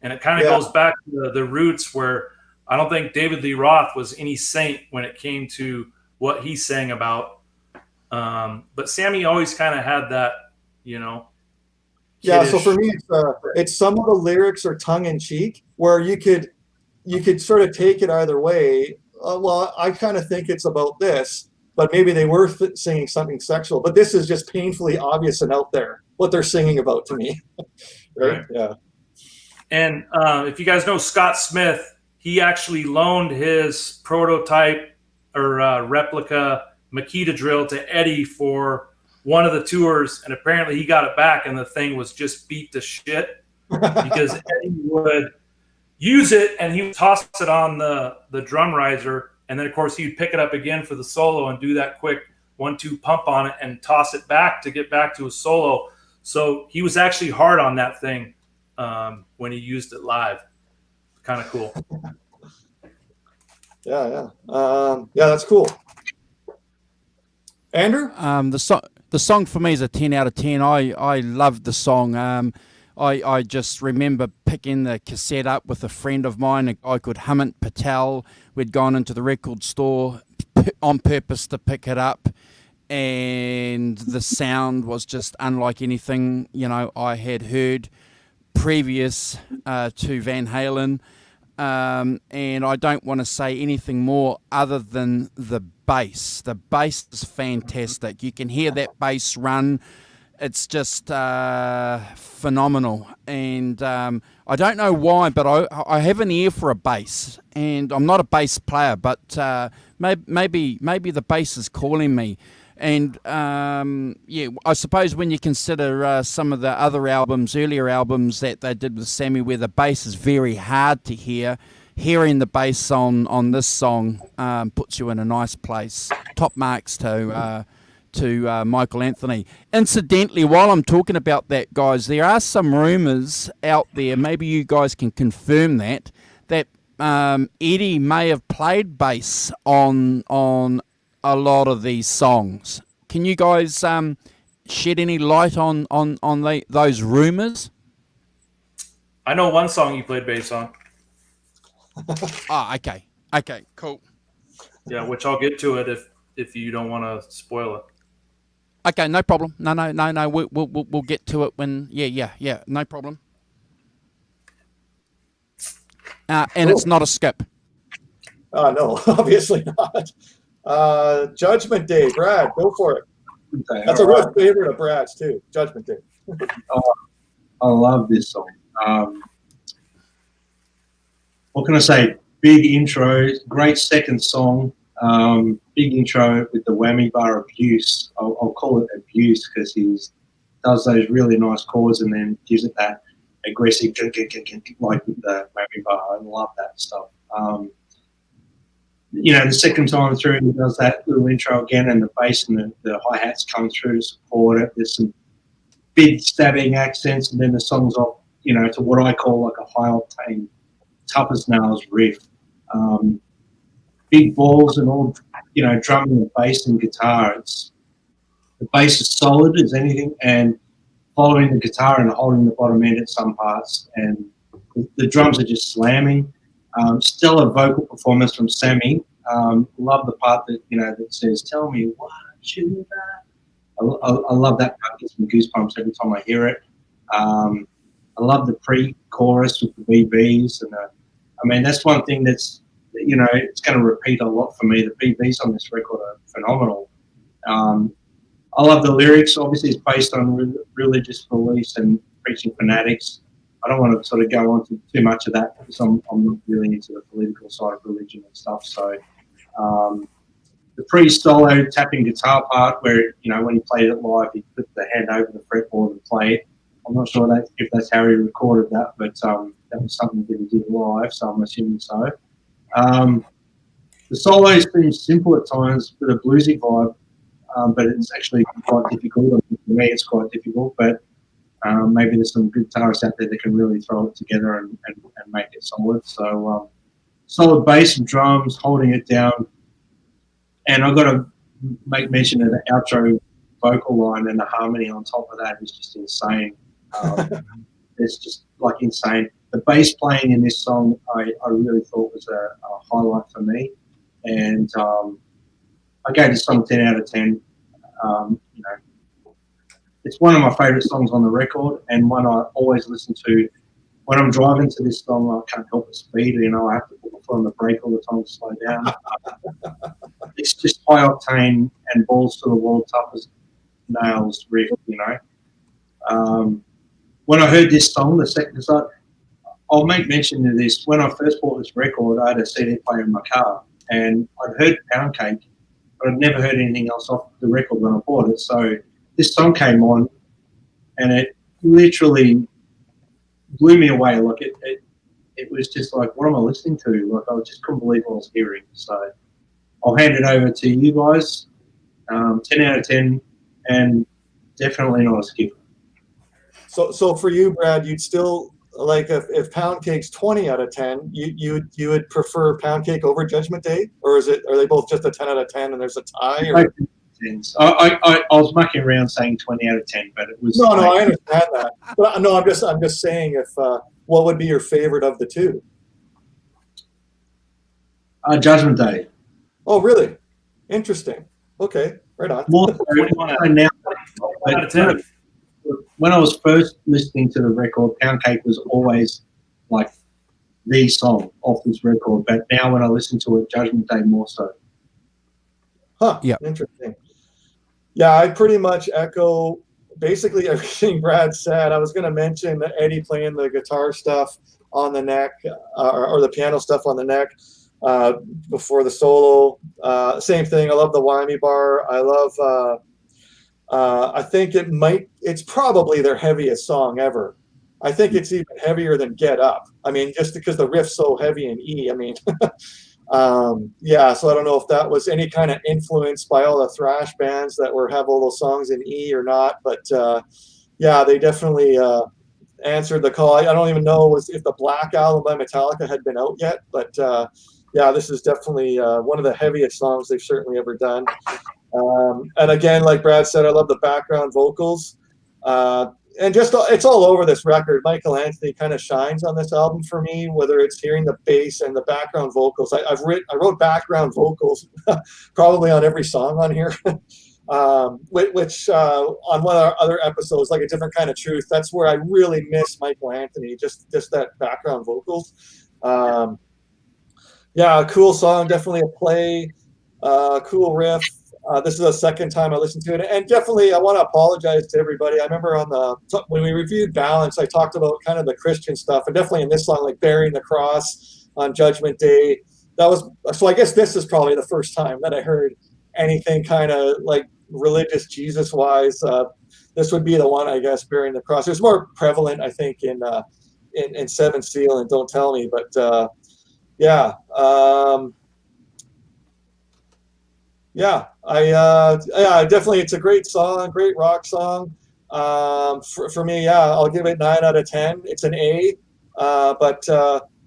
And it kind of goes back to the roots where I don't think David Lee Roth was any saint when it came to what he sang about. But Sammy always kind of had that, Yeah, so for me, it's some of the lyrics are tongue in cheek, where you could sort of take it either way. Well, I kind of think it's about this, but maybe they were singing something sexual. But this is just painfully obvious and out there. what they're singing about to me. Right? Yeah. And if you guys know Scott Smith, he actually loaned his prototype or replica Makita drill to Eddie for one of the tours, and apparently he got it back, and the thing was just beat to shit because Eddie would use it and he would toss it on the drum riser, and then of course he'd pick it up again for the solo and do that quick 1-2 pump on it and toss it back to get back to a solo. So he was actually hard on that thing when he used it live. Kind of cool. Yeah. That's cool. Andrew? The song for me is a 10 out of 10. I loved the song. I just remember picking the cassette up with a friend of mine, a guy called Hamant Patel. We'd gone into the record store on purpose to pick it up, and the sound was just unlike anything, I had heard previous to Van Halen. And I don't want to say anything more other than the bass. The bass is fantastic. You can hear that bass run. It's just phenomenal. And I don't know why, but I have an ear for a bass. And I'm not a bass player, but maybe the bass is calling me. And I suppose when you consider some of the other albums, earlier albums that they did with Sammy, where the bass is very hard to hear, hearing the bass on this song puts you in a nice place. Top marks to Michael Anthony. Incidentally, while I'm talking about that, guys, there are some rumours out there, maybe you guys can confirm that Eddie may have played bass on a lot of these songs. Can you guys shed any light on those rumours? I know one song you played bass on. Okay, cool. Yeah, which I'll get to it if you don't want to spoil it. Okay, no problem. No. We'll get to it when. Yeah. No problem. And cool. It's not a skip. No, obviously not. Judgment Day, Brad, go for it. Okay, that's a real favorite of Brad's too. Judgment Day. I love this song. What can I say? Big intro, great second song. Big intro with the whammy bar abuse. I'll call it abuse because he does those really nice chords and then gives it that aggressive like with the whammy bar. I love that stuff. The second time through, he does that little intro again, and the bass and the hi-hats come through to support it. There's some big stabbing accents, and then the song's off, to what I call like a high-octane, tough as nails riff. Big balls and all, drumming and bass and guitar. The bass is solid as anything, and following the guitar and holding the bottom end at some parts, and the drums are just slamming. Stellar vocal performance from Sammy. Love the part that that says, "Tell me what you got." I love that part. Gets me goosebumps every time I hear it. I love the pre-chorus with the BBs, and that's one thing that's it's going to repeat a lot for me. The BBs on this record are phenomenal. I love the lyrics. Obviously, it's based on religious beliefs and preaching fanatics. I don't want to sort of go on to too much of that because I'm not really into the political side of religion and stuff. So the pre-solo tapping guitar part where, when he played it live, he put the hand over the fretboard and play it. I'm not sure if that's how he recorded that, but that was something that he did live, so I'm assuming so. The solos seem simple at times with a bluesy vibe, but it's actually quite difficult. For me, it's quite difficult, but maybe there's some guitarists out there that can really throw it together and make it solid. So solid bass and drums, holding it down. And I've got to make mention of the outro vocal line, and the harmony on top of that is just insane. It's just like insane. The bass playing in this song I really thought was a highlight for me. And I gave this song 10 out of 10. It's one of my favourite songs on the record, and one I always listen to when I'm driving to this song. I can't help but speed. I have to put my foot on the brake all the time to slow down. It's just high octane and balls to the wall, tough as nails riff. When I heard this song, the second side, I'll make mention of this. When I first bought this record, I had a CD player in my car, and I'd heard Pound Cake, but I'd never heard anything else off the record when I bought it. So this song came on, and it literally blew me away. Like it was just like, what am I listening to? Like I just couldn't believe what I was hearing. So I'll hand it over to you guys. 10 out of 10, and definitely not a skipper. So for you, Brad, you'd still like if Pound Cake's 20 out of 10, you would prefer Pound Cake over Judgment Day, or are they both just a 10 out of 10 and there's a tie? Or? I was mucking around saying 20 out of 10, but it was no, I understand that. But no, I'm just saying if what would be your favorite of the two? Judgment Day. Oh, really? Interesting. Okay, right on. More so now, when I was first listening to the record, Pound Cake was always like the song off this record. But now when I listen to it, Judgment Day more so. Huh. Yeah. Interesting. Yeah, I pretty much echo basically everything Brad said. I was going to mention Eddie playing the guitar stuff on the neck or the piano stuff on the neck before the solo. Same thing. I love the whammy bar. I love. I think it's probably their heaviest song ever. I think it's even heavier than Get Up. I mean, just because the riff's so heavy in E. I mean, yeah, so I don't know if that was any kind of influence by all the thrash bands that have all those songs in E or not. But yeah, they definitely answered the call. I don't even know if the Black album by Metallica had been out yet. But yeah, this is definitely one of the heaviest songs they've certainly ever done. And again, like Brad said, I love the background vocals. And just it's all over this record. Michael Anthony kind of shines on this album for me, whether it's hearing the bass and the background vocals. I wrote background vocals probably on every song on here, which on one of our other episodes, like A Different Kind of Truth, that's where I really miss Michael Anthony, just that background vocals. Yeah, cool song, definitely a play, cool riff. This is the second time I listened to it, and definitely I want to apologize to everybody. I remember when we reviewed Balance, I talked about kind of the Christian stuff, and definitely in this song, like Bearing the Cross on Judgment Day. So I guess this is probably the first time that I heard anything kind of like religious Jesus wise. This would be the one, I guess, Bearing the Cross. It's more prevalent, I think, in Seven Seal and Don't Tell Me, but yeah. Yeah, I definitely, it's a great song, great rock song. For me, yeah, I'll give it 9 out of 10. It's an A, but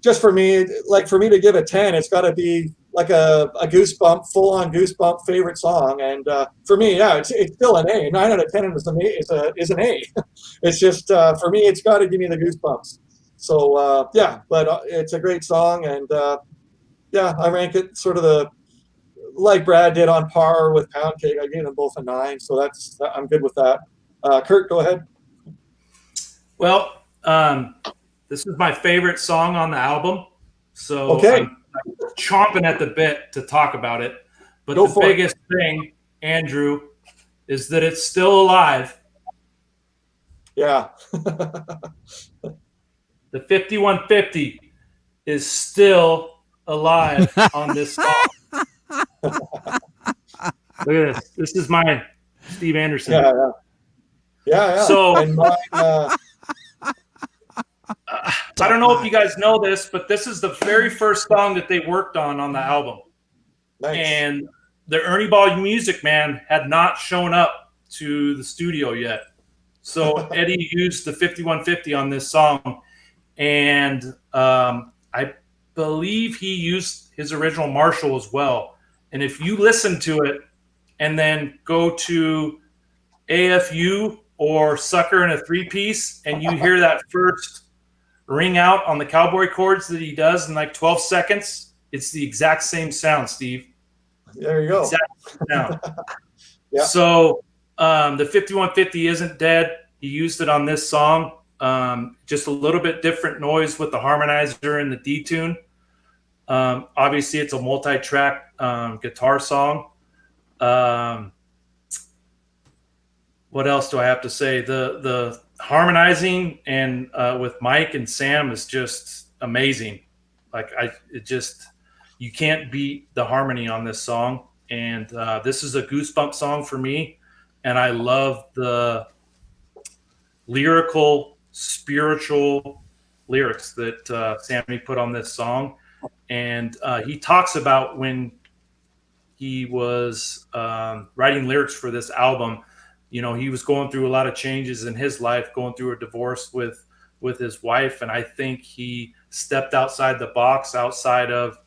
just for me, like for me to give it 10, it's got to be like a goosebump, full-on goosebump favorite song. And for me, yeah, it's still an A. 9 out of 10 is an A. It's just for me, it's got to give me the goosebumps. So yeah, but it's a great song, and yeah, I rank it sort of like Brad did, on par with Pound Cake. I gave them both a 9, so I'm good with that. Kurt, go ahead. Well, this is my favorite song on the album, so okay. I'm chomping at the bit to talk about it. But the biggest thing, Andrew, is that it's still alive. Yeah. The 5150 is still alive on this song. Look at this. This is mine, Steve Anderson. Yeah. So and mine, I don't know if you guys know this, but this is the very first song that they worked on the album. Nice. And the Ernie Ball Music Man had not shown up to the studio yet. So Eddie used the 5150 on this song. And I believe he used his original Marshall as well. And if you listen to it and then go to AFU or Sucker in a 3-piece and you hear that first ring out on the cowboy chords that he does in like 12 seconds, it's the exact same sound, Steve. There you go. Exact sound. Yeah. So the 5150 isn't dead. He used it on this song. Just a little bit different noise with the harmonizer and the D-tune. Obviously, it's a multi-track guitar song. What else do I have to say? The harmonizing and with Mike and Sam is just amazing. Like you can't beat the harmony on this song. And this is a goosebump song for me. And I love the lyrical, spiritual lyrics that Sammy put on this song. And he talks about when he was writing lyrics for this album, you know, he was going through a lot of changes in his life, going through a divorce with his wife. And I think he stepped outside the box, outside of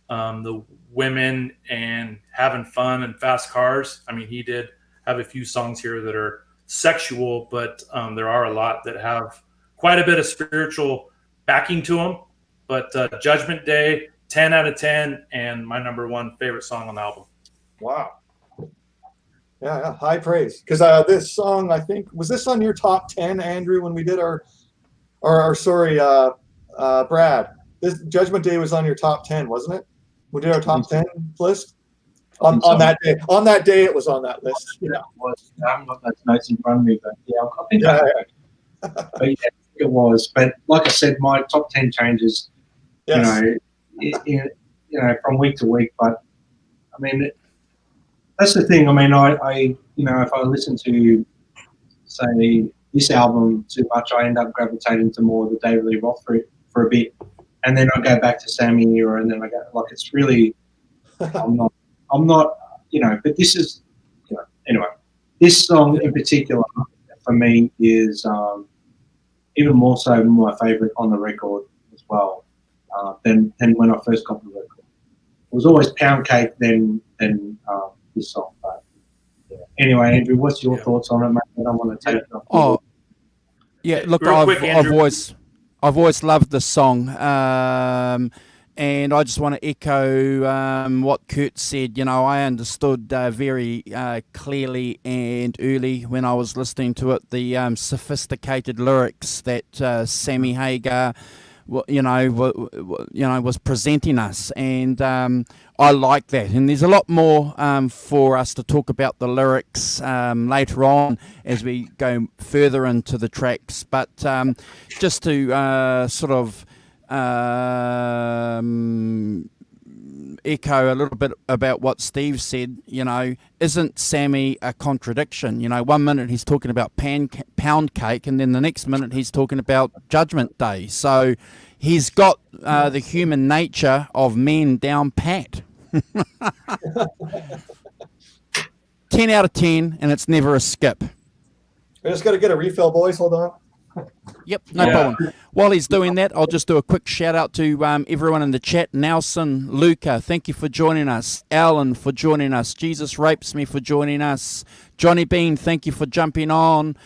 the women and having fun and fast cars. I mean, he did have a few songs here that are sexual, but there are a lot that have quite a bit of spiritual backing to them. But Judgment Day, 10 out of 10, and my number one favorite song on the album. Wow. Yeah, high praise. Because this song, I think, was this on your top 10, Andrew, when we did Brad? This Judgment Day was on your top 10, wasn't it? We did our top 10 list on that day. On that day, it was on that list. Yeah, I haven't got those notes in front of me, but yeah, I think but yeah, it was. But like I said, my top 10 changes, yes. you know, from week to week. But I mean, that's the thing. I mean, I you know, if I listen to, say, this album too much, I end up gravitating to more of the David Lee Roth for a bit, and then I go back to Sammy era, and then I go, like, it's really, I'm not, you know. But this is, you know, anyway. This song in particular for me is even more so my favorite on the record as well than when I first got the record. It was always Pound Cake, then this song. But yeah. Anyway, Andrew, what's your thoughts on it, mate? I don't want to take it off. Oh, yeah. Look, I've always loved this song, and I just want to echo what Kurt said. You know, I understood very clearly and early when I was listening to it the sophisticated lyrics that Sammy Hagar, was presenting us, and I like that. And there's a lot more for us to talk about the lyrics later on as we go further into the tracks. But just to sort of echo a little bit about what Steve said, you know, isn't Sammy a contradiction? You know, 1 minute he's talking about pound cake, and then the next minute he's talking about Judgment Day. So he's got the human nature of men down pat. 10 out of 10, and it's never a skip. I just got to get a refill, boys. Hold on. Yep, no problem. While he's doing that, I'll just do a quick shout out to everyone in the chat. Nelson, Luca, thank you for joining us. Alan for joining us. Jesus Rapes Me for joining us. Johnny Bean, thank you for jumping on.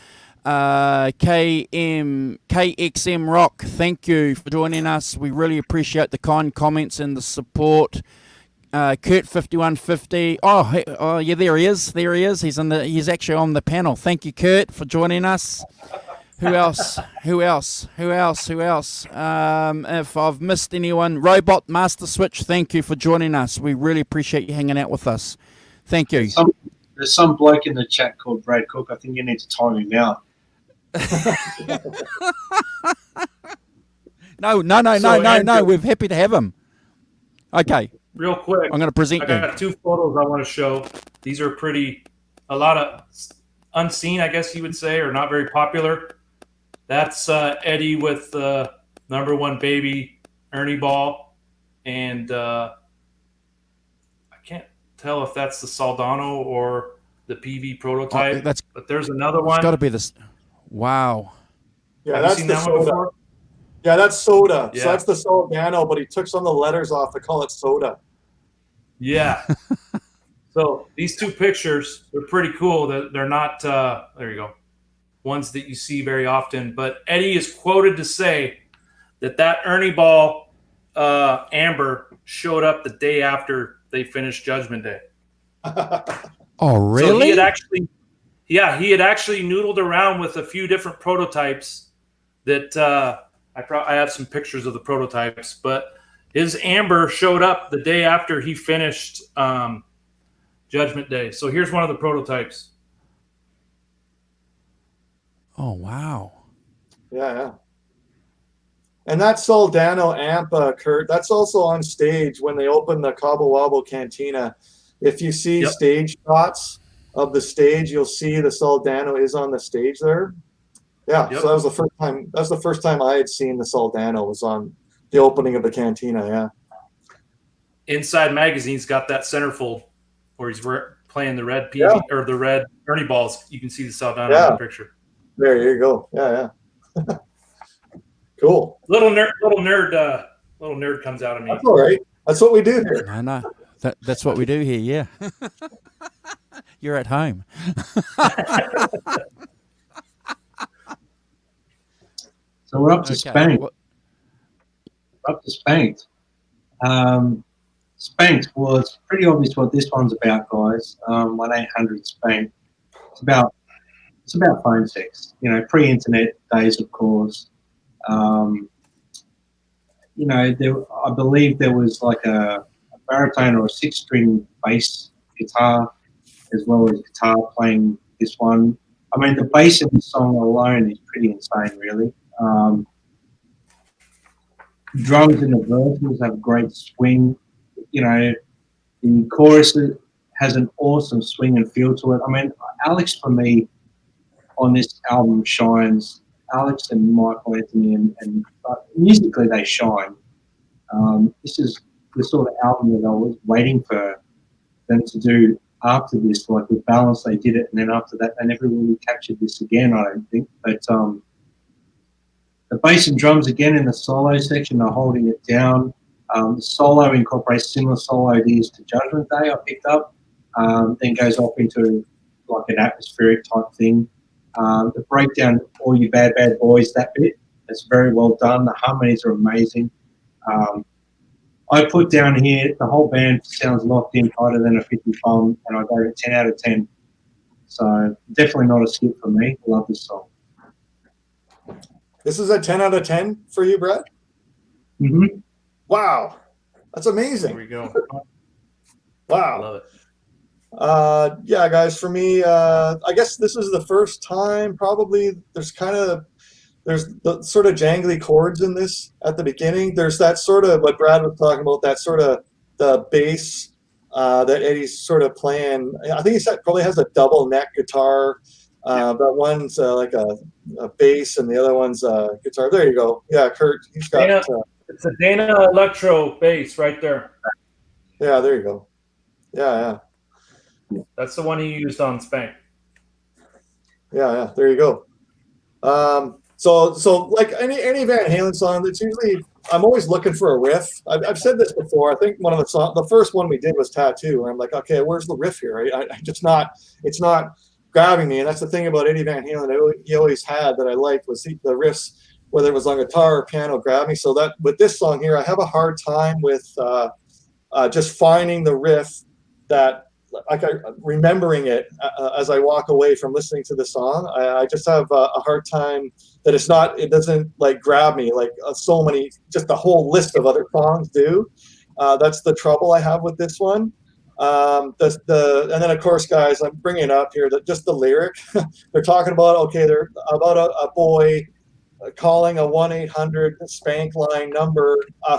KXM Rock, thank you for joining us. We really appreciate the kind comments and the support. Kurt 5150. Oh yeah, there he is. He's actually on the panel. Thank you, Kurt, for joining us. Who else? If I've missed anyone, Robot Master Switch, thank you for joining us. We really appreciate you hanging out with us. Thank you. There's some bloke in the chat called Brad Cook. I think you need to time him out. No. We're happy to have him. Okay. Real quick, I'm going to present I got two photos I want to show. These are a lot of unseen, I guess you would say, or not very popular. That's Eddie with number one baby, Ernie Ball. And I can't tell if that's the Soldano or the PV prototype. But there's another one. It's got to be this. Wow. Yeah, that's the soda. Yeah, that's soda. Yeah. So that's the Soldano, but he took some of the letters off to call it soda. Yeah. So these two pictures, they're pretty cool. They're not, there you go, ones that you see very often. But Eddie is quoted to say that Ernie Ball amber showed up the day after they finished Judgment Day. Oh, really? So he had actually noodled around with a few different prototypes that I have some pictures of the prototypes, but his amber showed up the day after he finished Judgment Day. So here's one of the prototypes. Oh, wow. Yeah. And that Soldano amp, Kurt, that's also on stage when they open the Cabo Wabo Cantina. If you see stage shots of the stage, you'll see the Soldano is on the stage there. Yeah, so that was the first time. That's the first time I had seen the Soldano, was on the opening of the Cantina. Yeah. Inside Magazine's got that centerfold where he's playing the red PV or the red Ernie balls. You can see the Soldano in the picture. There you go. Yeah. Cool. Little nerd comes out of me. That's all right. That's what we do here. No. That's what we do here. Yeah. You're at home. So we're up to Spanked. Up to Spanked. Spanked was pretty obvious what this one's about, guys. 1-800 Spanked. It's about phone sex. You know, pre-internet days, of course. You know, I believe there was like a baritone or a 6-string bass guitar, as well as guitar playing this one. I mean, the bass in the song alone is pretty insane, really. Drums in the verses have great swing. You know, the chorus has an awesome swing and feel to it. I mean, Alex, for me, on this album shines. Alex and Michael Anthony, and musically they shine. This is the sort of album that I was waiting for them to do after this. Like with Balance, they did it, and then after that, they never really captured this again, I don't think. But the bass and drums, again, in the solo section, are holding it down. The solo incorporates similar solo ideas to Judgment Day, I picked up, then goes off into like an atmospheric type thing. The breakdown, All You Bad Bad Boys, that bit, it's very well done. The harmonies are amazing. I put down here, the whole band sounds locked in tighter than a 50 bomb, and I gave it 10 out of 10. So definitely not a skip for me. I love this song. This is a 10 out of 10 for you, Brett? Mm-hmm. Wow. That's amazing. There we go. Wow. I love it. Yeah, guys, for me, I guess this is the first time probably there's the sort of jangly chords in this at the beginning. There's that sort of what Brad was talking about, that sort of the bass that Eddie's sort of playing. I think he probably has a double neck guitar. That one's like a bass and the other one's a guitar. There you go. Yeah, Kurt, he's got it's a Dana Electro bass right there. Yeah, there you go. Yeah. That's the one he used on Spank. Yeah, there you go. So like any Van Halen song, it's usually, I'm always looking for a riff. I've said this before. I think one of the first one we did was Tattoo, and I'm like, okay, where's the riff here? It's not grabbing me, and that's the thing about Eddie Van Halen. He always had that I liked was the riffs, whether it was on guitar or piano, grab me. So that with this song here, I have a hard time with just finding the riff that. Like remembering it as I walk away from listening to the song. I just have a hard time that it doesn't like grab me like so many, just a whole list of other songs do. That's the trouble I have with this one. And then of course, guys, I'm bringing up here that just the lyric. They're talking about, they're about a boy calling a 1-800 Spank line number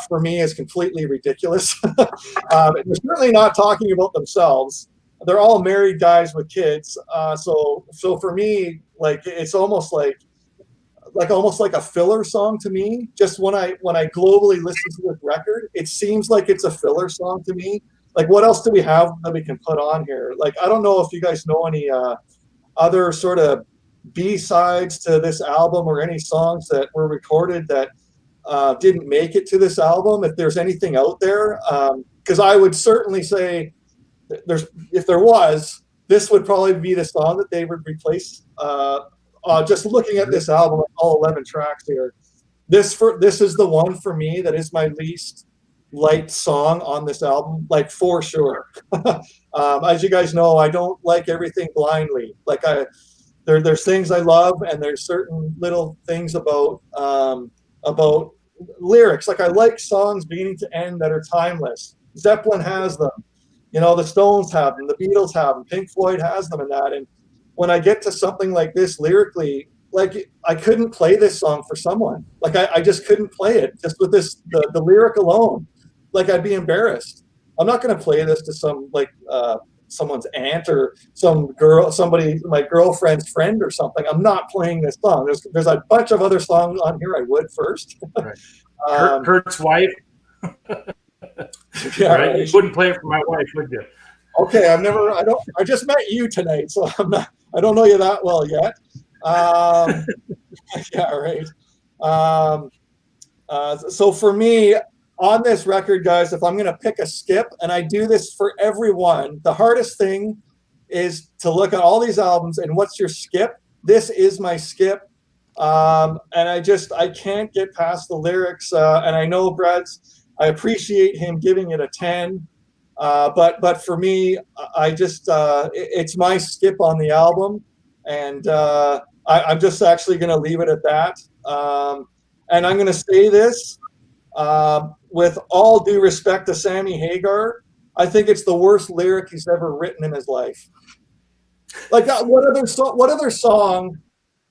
for me is completely ridiculous. They're certainly not talking about themselves. They're all married guys with kids. So for me, like it's almost like a filler song to me. Just when I globally listen to this record, it seems like it's a filler song to me. Like what else do we have that we can put on here? Like I don't know if you guys know any other sort of B-sides to this album or any songs that were recorded that didn't make it to this album, if there's anything out there, because I would certainly say if there was, this would probably be the song that they would replace. Just looking at this album, all 11 tracks here, this is the one for me that is my least liked song on this album, like for sure. As you guys know, I don't like everything blindly. Like there's things I love, and there's certain little things about lyrics. Like I like songs beginning to end that are timeless. Zeppelin has them, the Stones have them, the Beatles have them, Pink Floyd has them, and that. And when I get to something like this lyrically, like I couldn't play this song for someone. Like I just couldn't play it just with the lyric alone. Like I'd be embarrassed. I'm not going to play this to some someone's aunt or somebody, my girlfriend's friend or something. I'm not playing this song. There's a bunch of other songs on here I would first. Right. Kurt's wife. Yeah, right? You wouldn't play it for my wife, would you? Okay, I just met you tonight, so I don't know you that well yet. Yeah, right. So for me, on this record, guys, if I'm going to pick a skip, and I do this for everyone, the hardest thing is to look at all these albums and what's your skip. This is my skip. And I can't get past the lyrics. And I know I appreciate him giving it a 10. But for me, it's my skip on the album. And I'm just actually going to leave it at that. And I'm going to say this, with all due respect to Sammy Hagar, I think it's the worst lyric he's ever written in his life. Like what other song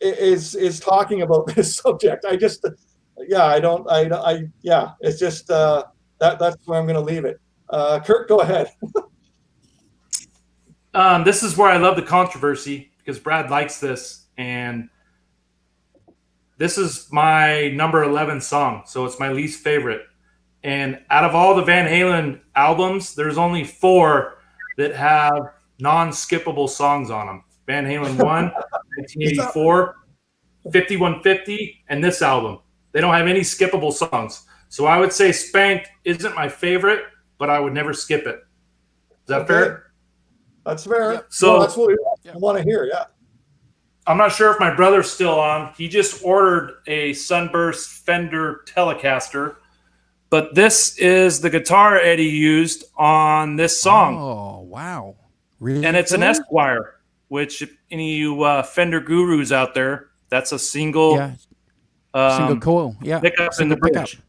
is talking about this subject? It's just that's where I'm going to leave it. Kurt, go ahead. This is where I love the controversy because Brad likes this, and this is my number 11 song, so it's my least favorite. And out of all the Van Halen albums, there's only 4 that have non-skippable songs on them. Van Halen 1, 1984, 5150, and this album. They don't have any skippable songs. So I would say Spanked isn't my favorite, but I would never skip it. Is that fair? That's fair. Yep. So that's what we want to hear, yeah. I'm not sure if my brother's still on. He just ordered a Sunburst Fender Telecaster, but this is the guitar Eddie used on this song. Oh, wow. Really? And it's an Esquire, which if any of you Fender gurus out there, that's a single single coil. Yeah. Pickup in the bridge.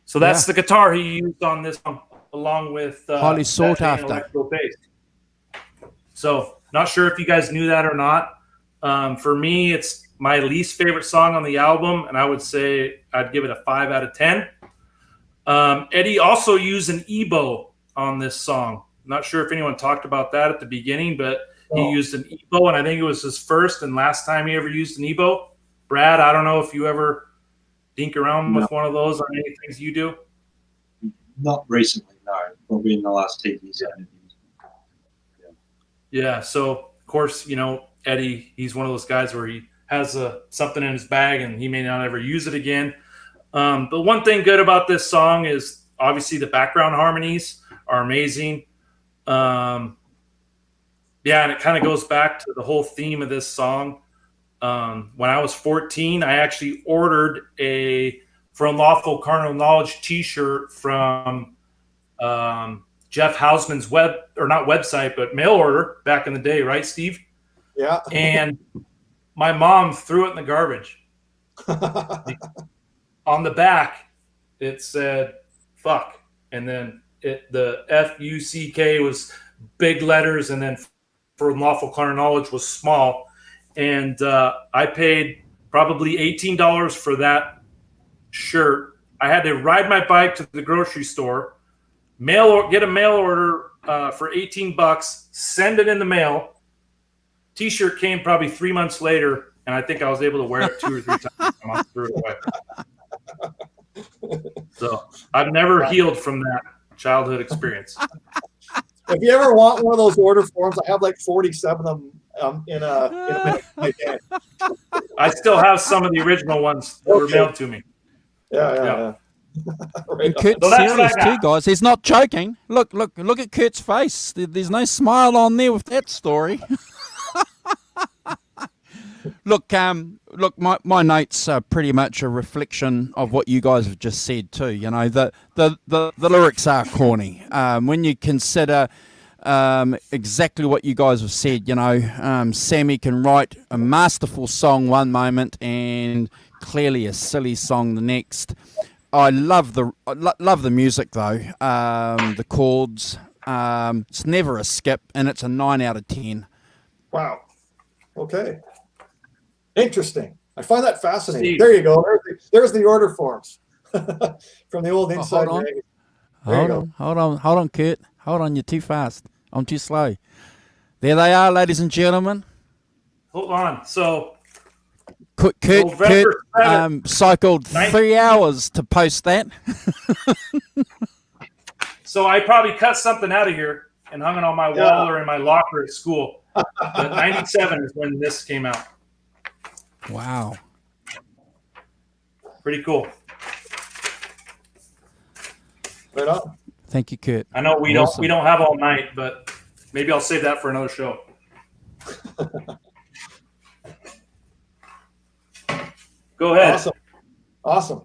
So that's the guitar he used on this song, along with highly sought after electro bass. So not sure if you guys knew that or not. For me, it's my least favorite song on the album, and I would say I'd give it a 5 out of 10. Eddie also used an EBO on this song. Not sure if anyone talked about that at the beginning, but he used an EBO, and I think it was his first and last time he ever used an EBO. Brad, I don't know if you ever dink around with one of those on any things you do. Not recently, no. Probably in the last 10 years. Yeah, so of course, Eddie, he's one of those guys where he has something in his bag and he may not ever use it again. But one thing good about this song is obviously the background harmonies are amazing. And it kind of goes back to the whole theme of this song. When I was 14, I actually ordered for Unlawful Carnal Knowledge t-shirt from Jeff Hausman's not website, but mail order back in the day, right, Steve? Yeah. And my mom threw it in the garbage. On the back, it said "fuck," and then the F.U.C.K. was big letters, and then for Unlawful Carnal Knowledge was small. And I paid probably $18 for that shirt. I had to ride my bike to the grocery store, get a mail order for $18, send it in the mail. T-shirt came probably 3 months later, and I think I was able to wear it 2 or 3 times. I threw it away. So I've never healed from that childhood experience. If you ever want one of those order forms, I have like 47 of them in a can. I still have some of the original ones that were mailed to me. Yeah. Right. And Kurt's serious too, guys. He's not joking. Look at Kurt's face. There's no smile on there with that story. Look, my notes are pretty much a reflection of what you guys have just said too. The lyrics are corny. When you consider exactly what you guys have said, Sammy can write a masterful song one moment and clearly a silly song the next. I love the music though. The chords. It's never a skip, and it's a 9 out of 10. Wow. Okay. Interesting. I find that fascinating. Steve. There you go. There's the order forms from the old Inside hold on. magazine. Hold on, Kurt. Hold on, you're too fast. I'm too slow. There they are, ladies and gentlemen. Hold on. So Kurt November 7th, cycled 3 hours to post that. So I probably cut something out of here and hung it on my wall or in my locker at school. But 97 is when this came out. Wow. Pretty cool. Right on. Thank you, Kurt. I know we Awesome. don't have all night, but maybe I'll save that for another show. Go ahead. Awesome.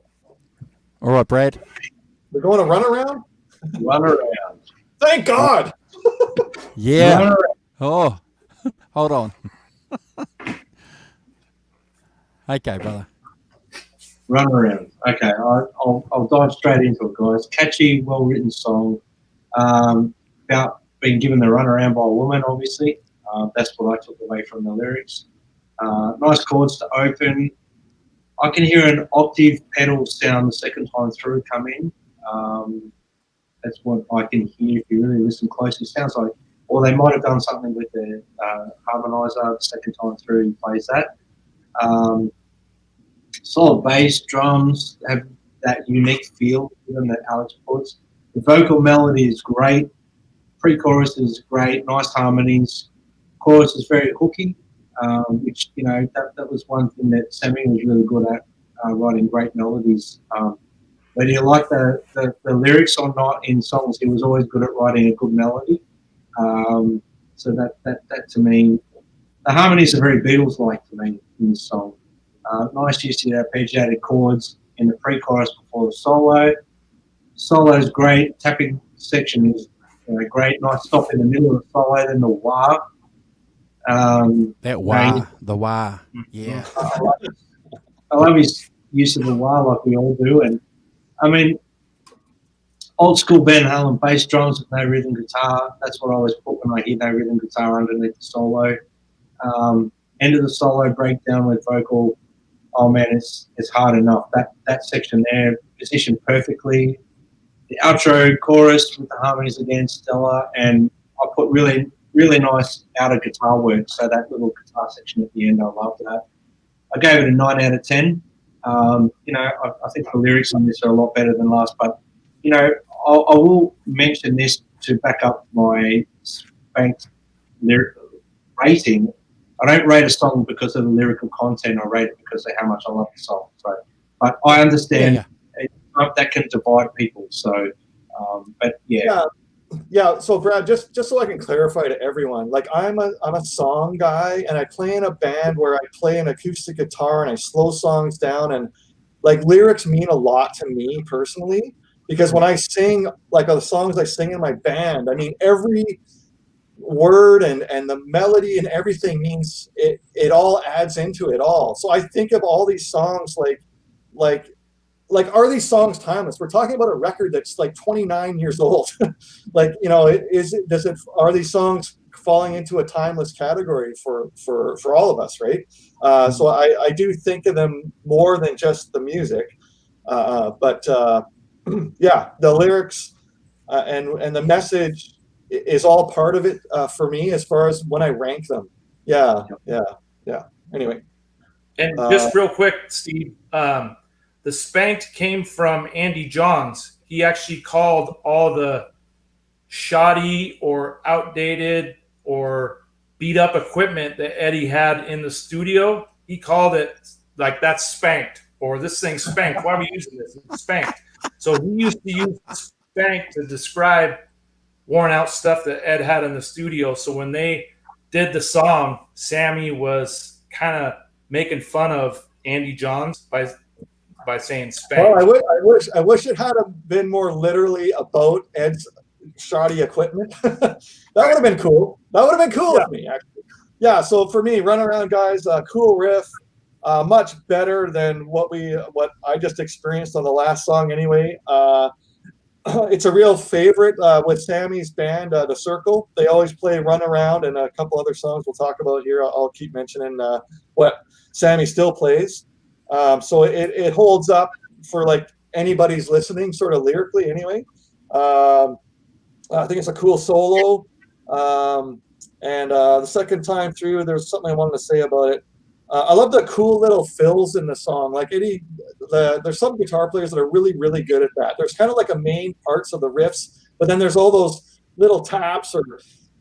All right, Brad. We're going to run around? Run around. Thank God. Yeah. Run around. Oh, hold on. Okay, brother. Run around. Okay, I'll dive straight into it, guys. Catchy, well-written song about being given the run around by a woman, obviously. That's what I took away from the lyrics. Nice chords to open. I can hear an octave pedal sound the second time through come in. That's what I can hear if you really listen closely. It sounds like, or they might have done something with the harmonizer the second time through. He plays that. Solid bass, drums have that unique feel given that Alex puts. The vocal melody is great. Pre-chorus is great. Nice harmonies. Chorus is very hooky, which, you know, that was one thing that Sammy was really good at, writing great melodies. Whether you like the lyrics or not in songs, he was always good at writing a good melody. So that to me, the harmonies are very Beatles-like to me in this song. Nice use of the arpeggiated chords in the pre-chorus before the solo. Solo is great. Tapping section is great. Nice stop in the middle of the solo, then the wah. That wah, the wah. Yeah. I love his use of the wah like we all do. And I mean, old school Van Halen bass drums with no rhythm guitar. That's what I always put when I hear no rhythm guitar underneath the solo. End of the solo breakdown with vocal. Oh man, it's hard enough. That section there positioned perfectly. The outro chorus with the harmonies again, stellar. And I put really, really nice outer guitar work. So that little guitar section at the end, I loved that. I gave it a 9 out of 10. I think the lyrics on this are a lot better than last, but I will mention this to back up my spanked lyric rating. I don't rate a song because of the lyrical content. I rate it because of how much I love the song. So, but I understand that can divide people. So, Yeah. So Brad, just so I can clarify to everyone, like I'm a song guy, and I play in a band where I play an acoustic guitar and I slow songs down, and like lyrics mean a lot to me personally, because when I sing, like the songs I sing in my band, I mean every word and the melody and everything means it all adds into it all. So I think of all these songs like are these songs timeless? We're talking about a record that's like 29 years old. Like, are these songs falling into a timeless category for all of us, right? So I do think of them more than just the music. But the lyrics and the message is all part of it for me as far as when I rank them. Yeah. Anyway. And just real quick, Steve, the spanked came from Andy Johns. He actually called all the shoddy or outdated or beat up equipment that Eddie had in the studio. He called it like, that's spanked, or this thing's spanked. Why are we using this? It's spanked. So he used to use spanked to describe worn out stuff that Ed had in the studio. So when they did the song, Sammy was kind of making fun of Andy Johns by saying spank. Well, I wish it had been more literally about Ed's shoddy equipment. That would have been cool. That would have been cool with me, actually. Yeah. So for me, Run Around Guys, cool riff, much better than what I just experienced on the last song. Anyway, it's a real favorite with Sammy's band, The Circle. They always play Run Around and a couple other songs we'll talk about here. I'll keep mentioning what Sammy still plays. So it holds up for like anybody's listening, sort of lyrically anyway. I think it's a cool solo. And the second time through, there's something I wanted to say about it. I love the cool little fills in the song. Like there's some guitar players that are really, really good at that. There's kind of like a main parts of the riffs, but then there's all those little taps or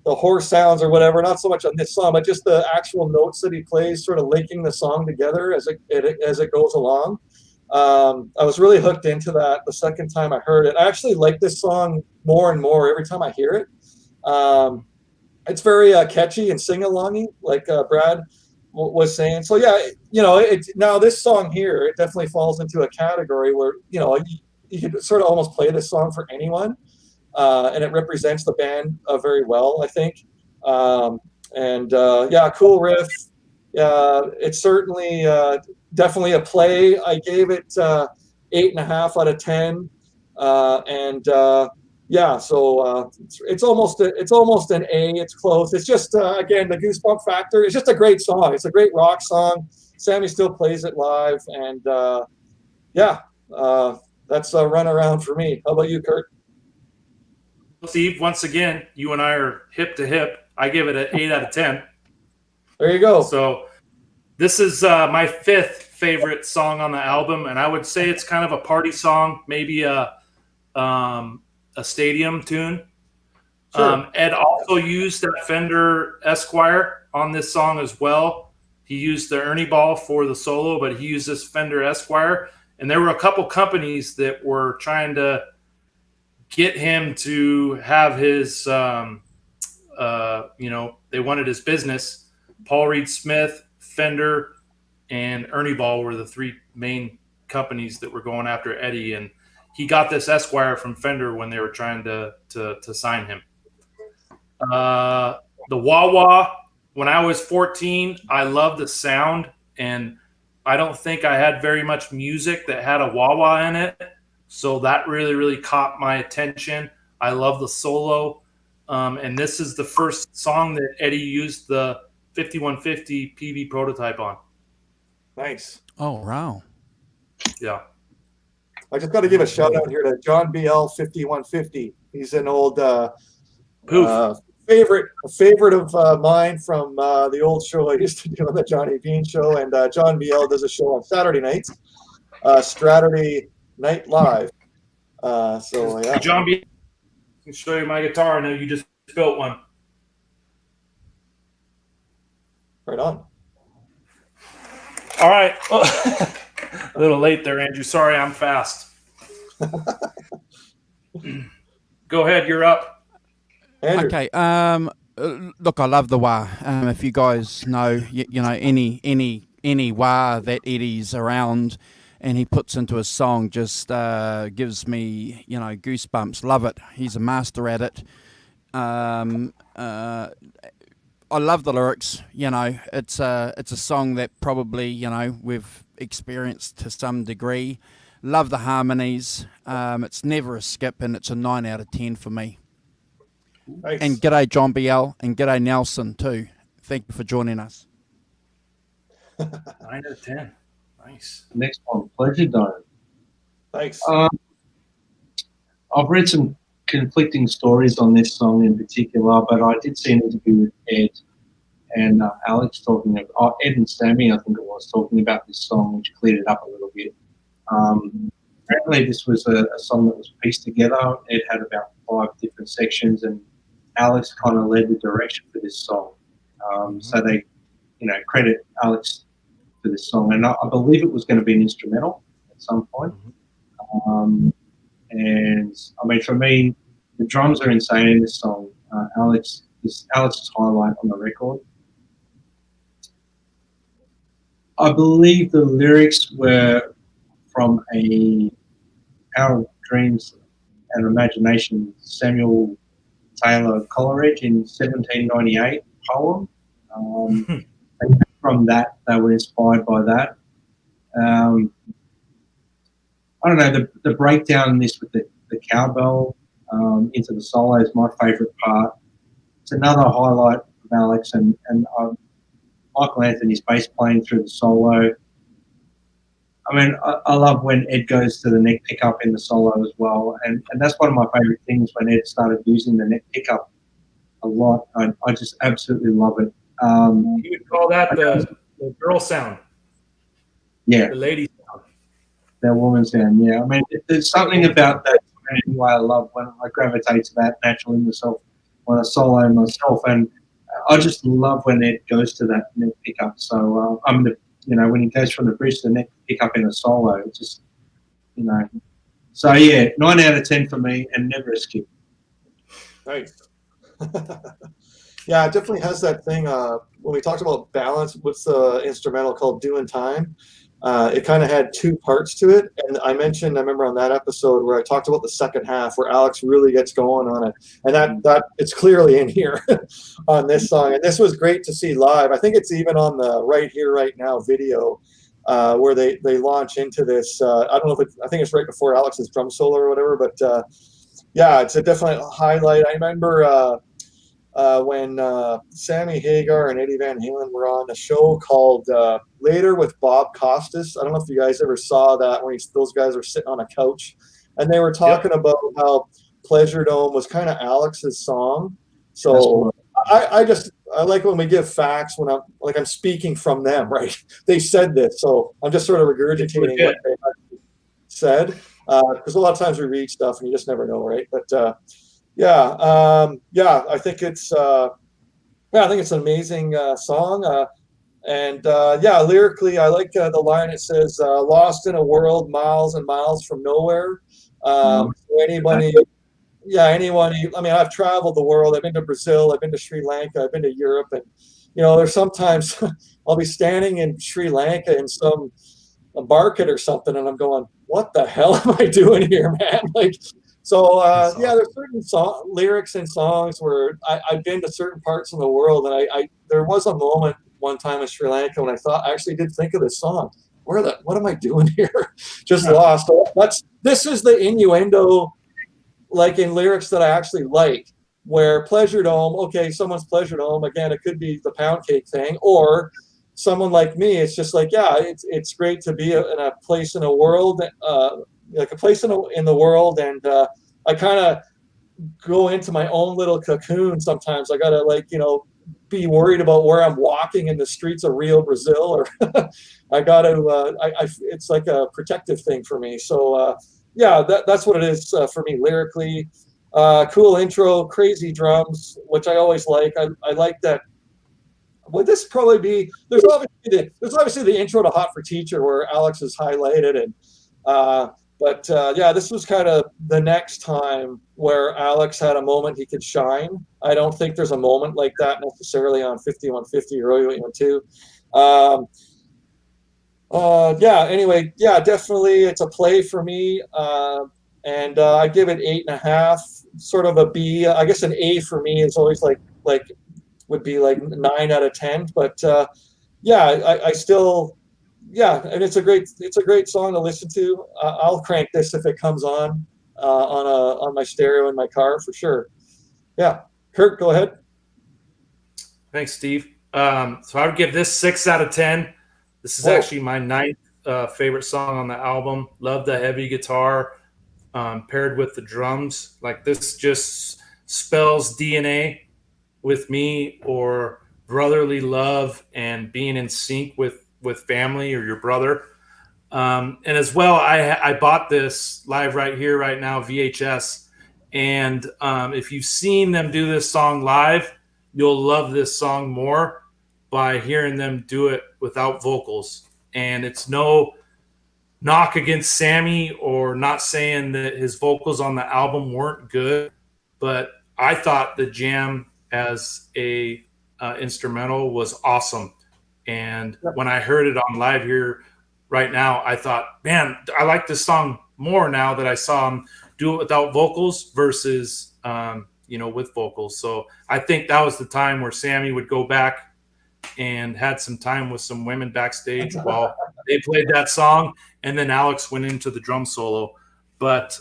the horse sounds or whatever. Not so much on this song, but just the actual notes that he plays, sort of linking the song together as it goes along. I was really hooked into that the second time I heard it. I actually like this song more and more every time I hear it. It's very catchy and sing-alongy, like Brad was saying. So yeah, now this song here, it definitely falls into a category where you could sort of almost play this song for anyone, and it represents the band very well, I think. Cool riff. It's certainly definitely a play. I gave it 8.5 out of 10, so it's almost an A. It's close. It's just again the goosebump factor. It's just a great song. It's a great rock song. Sammy still plays it live, and that's a run around for me. How about you, Kurt? Steve, once again, you and I are hip to hip. I give it an 8 out of 10. There you go. So this is my 5th favorite song on the album, and I would say it's kind of a party song, maybe a stadium tune. Sure. Ed also used that Fender Esquire on this song as well. He used the Ernie Ball for the solo, but he used this Fender Esquire. And there were a couple companies that were trying to get him to have his, they wanted his business. Paul Reed Smith, Fender, and Ernie Ball were the 3 main companies that were going after Eddie. And he got this Esquire from Fender when they were trying to sign him. The wah-wah, when I was 14, I loved the sound, and I don't think I had very much music that had a wah-wah in it. So that really, really caught my attention. I love the solo. And this is the first song that Eddie used the 5150 PV prototype on. Nice. Oh, wow. Yeah. I just got to give a shout out here to John BL 5150. He's an old favorite of mine from the old show I used to do on the Johnny Bean Show. And John BL does a show on Saturday nights, Saturday Night Live. John BL, I can show you my guitar. I know you just built one. Right on. All right. A little late there, Andrew. Sorry, I'm fast. Go ahead. You're up. Andrew. Okay. Look, I love the wah. If you guys know, any wah that Eddie's around and he puts into a song, just gives me goosebumps. Love it. He's a master at it. I love the lyrics. It's a song that probably we've experienced to some degree. Love the harmonies. It's never a skip, and it's a 9 out of 10 for me. Nice. And g'day John BL, and g'day Nelson too. Thank you for joining us. 9 out of 10. Nice. Next one, Pleasure Dome. Thanks. I've read some conflicting stories on this song in particular, but I did see an interview with Ed and Alex talking about Ed and Sammy, I think it was, talking about this song, which cleared it up a little bit. Apparently this was a song that was pieced together. It had about 5 different sections, and Alex kind of led the direction for this song. So they, credit Alex for this song, and I believe it was going to be an instrumental at some point. And I mean, for me, the drums are insane in this song. Alex's highlight on the record. I believe the lyrics were from a Power of Dreams and Imagination Samuel Taylor Coleridge in 1798 poem. And from that, they were inspired by that. I don't know, the breakdown in this with the the cowbell into the solo is my favourite part. It's another highlight of Alex, and Michael Anthony's bass playing through the solo. I mean, I love when Ed goes to the neck pickup in the solo as well, and that's one of my favourite things when Ed started using the neck pickup a lot. I just absolutely love it. You would call that the girl sound. Yeah. The lady sound. That woman sound, yeah. I mean, there's something about that anyway I love when I gravitate to that naturally myself when I solo myself, and I just love when Ed goes to that neck pickup. So when he goes from the bridge to the neck pickup in a solo, it's just, So yeah, 9 out of 10 for me, and never a skip. Nice. Yeah, it definitely has that thing. When we talked about balance, what's the instrumental called "Doing Time"? It kind of had two parts to it, and I remember on that episode where I talked about the second half, where Alex really gets going on it, and that it's clearly in here on this song. And this was great to see live. I think it's even on the Right Here, Right Now video, where they launch into this. I don't know if I think it's right before Alex's drum solo or whatever, but yeah, it's a definite highlight. I remember. When Sammy Hagar and Eddie Van Halen were on a show called Later with Bob Costas. I don't know if you guys ever saw that when those guys were sitting on a couch, and they were talking about how Pleasure Dome was kind of Alex's song. So I like when we give facts when I'm speaking from them, right? They said this, so I'm just sort of regurgitating what they actually said, because a lot of times we read stuff and you just never know, right? But I think it's an amazing song, and lyrically, I like the line. It says, "Lost in a world miles and miles from nowhere." So anyone. I mean, I've traveled the world. I've been to Brazil. I've been to Sri Lanka. I've been to Europe, and there's sometimes I'll be standing in Sri Lanka in some market or something, and I'm going, "What the hell am I doing here, man?" Like. So there's certain lyrics and songs where I've been to certain parts of the world, and there was a moment one time in Sri Lanka when I actually did think of this song. What am I doing here? Just lost. So this is the innuendo, like in lyrics that I actually like. Where Pleasure Dome, okay, someone's Pleasure Dome again. It could be the pound cake thing, or someone like me. It's just like it's great to be in a place in a world. Like a place in the world, and I kind of go into my own little cocoon sometimes. I gotta be worried about where I'm walking in the streets of Rio, Brazil, or I gotta it's like a protective thing for me. So that's what it is for me lyrically. Cool intro, crazy drums, which I always like. I like that. Would this probably be there's obviously the intro to Hot for Teacher where Alex is highlighted, and but this was kind of the next time where Alex had a moment he could shine. I don't think there's a moment like that necessarily on 5150 or 0812. Anyway, definitely it's a play for me. And I give it 8.5, sort of a B. I guess an A for me is always like would be like 9 out of 10. But I still. Yeah, and it's a great song to listen to. I'll crank this if it comes on my stereo in my car for sure. Yeah, Kurt, go ahead. Thanks, Steve. So I would give this 6 out of 10. This is actually my 9th favorite song on the album. Love the heavy guitar paired with the drums. Like this just spells DNA with me, or brotherly love and being in sync with family or your brother. And as well, I bought this Live Right Here, Right Now VHS. And if you've seen them do this song live, you'll love this song more by hearing them do it without vocals. And it's no knock against Sammy or not saying that his vocals on the album weren't good, but I thought the jam as a instrumental was awesome. And when I heard it on Live Here Right Now, I thought, man, I like this song more now that I saw him do it without vocals versus, with vocals. So I think that was the time where Sammy would go back and had some time with some women backstage while they played that song. And then Alex went into the drum solo. But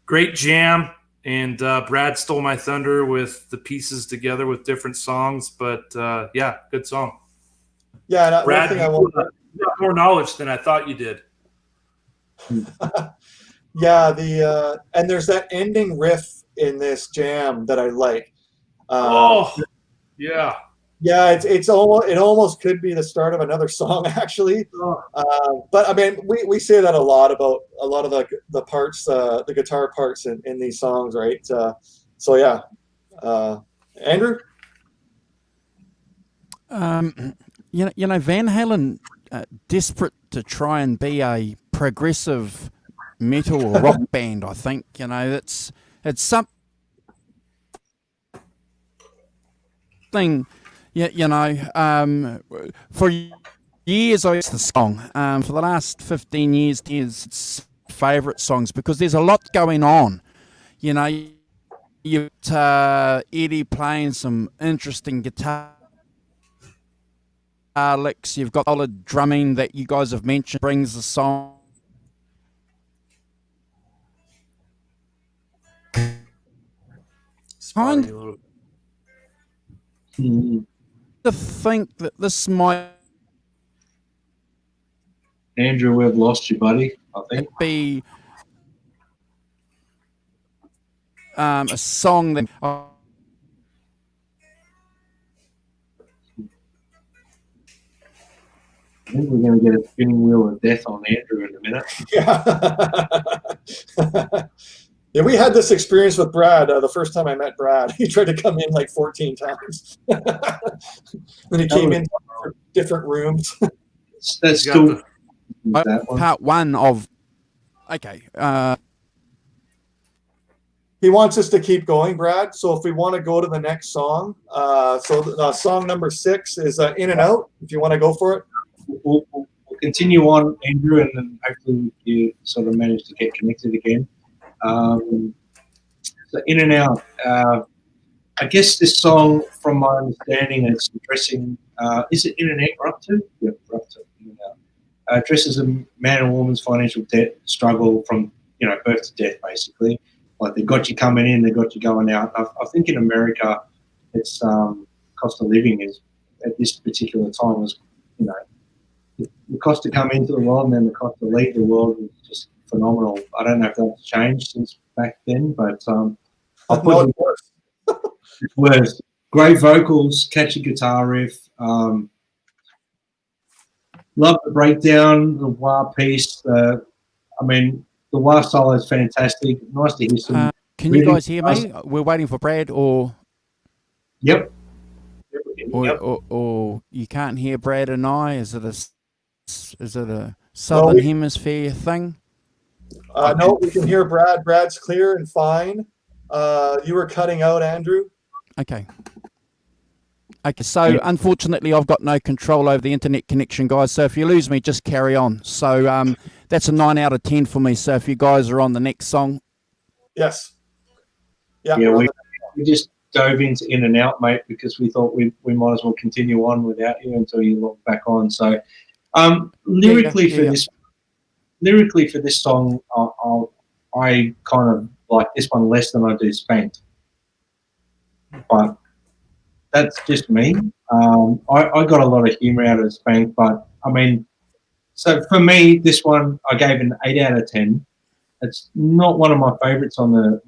Great jam. And Brad stole my thunder with the pieces together with different songs. But yeah, good song. Yeah, and Brad, one thing you got more knowledge than I thought you did. Yeah, and there's that ending riff in this jam that I like. Yeah. Yeah, it almost could be the start of another song, actually. But I mean, we say that a lot about a lot of the parts, the guitar parts in these songs, right? So yeah, Andrew. You know, Van Halen, desperate to try and be a progressive metal or rock band. I think it's something. For years I used the song. For the last 15 years, it's favourite songs because there's a lot going on. You know, you've got Eddie playing some interesting guitar licks. You've got solid drumming that you guys have mentioned brings the song. Kind to think that this might Andrew, we've lost you, buddy. I think be a song that. I think we're going to get a spinning wheel of death on Andrew in a minute. Yeah. Yeah, we had this experience with Brad the first time I met Brad. He tried to come in like 14 times. Then he came in different rooms. That's still part one of. Okay. He wants us to keep going, Brad. So if we want to go to the next song, song number 6 is In and Out. If you want to go for it. We'll continue on, Andrew, and then hopefully you sort of manage to get connected again. So In and Out. I guess this song, from my understanding, is addressing. Is it In and Out we're up to? Yeah, we're up to In and Out. Addresses a man and woman's financial debt struggle from birth to death, basically. Like they got you coming in, they got you going out. I think in America, it's cost of living is at this particular time was the cost to come into the world and then the cost to leave the world was just phenomenal. I don't know if that's changed since back then, but it was great vocals, catchy guitar riff. Love the breakdown, the wah piece. The wah solo is fantastic. Nice to hear some. Can you guys hear me? We're waiting for Brad, or. Yep. Or you can't hear Brad and I? Is it a southern hemisphere thing? No, we can hear Brad. Brad's clear and fine. You were cutting out, Andrew. Okay. So unfortunately, I've got no control over the internet connection, guys. So if you lose me, just carry on. So that's a 9 out of 10 for me. So if you guys are on the next song. Yes. Yeah, we just dove into In and Out, mate, because we thought we might as well continue on without you until you log back on. So lyrically for this song, I kind of like this one less than I do Spanked. But that's just me. I got a lot of humour out of Spanked, but so for me, this one I gave an 8 out of 10. It's not one of my favourites on the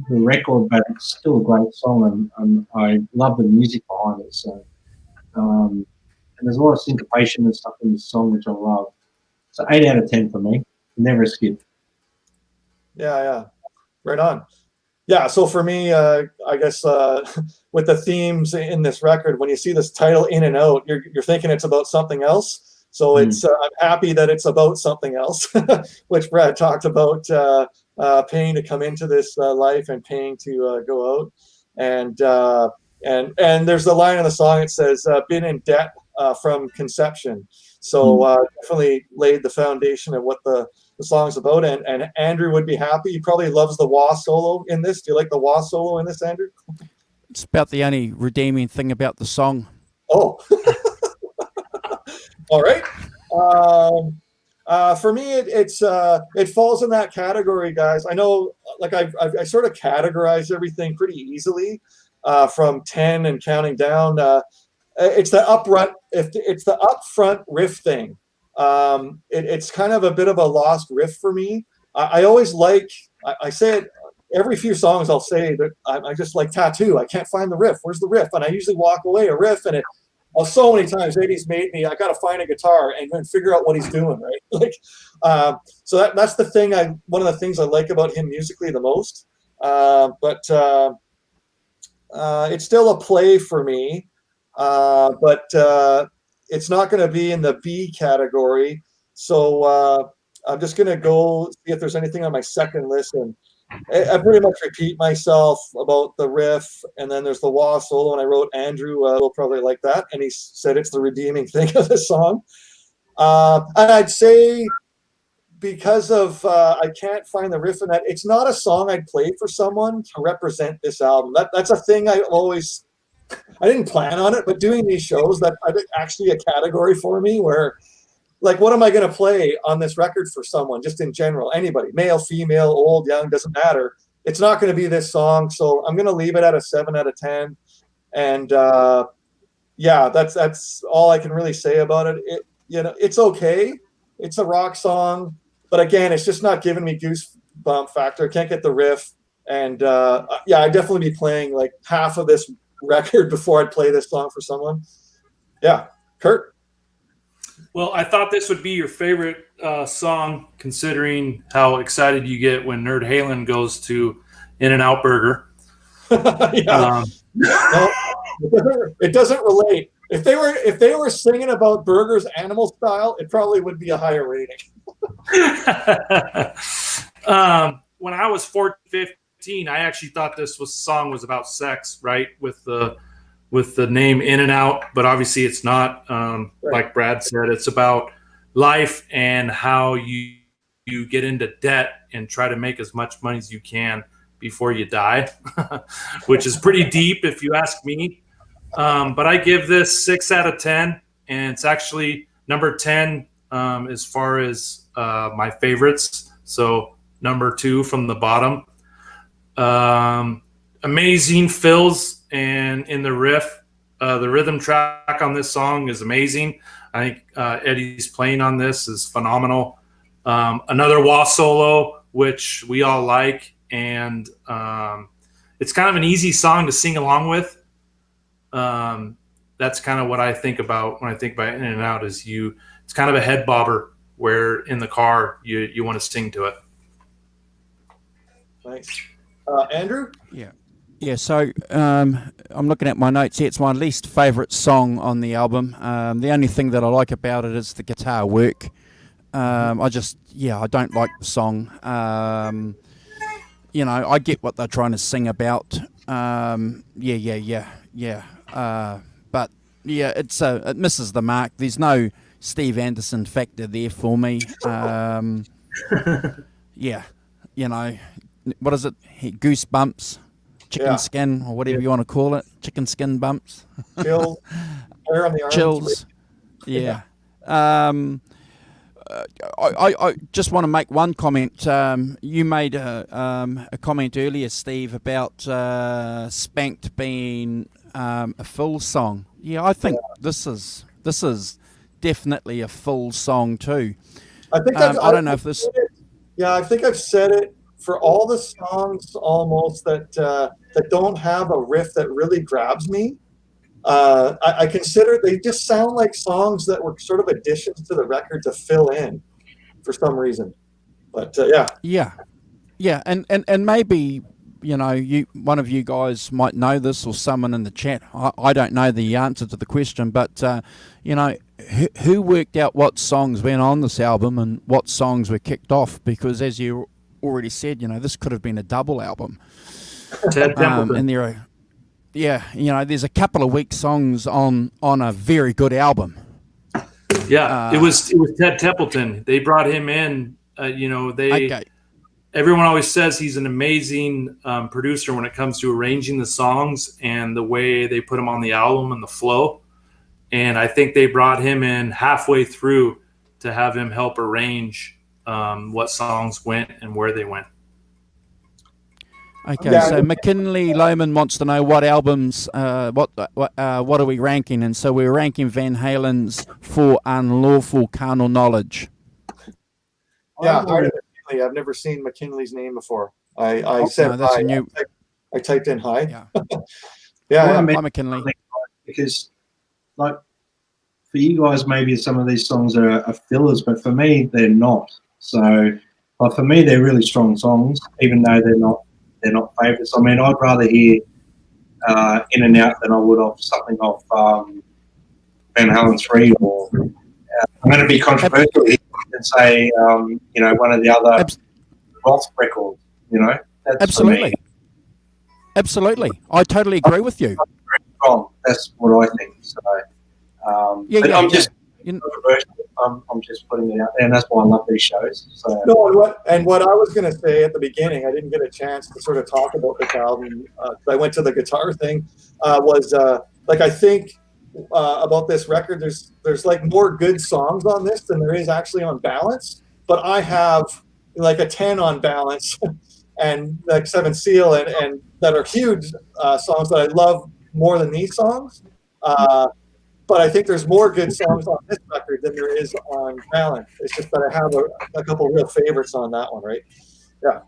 record, but it's still a great song, and I love the music behind it. So, and there's a lot of syncopation and stuff in this song, which I love. So 8 out of 10 for me. Never a skip. Yeah. Right on. Yeah, so for me, I guess with the themes in this record, when you see this title In and Out, you're thinking it's about something else. So it's I'm happy that it's about something else, which Brad talked about, paying to come into this life and paying to go out. And there's the line in the song that says, been in debt from conception. So definitely laid the foundation of what the song's about. And Andrew would be happy. He probably loves the wah solo in this. Do you like the wah solo in this, Andrew? It's about the only redeeming thing about the song. Oh. All right. For me, it falls in that category, guys. I know, like I sort of categorize everything pretty easily, from 10 and counting down. It's the upfront riff thing. It's kind of a bit of a lost riff for me. I always I say it every few songs. I'll say that I just like Tattoo. I can't find the riff. Where's the riff? And I usually walk away a riff, and so many times Eddie's made me. I got to find a guitar and then figure out what he's doing, right? So that's the thing. One of the things I like about him musically the most. But it's still a play for me. But it's not going to be in the B category. So I'm just going to go see if there's anything on my second listen. I pretty much repeat myself about the riff, and then there's the wah solo, and I wrote Andrew will probably like that, and he said it's the redeeming thing of the song. And I'd say because of I can't find the riff in that, it's not a song I'd play for someone to represent this album. That's a thing I didn't plan on it, but doing these shows, that's actually a category for me where, like, what am I going to play on this record for someone, just in general? Anybody, male, female, old, young, doesn't matter. It's not going to be this song, so I'm going to leave it at a 7 out of 10. And yeah, that's all I can really say about it. It's okay. It's a rock song, but again, it's just not giving me goosebump factor. I can't get the riff, and yeah, I'd definitely be playing like half of this record before I'd play this song for someone. Yeah, Kurt. Well, I thought this would be your favorite song, considering how excited you get when Nerd Halen goes to In-N-Out Burger. Yeah. No, it doesn't relate. If they were singing about burgers animal style, it probably would be a higher rating. When I was 14, 15, I actually thought this song was about sex, right? With the name In-N-Out, but obviously it's not. Right. Like Brad said, it's about life and how you get into debt and try to make as much money as you can before you die, which is pretty deep if you ask me. But I give this 6 out of 10, and it's actually number 10 as far as my favorites. So number 2 from the bottom. Amazing fills and in the riff. The rhythm track on this song is amazing. I think Eddie's playing on this is phenomenal. Another wah solo, which we all like, and it's kind of an easy song to sing along with. That's kind of what I think about when I think about In-N-Out. It's kind of a head bobber where in the car you want to sing to it. Nice. Andrew? Yeah, so I'm looking at my notes here. It's my least favourite song on the album. The only thing that I like about it is the guitar work. I don't like the song. I get what they're trying to sing about. But yeah, it misses the mark. There's no Steve Anderson factor there for me. What is it? Goosebumps. Chicken skin, or whatever you want to call it. Chicken skin bumps. Chills. Hair on the arms. Chills. Yeah. I just want to make one comment. You made a comment earlier, Steve, about Spanked being a full song. Yeah, I think this is definitely a full song too. I think I don't know if this. I think I've said it for all the songs almost that don't have a riff that really grabs me. I consider they just sound like songs that were sort of additions to the record to fill in for some reason. But yeah, and maybe one of you guys might know this, or someone in the chat. I don't know the answer to the question, but who worked out what songs went on this album and what songs were kicked off? Because as you already said, this could have been a double album. Ted Templeton. And there are, there's a couple of weak songs on a very good album. Yeah, it was Ted Templeton. They brought him in. Okay. Everyone always says he's an amazing producer when it comes to arranging the songs and the way they put them on the album and the flow. And I think they brought him in halfway through to have him help arrange what songs went and where they went. Okay, so McKinley Lohman wants to know what albums, what are we ranking? And so we're ranking Van Halen's for Unlawful Carnal Knowledge. Yeah, Heart of McKinley. I've never seen McKinley's name before. I said that's hi. a new. I typed in hi. Yeah. Yeah. Hi, McKinley. Because, like, for you guys, maybe some of these songs are fillers, but for me, they're not. So, like, for me, they're really strong songs, even though they're not favourites. I mean, I'd rather hear In and Out than I would of something off Van Halen 3 or I'm going to be controversial and say, you know, one of the other Roth records, you know. That's Absolutely. Absolutely. I totally agree with you. That's what I think. So, but I'm just controversial. I'm just putting it out there, and that's why I love these shows. So. No, and what I was going to say at the beginning, I didn't get a chance to sort of talk about this album. I went to the guitar thing. Was like I think about this record. There's like more good songs on this than there is actually on Balance. But I have like a 10 on Balance, and like 7 Seal, and that are huge songs that I love more than these songs. But I think there's more good songs on this record than there is on Balance. It's just that I have a couple real favorites on that one, right? Yeah.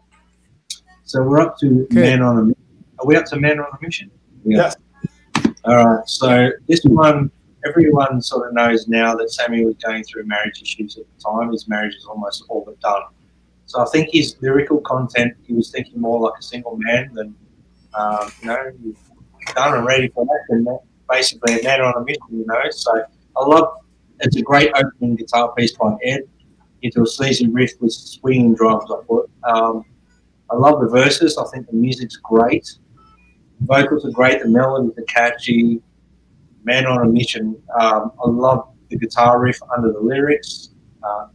So we're up to Man on a Mission. Are we up to Man on a Mission? Yeah. Yes. All right. So this one, everyone sort of knows now that Sammy was going through marriage issues at the time. His marriage is almost all but done. So I think his lyrical content, he was thinking more like a single man than, you know, done and ready for that. And basically a man on a mission, you know. So I love, it's a great opening guitar piece by Ed into a sleazy riff with swinging drums. I love the verses. I think the music's great. The vocals are great. The melodies are catchy. Man on a Mission. I love the guitar riff under the lyrics.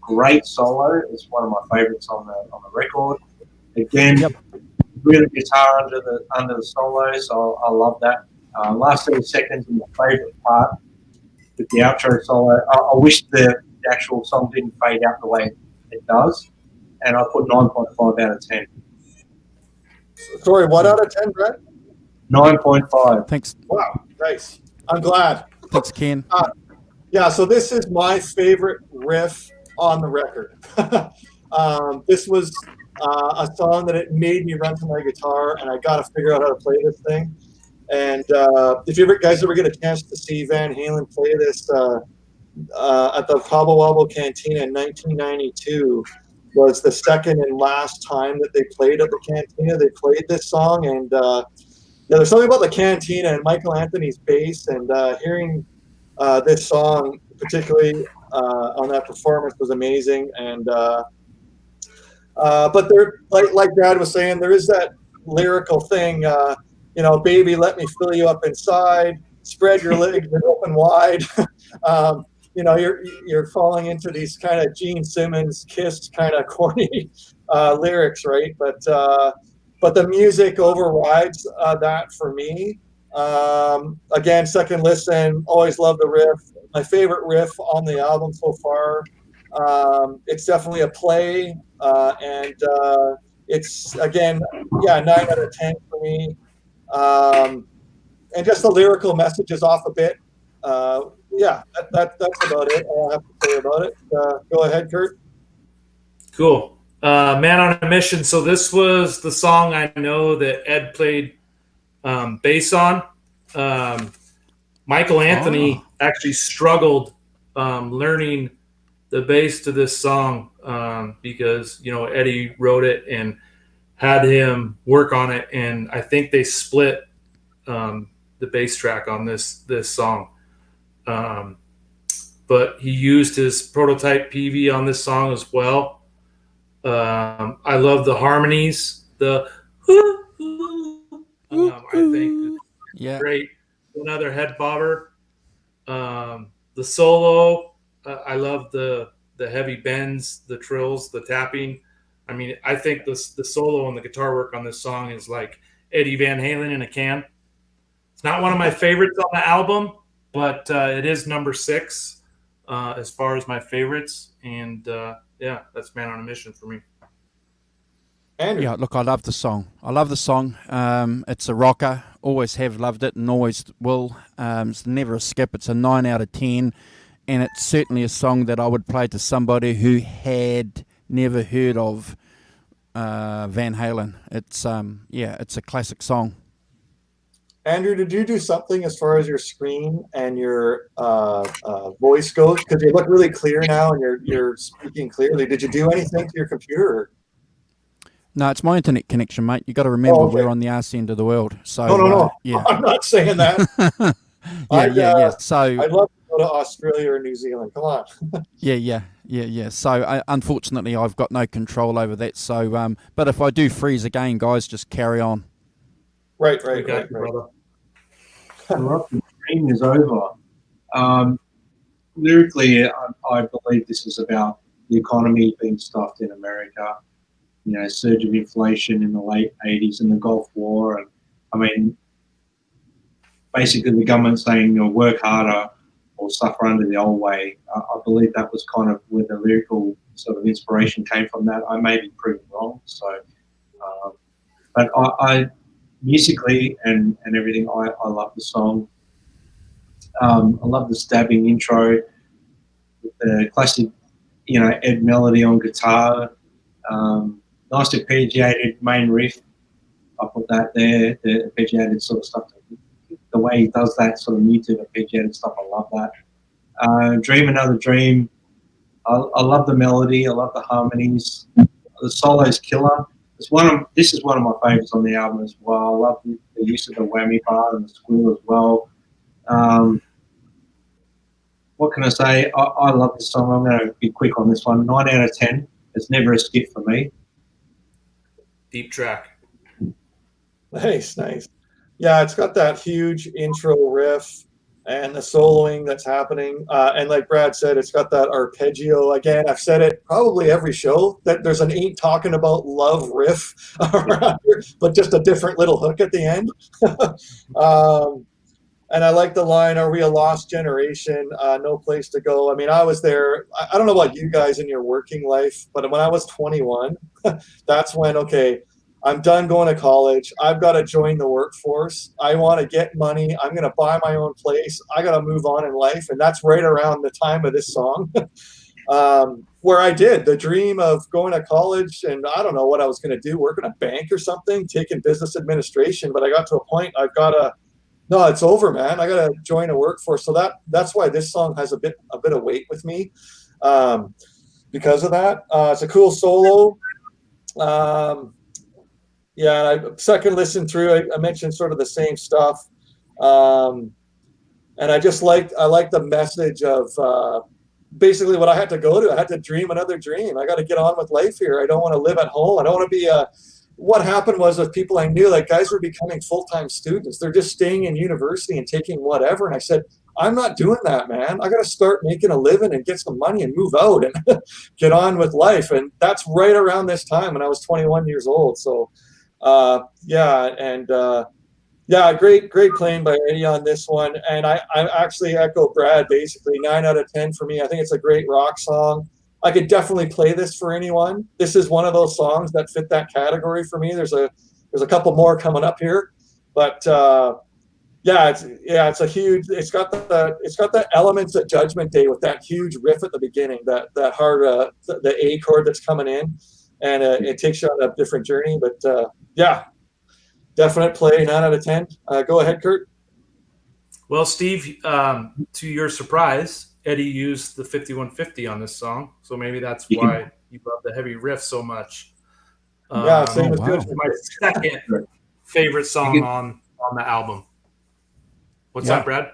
Great solo. It's one of my favorites on the record. Again, really guitar under the solo. So I love that. Last 30 seconds is my favourite part with the outro solo. I wish the actual song didn't fade out the way it does, and I put 9.5 out of 10. Sorry, what out of 10, Brett? 9.5. Thanks. Wow, nice. I'm glad. Thanks, Ken. Yeah, so this is my favorite riff on the record. This was a song that it made me run to my guitar, and I got to figure out how to play this thing. And if you guys ever get a chance to see Van Halen play this at the Cobble Wobble Cantina in 1992, was the second and last time that they played at the Cantina. They played this song, and there's something about the Cantina and Michael Anthony's bass, and hearing this song, particularly on that performance, was amazing. And but there, like Brad was saying, there is that lyrical thing. You know, baby, let me fill you up inside. Spread your legs and open wide. You know, you're falling into these kind of Gene Simmons Kiss kind of corny lyrics, right? But the music overrides that for me. Again, second listen, always love the riff. My favorite riff on the album so far. It's definitely a play, and it's again, 9 out of 10 for me. And just the lyrical message is off a bit. That's about it. All I have to say about it. Go ahead, Kurt. Cool. Man on a Mission. So this was the song I know that Ed played bass on. Michael Anthony actually struggled learning the bass to this song because, you know, Eddie wrote it and had him work on it, and I think they split the bass track on this song. But he used his prototype PV on this song as well. I love the harmonies. The I think it's great. Another head bobber. The solo. I love the heavy bends, the trills, the tapping. I mean, I think the solo and the guitar work on this song is like Eddie Van Halen in a can. It's not one of my favorites on the album, but it is number 6 as far as my favorites. And that's Man on a Mission for me. Andrew. Yeah, look, I love the song. It's a rocker. Always have loved it and always will. It's never a skip. It's a 9 out of 10. And it's certainly a song that I would play to somebody who had never heard of Van Halen. It's it's a classic song. Andrew, did you do something as far as your screen and your voice goes? Because you look really clear now and you're speaking clearly. Did you do anything to your computer? No, it's my internet connection, mate. You got to remember we're on the arse end of the world. So No. Yeah. I'm not saying that. Yeah. So I'd love to go to Australia or New Zealand. Come on. Yeah. So unfortunately, I've got no control over that. So, but if I do freeze again, guys, just carry on. Right. Brother. The dream is over. Lyrically, I believe this is about the economy being stuffed in America. Surge of inflation in the late 80s and the Gulf War. And I mean, basically the government saying, work harder or suffer under the old way. I believe that was kind of where the lyrical sort of inspiration came from that. I may be proven wrong. So, but I musically and everything, I love the song. I love the stabbing intro with the classic, Ed Melody on guitar. Nice arpeggiated main riff. I put that there, the arpeggiated sort of stuff. The way he does that sort of muted arpeggiated stuff, I love that. Dream Another Dream. I love the melody. I love the harmonies. The solo's killer. This is one of my favorites on the album as well. I love the use of the whammy bar and the squeal as well. What can I say? I love this song. I'm going to be quick on this one. 9 out of 10. It's never a skip for me. Deep track. Nice. Yeah, it's got that huge intro riff and the soloing that's happening. And like Brad said, it's got that arpeggio. Again, I've said it probably every show that there's an Ain't Talking About Love riff around here, but just a different little hook at the end. And I like the line, "Are we a lost generation? No place to go." I mean, I was there. I don't know about you guys in your working life, but when I was 21, that's when, okay, I'm done going to college. I've got to join the workforce. I want to get money. I'm going to buy my own place. I got to move on in life. And that's right around the time of this song, where I did the dream of going to college. And I don't know what I was going to do, work in a bank or something, taking business administration. But I got to a point, no, it's over, man. I got to join a workforce. So that's why this song has a bit of weight with me, because of that. It's a cool solo. Second listen through, I mentioned sort of the same stuff. And I like the message of basically what I had to go to. I had to dream another dream. I got to get on with life here. I don't want to live at home. I don't want to be what happened was with people I knew, like guys were becoming full-time students. They're just staying in university and taking whatever. And I said, I'm not doing that, man. I got to start making a living and get some money and move out and get on with life. And that's right around this time when I was 21 years old. So, great playing by Eddie on this one. And I actually echo Brad, basically 9 out of 10 for me. I think it's a great rock song. I could definitely play this for anyone. This is one of those songs that fit that category for me. There's a couple more coming up here, but it's a huge. It's got the elements of Judgment Day with that huge riff at the beginning, that hard the A chord that's coming in, and it takes you on a different journey. But definite play. 9 out of 10. Go ahead, Kurt. Well, Steve, to your surprise, Eddie used the 5150 on this song, so maybe that's why you love the heavy riff so much. Same as good. My second favorite song on the album. What's that, Brad?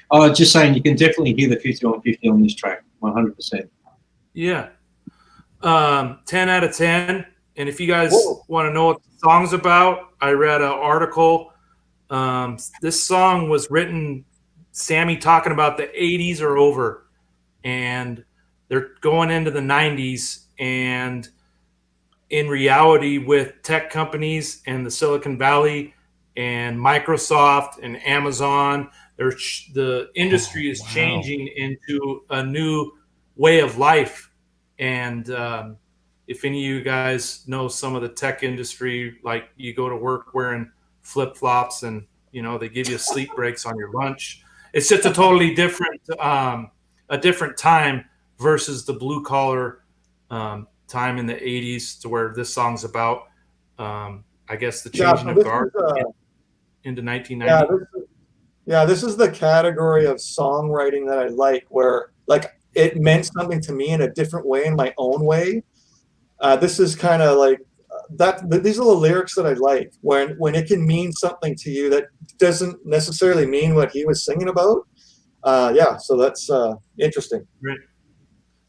Oh, just saying, you can definitely hear the 5150 on this track, 100%. Yeah. 10 out of 10. And if you guys want to know what the song's about, I read an article. This song was written, Sammy talking about the 80s are over and they're going into the 90s. And in reality, with tech companies and the Silicon Valley and Microsoft and Amazon. The industry is changing into a new way of life. And if any of you guys know some of the tech industry, like you go to work wearing flip-flops and, you know, they give you sleep breaks on your lunch. It's just a totally different time versus the blue collar time in the 80s to where this song's about. I guess the changing of guard into 1990. This is the category of songwriting that I like, where like it meant something to me in a different way, in my own way. This is kind of like that. These are the lyrics that I like, when it can mean something to you that doesn't necessarily mean what he was singing about. So that's interesting. Right.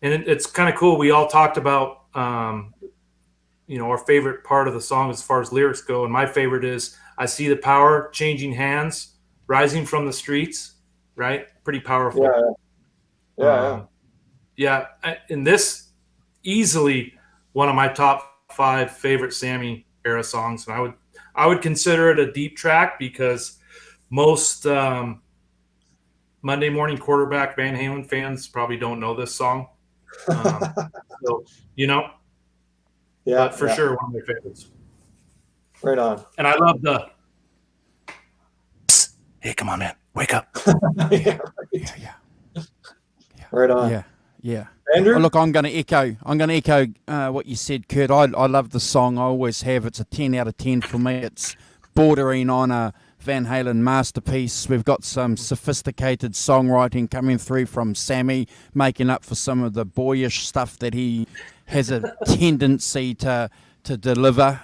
And it's kind of cool. We all talked about, our favorite part of the song as far as lyrics go. And my favorite is, I see the power changing hands, rising from the streets, right? Pretty powerful. And this easily one of my top 5 favorite Sammy era songs. And I would consider it a deep track, because most Monday Morning Quarterback Van Halen fans probably don't know this song. But for sure, one of my favorites. Right on. And I love the, hey, come on, man, wake up. Right on. Yeah. Andrew? Oh, look, I'm going to echo what you said, Kurt. I love the song. I always have. It's a 10 out of 10 for me. It's bordering on a Van Halen masterpiece. We've got some sophisticated songwriting coming through from Sammy, making up for some of the boyish stuff that he has a tendency to deliver.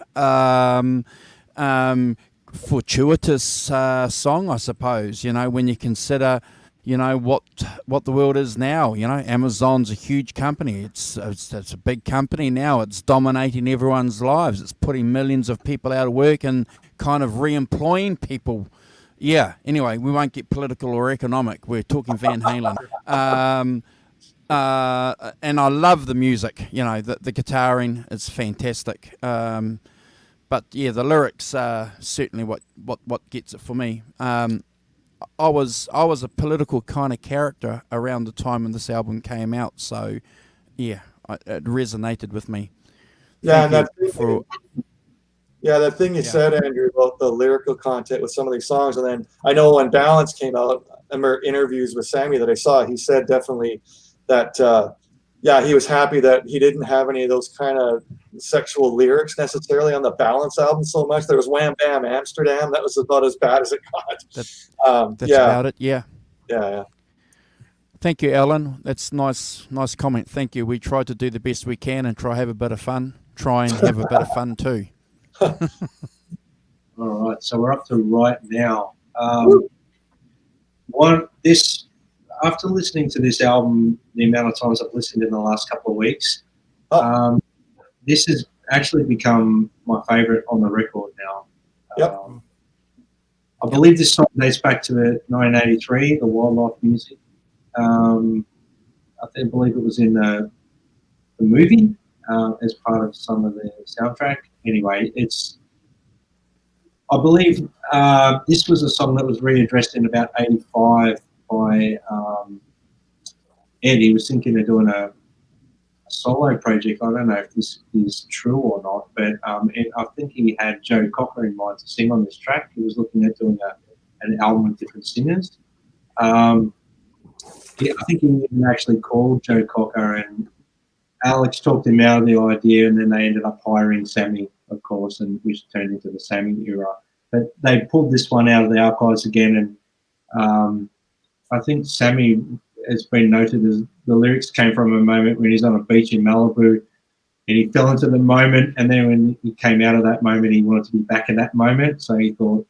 Fortuitous song, I suppose, when you consider what the world is now. Amazon's a huge company. It's a big company now. It's dominating everyone's lives. It's putting millions of people out of work and kind of re-employing people. Yeah, anyway, we won't get political or economic. We're talking Van Halen. And I love the music. The guitaring is fantastic. But yeah, the lyrics are certainly what gets it for me. I was a political kind of character around the time when this album came out, so yeah, it resonated with me. That thing you said, Andrew, about the lyrical content with some of these songs, and then I know when Balance came out, interviews with Sammy that I saw, he said definitely that he was happy that he didn't have any of those kind of sexual lyrics necessarily on the Balance album so much. There was Wham Bam Amsterdam. That was about as bad as it got. That's about it, yeah. Yeah. Thank you, Alan. That's nice comment. Thank you. We try to do the best we can and try have a bit of fun. Try and have a bit of fun too. All right, so we're up to right now. After listening to this album, the amount of times I've listened in the last couple of weeks, this has actually become my favorite on the record now. Yep. I believe this song dates back to 1983, the Wildlife music. I believe it was in the movie as part of some of the soundtrack. Anyway, I believe this was a song that was readdressed in about 85 by Ed. He was thinking of doing a solo project. I don't know if this is true or not, but I think he had Joe Cocker in mind to sing on this track. He was looking at doing an album with different singers. I think he even actually called Joe Cocker, and Alex talked him out of the idea, and then they ended up hiring Sammy, of course, and which turned into the Sammy era. But they pulled this one out of the archives again, and I think Sammy has been noted as the lyrics came from a moment when he's on a beach in Malibu, and he fell into the moment, and then when he came out of that moment, he wanted to be back in that moment. So he thought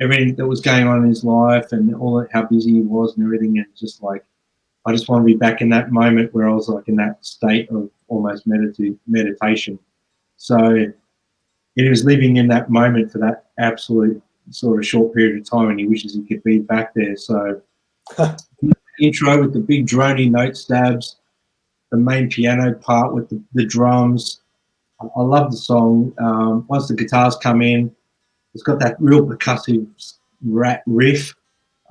everything that was going on in his life and how busy he was and everything, and just like, I just want to be back in that moment where I was like in that state of almost meditation. So he was living in that moment for that absolute sort of short period of time, and he wishes he could be back there. So intro with the big drony note stabs, the main piano part with the drums. I love the song. Once the guitars come in, It's got that real percussive riff.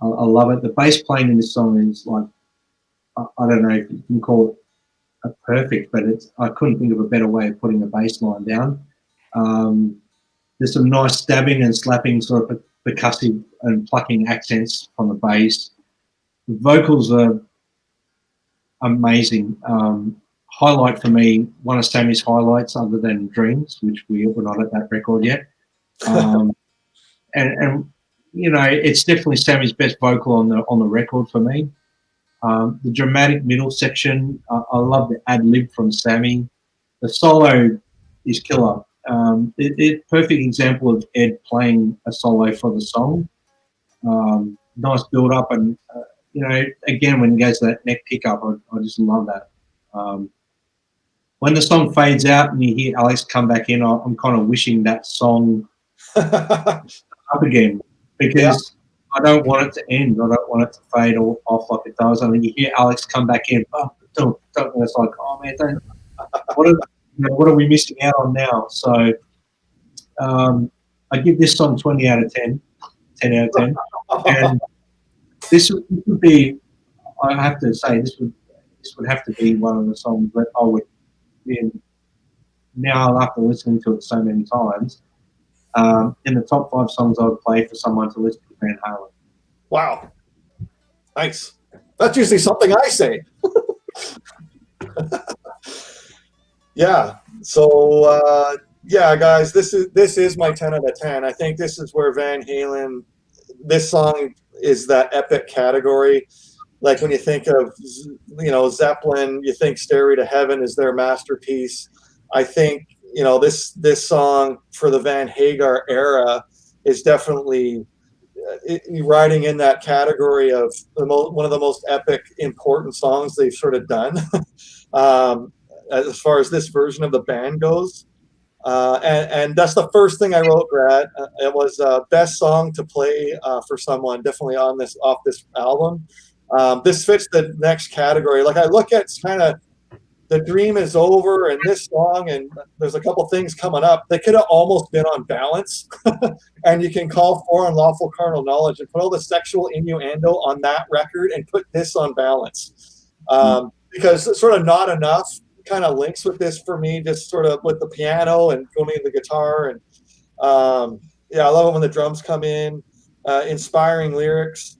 I love it. The bass playing in this song is like, I don't know if you can call it perfect, but I couldn't think of a better way of putting a bass line down. There's some nice stabbing and slapping sort of percussive and plucking accents on the bass. The vocals are amazing. Highlight for me, one of Sammy's highlights other than Dreams, which we're not at that record yet. And you know, it's definitely Sammy's best vocal on the record for me. The dramatic middle section, I love the ad lib from Sammy. The solo is killer. It's perfect example of Ed playing a solo for the song. Nice build up, and you know, again when he goes to that neck pickup, I just love that. When the song fades out and you hear Alex come back in, I'm kind of wishing that song up again, because I don't want it to end. I don't want it to fade off like it does. I mean, you hear Alex come back in, don't. And it's like, oh man, don't. What are we missing out on now? So I give this song 20 out of 10, 10 out of 10. And this would be, I have to say, this would have to be one of the songs that I would, now after listening to it so many times, in the top 5 songs I would play for someone to listen to Van Halen. Wow. Nice. That's usually something I say. Yeah. So, yeah, guys, this is my 10 out of 10. I think this is where Van Halen, this song is that epic category. Like when you think of, Zeppelin, you think Stairway to Heaven is their masterpiece. I think, this song for the Van Hagar era is definitely riding in that category of one of the most epic, important songs they've sort of done. As far as this version of the band goes. And that's the first thing I wrote, Brad. It was best song to play for someone, definitely off this album. This fits the next category. Like I look at kind of The Dream Is Over and this song, and there's a couple things coming up. They could have almost been on balance. And you can call for Unlawful Carnal Knowledge and put all the sexual innuendo on that record and put this on balance. Because it's sort of Not Enough kind of links with this for me, just sort of with the piano and going in the guitar. And I love it when the drums come in, inspiring lyrics.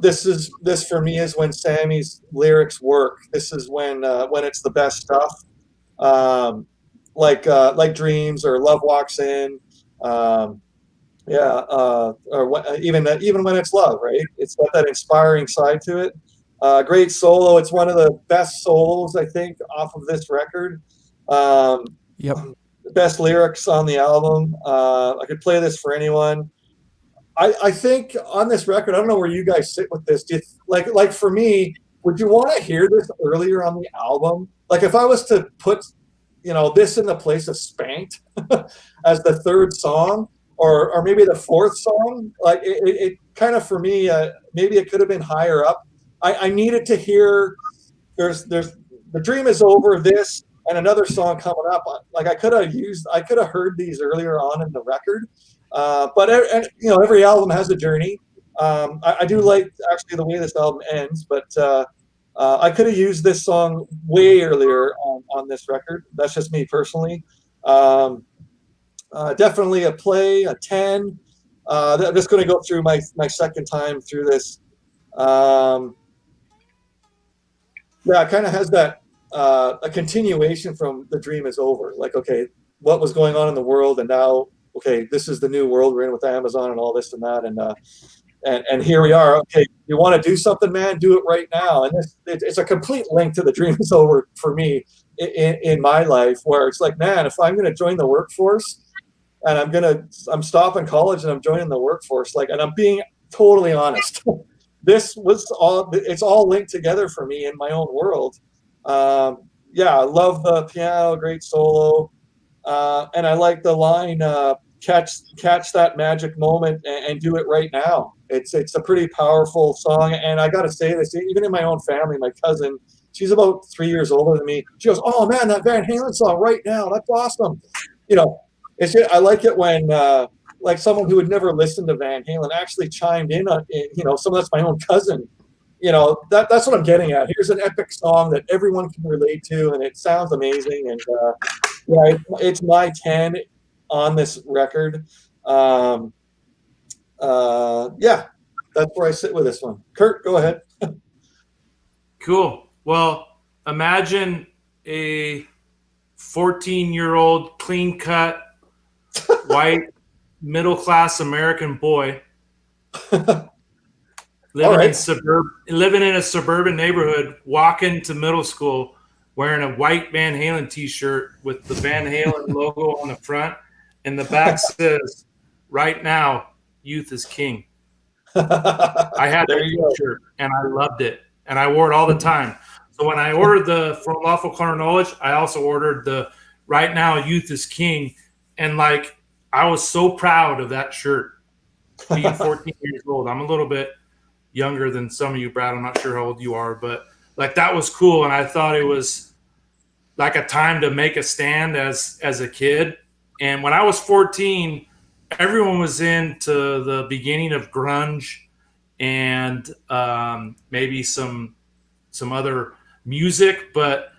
This for me is when Sammy's lyrics work. This is when it's the best stuff. Like Dreams or Love Walks In. Or even when it's love, right? It's got that inspiring side to it. Great solo. It's one of the best solos, I think, off of this record. Yep. Best lyrics on the album. I could play this for anyone. I think on this record, I don't know where you guys sit with this. Do you, like for me, would you want to hear this earlier on the album? Like if I was to put, this in the place of Spanked as the third song, or maybe the fourth song, like it kind of, for me, maybe it could have been higher up. I needed to hear there's The Dream Is Over, this, and another song coming up. Like I could have heard these earlier on in the record. But every album has a journey. I do like actually the way this album ends, but I could have used this song way earlier on this record. That's just me personally. Definitely a play, a 10. I'm just going to go through my second time through this. It kind of has that a continuation from The Dream Is Over. Like, okay, what was going on in the world, and now, okay, this is the new world we're in with Amazon and all this and that, and here we are. Okay, you want to do something, man? Do it right now. And it's a complete link to The Dream Is Over for me in my life, where it's like, man, if I'm going to join the workforce, and I'm stopping college and I'm joining the workforce, and I'm being totally honest. It's all linked together for me in my own world. I love the piano, great solo. And I like the line, catch that magic moment and do it right now. It's a pretty powerful song. And I got to say this, even in my own family, my cousin, she's about 3 years older than me. She goes, oh man, that Van Halen song right now, that's awesome. I like it when like someone who would never listen to Van Halen actually chimed in on, some that's my own cousin. That's what I'm getting at. Here's an epic song that everyone can relate to, and it sounds amazing. And it's my 10 on this record. That's where I sit with this one. Kurt, go ahead. Cool. Well, imagine a 14-year-old, clean-cut, white, middle-class American boy living in a suburban neighborhood, walking to middle school wearing a white Van Halen T-shirt with the Van Halen logo on the front, and the back says, "Right now, youth is king." I had that T-shirt, and I loved it, and I wore it all the time. So when I ordered the For Unlawful Carnal Knowledge, I also ordered the "Right Now, Youth is King," and like I was so proud of that shirt. Being 14 years old, I'm a little bit younger than some of you, Brad. I'm not sure how old you are, but like that was cool, and I thought it was like a time to make a stand as a kid. And when I was 14, everyone was into the beginning of grunge and maybe some other music. But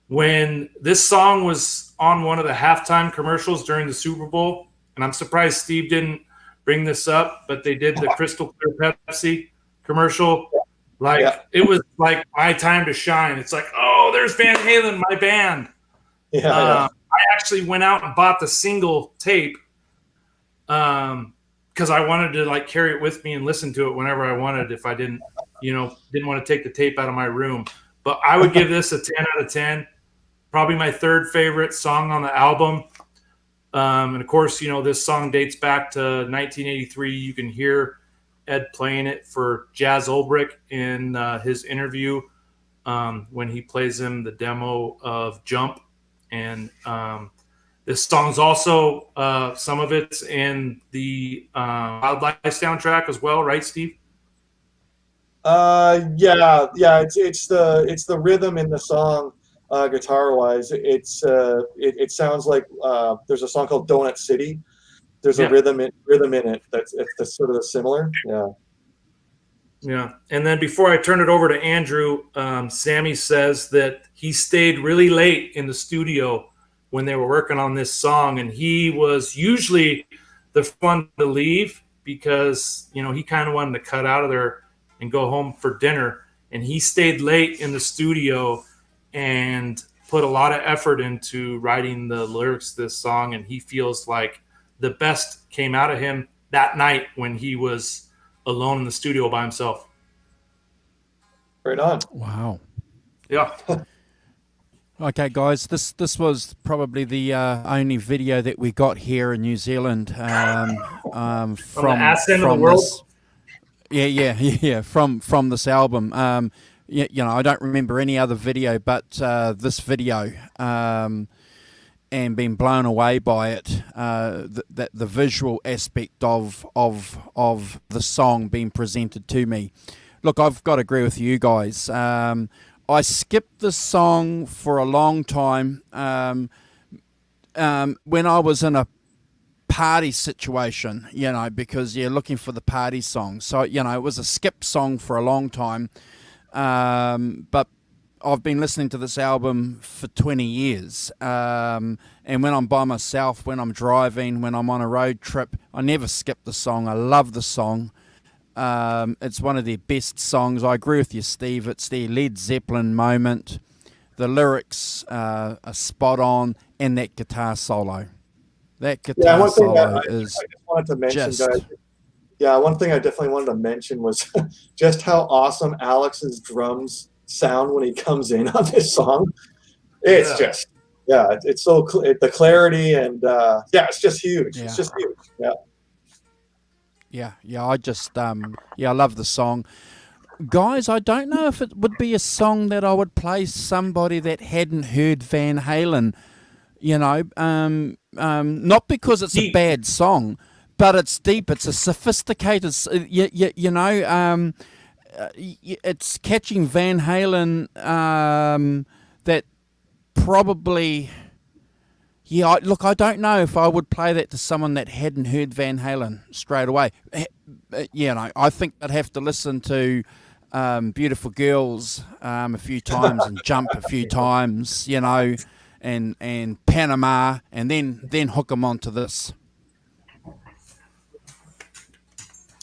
when this song was on one of the halftime commercials during the Super Bowl, and I'm surprised Steve didn't bring this up, but they did the Crystal Clear Pepsi commercial. It was like my time to shine. It's like, oh, there's Van Halen, my band. I actually went out and bought the single tape because I wanted to like carry it with me and listen to it whenever I wanted. If I didn't want to take the tape out of my room, but I would give this a 10 out of 10. Probably my third favorite song on the album. And of course, this song dates back to 1983. You can hear Ed playing it for Jazz Ulbrich in his interview when he plays him the demo of Jump. And this song's also, some of it's in the Wildlife soundtrack as well, right, Steve? It's the rhythm in the song, guitar wise. It sounds like there's a song called Donut City. There's a rhythm in it that's sort of similar. Yeah. And then before I turn it over to Andrew, Sammy says that he stayed really late in the studio when they were working on this song, and he was usually the one to leave because he kind of wanted to cut out of there and go home for dinner. And he stayed late in the studio and put a lot of effort into writing the lyrics to this song, and he feels like the best came out of him that night when he was alone in the studio by himself. Right on. Wow. Yeah. Okay, guys, this was probably the only video that we got here in New Zealand from the ass end of the world. From this album. I don't remember any other video but this video. And been blown away by it, the visual aspect of the song being presented to me. Look, I've got to agree with you guys. I skipped the song for a long time when I was in a party situation, because you're looking for the party song. So, it was a skip song for a long time. But I've been listening to this album for 20 years. And when I'm by myself, when I'm driving, when I'm on a road trip, I never skip the song. I love the song. It's one of their best songs. I agree with you, Steve. It's their Led Zeppelin moment. The lyrics are spot on, and that guitar solo. That guitar solo is I just wanted to mention, just... guys. Yeah, one thing I definitely wanted to mention was just how awesome Alex's drums sound when he comes in on this song. It's it's so the clarity and it's just huge. It's just huge. I just I love the song, guys. I don't know if it would be a song that I would play somebody that hadn't heard Van Halen, not because it's a bad song, but it's deep. It's a sophisticated, it's catching Van Halen that probably Yeah, look, I don't know if I would play that to someone that hadn't heard Van Halen straight away. Yeah, no, I think I'd have to listen to Beautiful Girls a few times and Jump a few times, you know, and Panama, and then hook them onto this.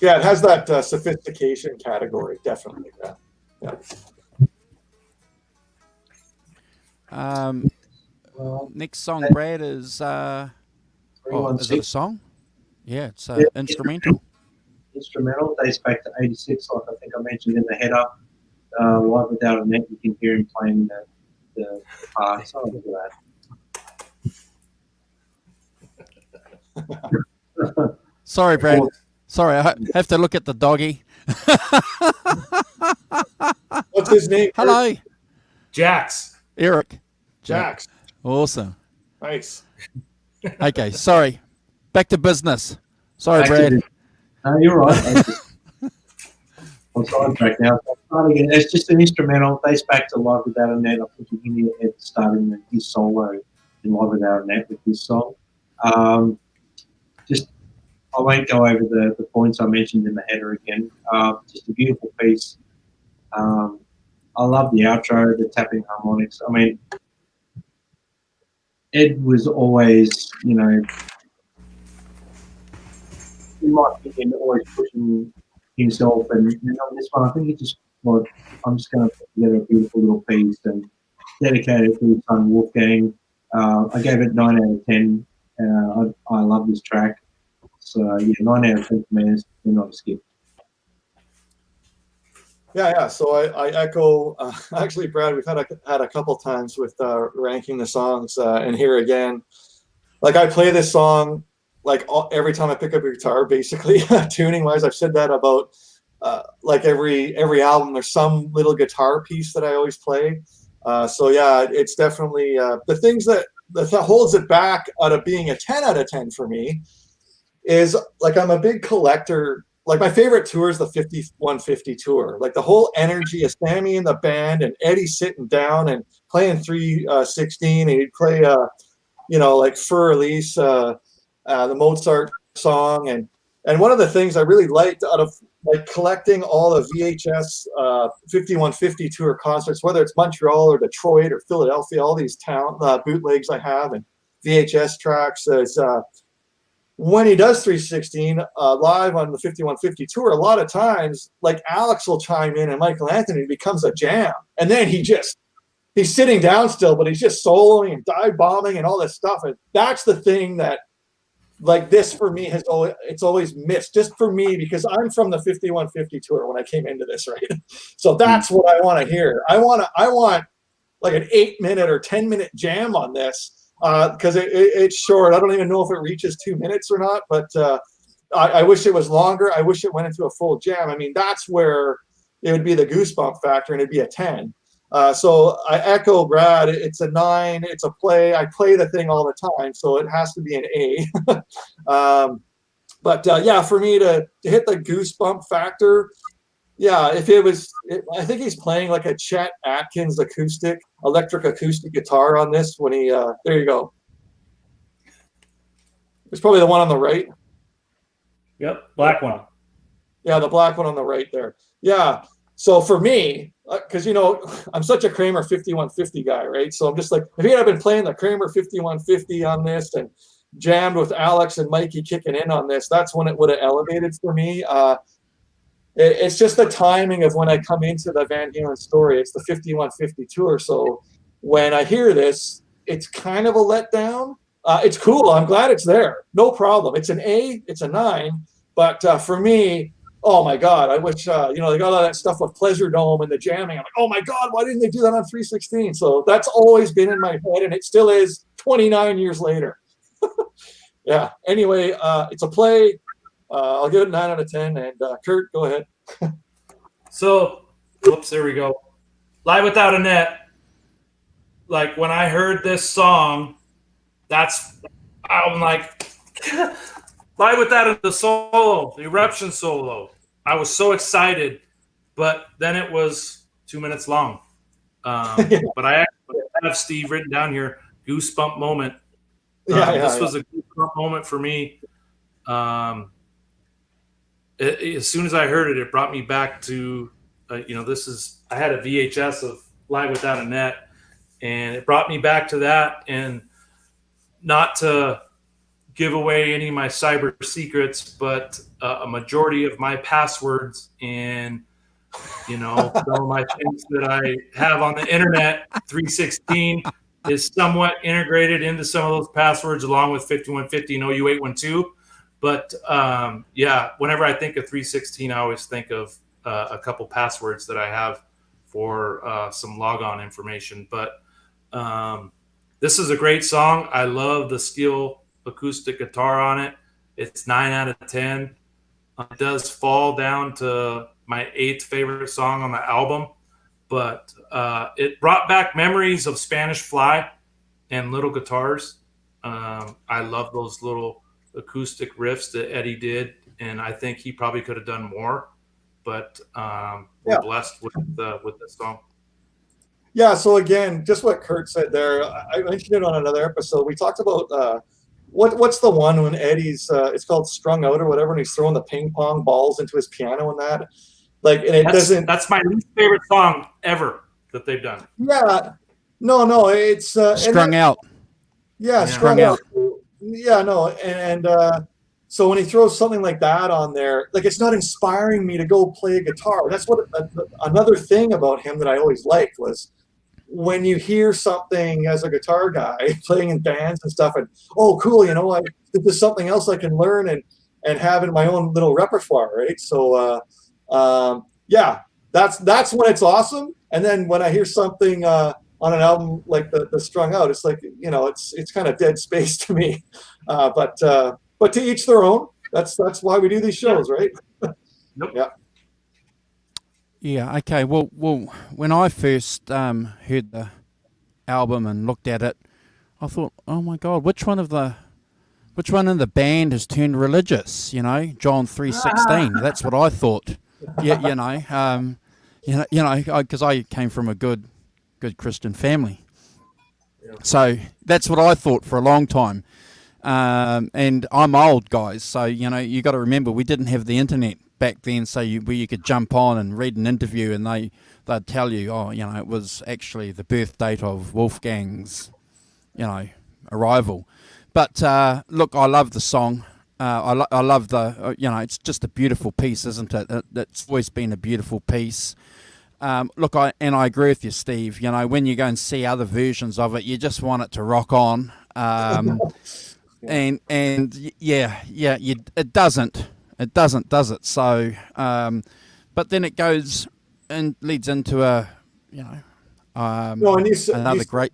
Yeah, it has that sophistication category, definitely. Yeah. Next song, Brad, is is it a song? Yeah, it's instrumental. Instrumental dates back to '86, like I think I mentioned in the header. Live Without a Net, you can hear him playing the part. So look at that. Sorry, Brad. Sorry, I have to look at the doggy. What's his name? Hello, Jax. Eric. Jax. Awesome. Nice. Okay, sorry. Back to business. Sorry, Brad. No, you're right. I'm sidetracked now. Again, it's just an instrumental. Dates back to Live Without a Net. I think you can hear Ed starting his solo in Live Without a Net with this song. I won't go over the points I mentioned in the header again. Just a beautiful piece. I love the outro, the tapping harmonics. I mean, Ed was always, you know, in my opinion, always pushing himself. And on this one, I think he just thought, I'm just going to put together a beautiful little piece and dedicate it to his son Wolfgang. I gave it 9 out of 10. I love this track. So, yeah, 9 out of 10 for me is not a skip. Yeah. So I echo. Actually, Brad, we've had a couple times with ranking the songs, and here again, like I play this song like every time I pick up a guitar, basically tuning wise. I've said that about like every album. There's some little guitar piece that I always play. So yeah, it's definitely the things that holds it back out of being a 10 out of 10 for me is like I'm a big collector. Like my favorite tour is the 5150 tour. Like the whole energy of Sammy in the band and Eddie sitting down and playing 3/16, and he'd play like Fur Elise, the Mozart song, and one of the things I really liked out of like collecting all the VHS 5150 tour concerts, whether it's Montreal or Detroit or Philadelphia, all these bootlegs I have and VHS tracks is when he does 316 live on the 5150 tour, a lot of times like Alex will chime in and Michael Anthony becomes a jam, and then he's sitting down still, but he's just soloing and dive bombing and all this stuff, and that's the thing that like this for me it's always missed, just for me, because I'm from the 5150 tour when I came into this, right? So that's what I want to hear. I want like an 8-minute or 10-minute jam on this. Because it's short. I don't even know if it reaches 2 minutes or not, but I wish it was longer. I wish it went into a full jam. I mean, that's where it would be the goosebump factor, and it'd be a 10. So I echo Brad. It's a 9. It's a play. I play the thing all the time, so it has to be an A. But yeah, for me to hit the goosebump factor, yeah, if it was, I think he's playing like a Chet Atkins electric acoustic guitar on this when he, there you go. It's probably the one on the right. Yep, black one. Yeah, the black one on the right there. Yeah, so for me, because, I'm such a Kramer 5150 guy, right? So I'm just like, if he had been playing the Kramer 5150 on this and jammed with Alex and Mikey kicking in on this, that's when it would have elevated for me. It's just the timing of when I come into the Van Halen story. It's the 5150 tour. So when I hear this, it's kind of a letdown. It's cool. I'm glad it's there. No problem. It's an A. It's a 9. But for me, oh my God, I wish, they got all that stuff with Pleasure Dome and the jamming. I'm like, oh my God, why didn't they do that on 316? So that's always been in my head, and it still is 29 years later. Yeah. Anyway, it's a play. I'll give it 9 out of 10. And Kurt, go ahead. So, whoops, there we go. Live Without a Net. Like when I heard this song, I'm like, Live Without the solo, the Eruption solo. I was so excited, but then it was 2 minutes long. But I actually have Steve written down here, goosebump moment. This was a good moment for me. As soon as I heard it, it brought me back to, I had a VHS of Live Without a Net, and it brought me back to that. And not to give away any of my cyber secrets, but a majority of my passwords and some of my things that I have on the internet, 316 is somewhat integrated into some of those passwords, along with 5150 and OU812. But whenever I think of 316, I always think of a couple passwords that I have for some logon information. But this is a great song. I love the steel acoustic guitar on it. It's 9 out of 10. It does fall down to my 8th favorite song on the album, but it brought back memories of Spanish Fly and little guitars. I love those little acoustic riffs that Eddie did, and I think he probably could have done more, but we're blessed with this song. Yeah, so again, just what Kurt said there, I mentioned it on another episode. We talked about what's the one when Eddie's it's called Strung Out or whatever, and he's throwing the ping pong balls into his piano and that. That's my least favorite song ever that they've done. Yeah. No, it's Strung Out. Yeah, Strung Out. Yeah, no, and so when he throws something like that on there, like, it's not inspiring me to go play a guitar. That's what another thing about him that I always liked was when you hear something as a guitar guy playing in bands and stuff, and oh, cool, this is something else I can learn and have in my own little repertoire, right? So that's when it's awesome. And then when I hear something on an album like the Strung Out, it's like, it's kind of dead space to me. But to each their own. That's why we do these shows, right? Nope. Yeah. Yeah. Okay. Well, when I first heard the album and looked at it, I thought, oh my God, which one in the band has turned religious? John 3:16. That's what I thought. Yeah. Because I came from a good Christian family, so that's what I thought for a long time. And I'm old, guys, so you got to remember we didn't have the internet back then, so where you could jump on and read an interview and they'd tell you, it was actually the birth date of Wolfgang's arrival. But look, I love the song. I love the it's just a beautiful piece, isn't it? It's always been a beautiful piece. Look, I agree with you, Steve. When you go and see other versions of it, you just want it to rock on. And it doesn't, does it? So, but then it goes and leads into another great.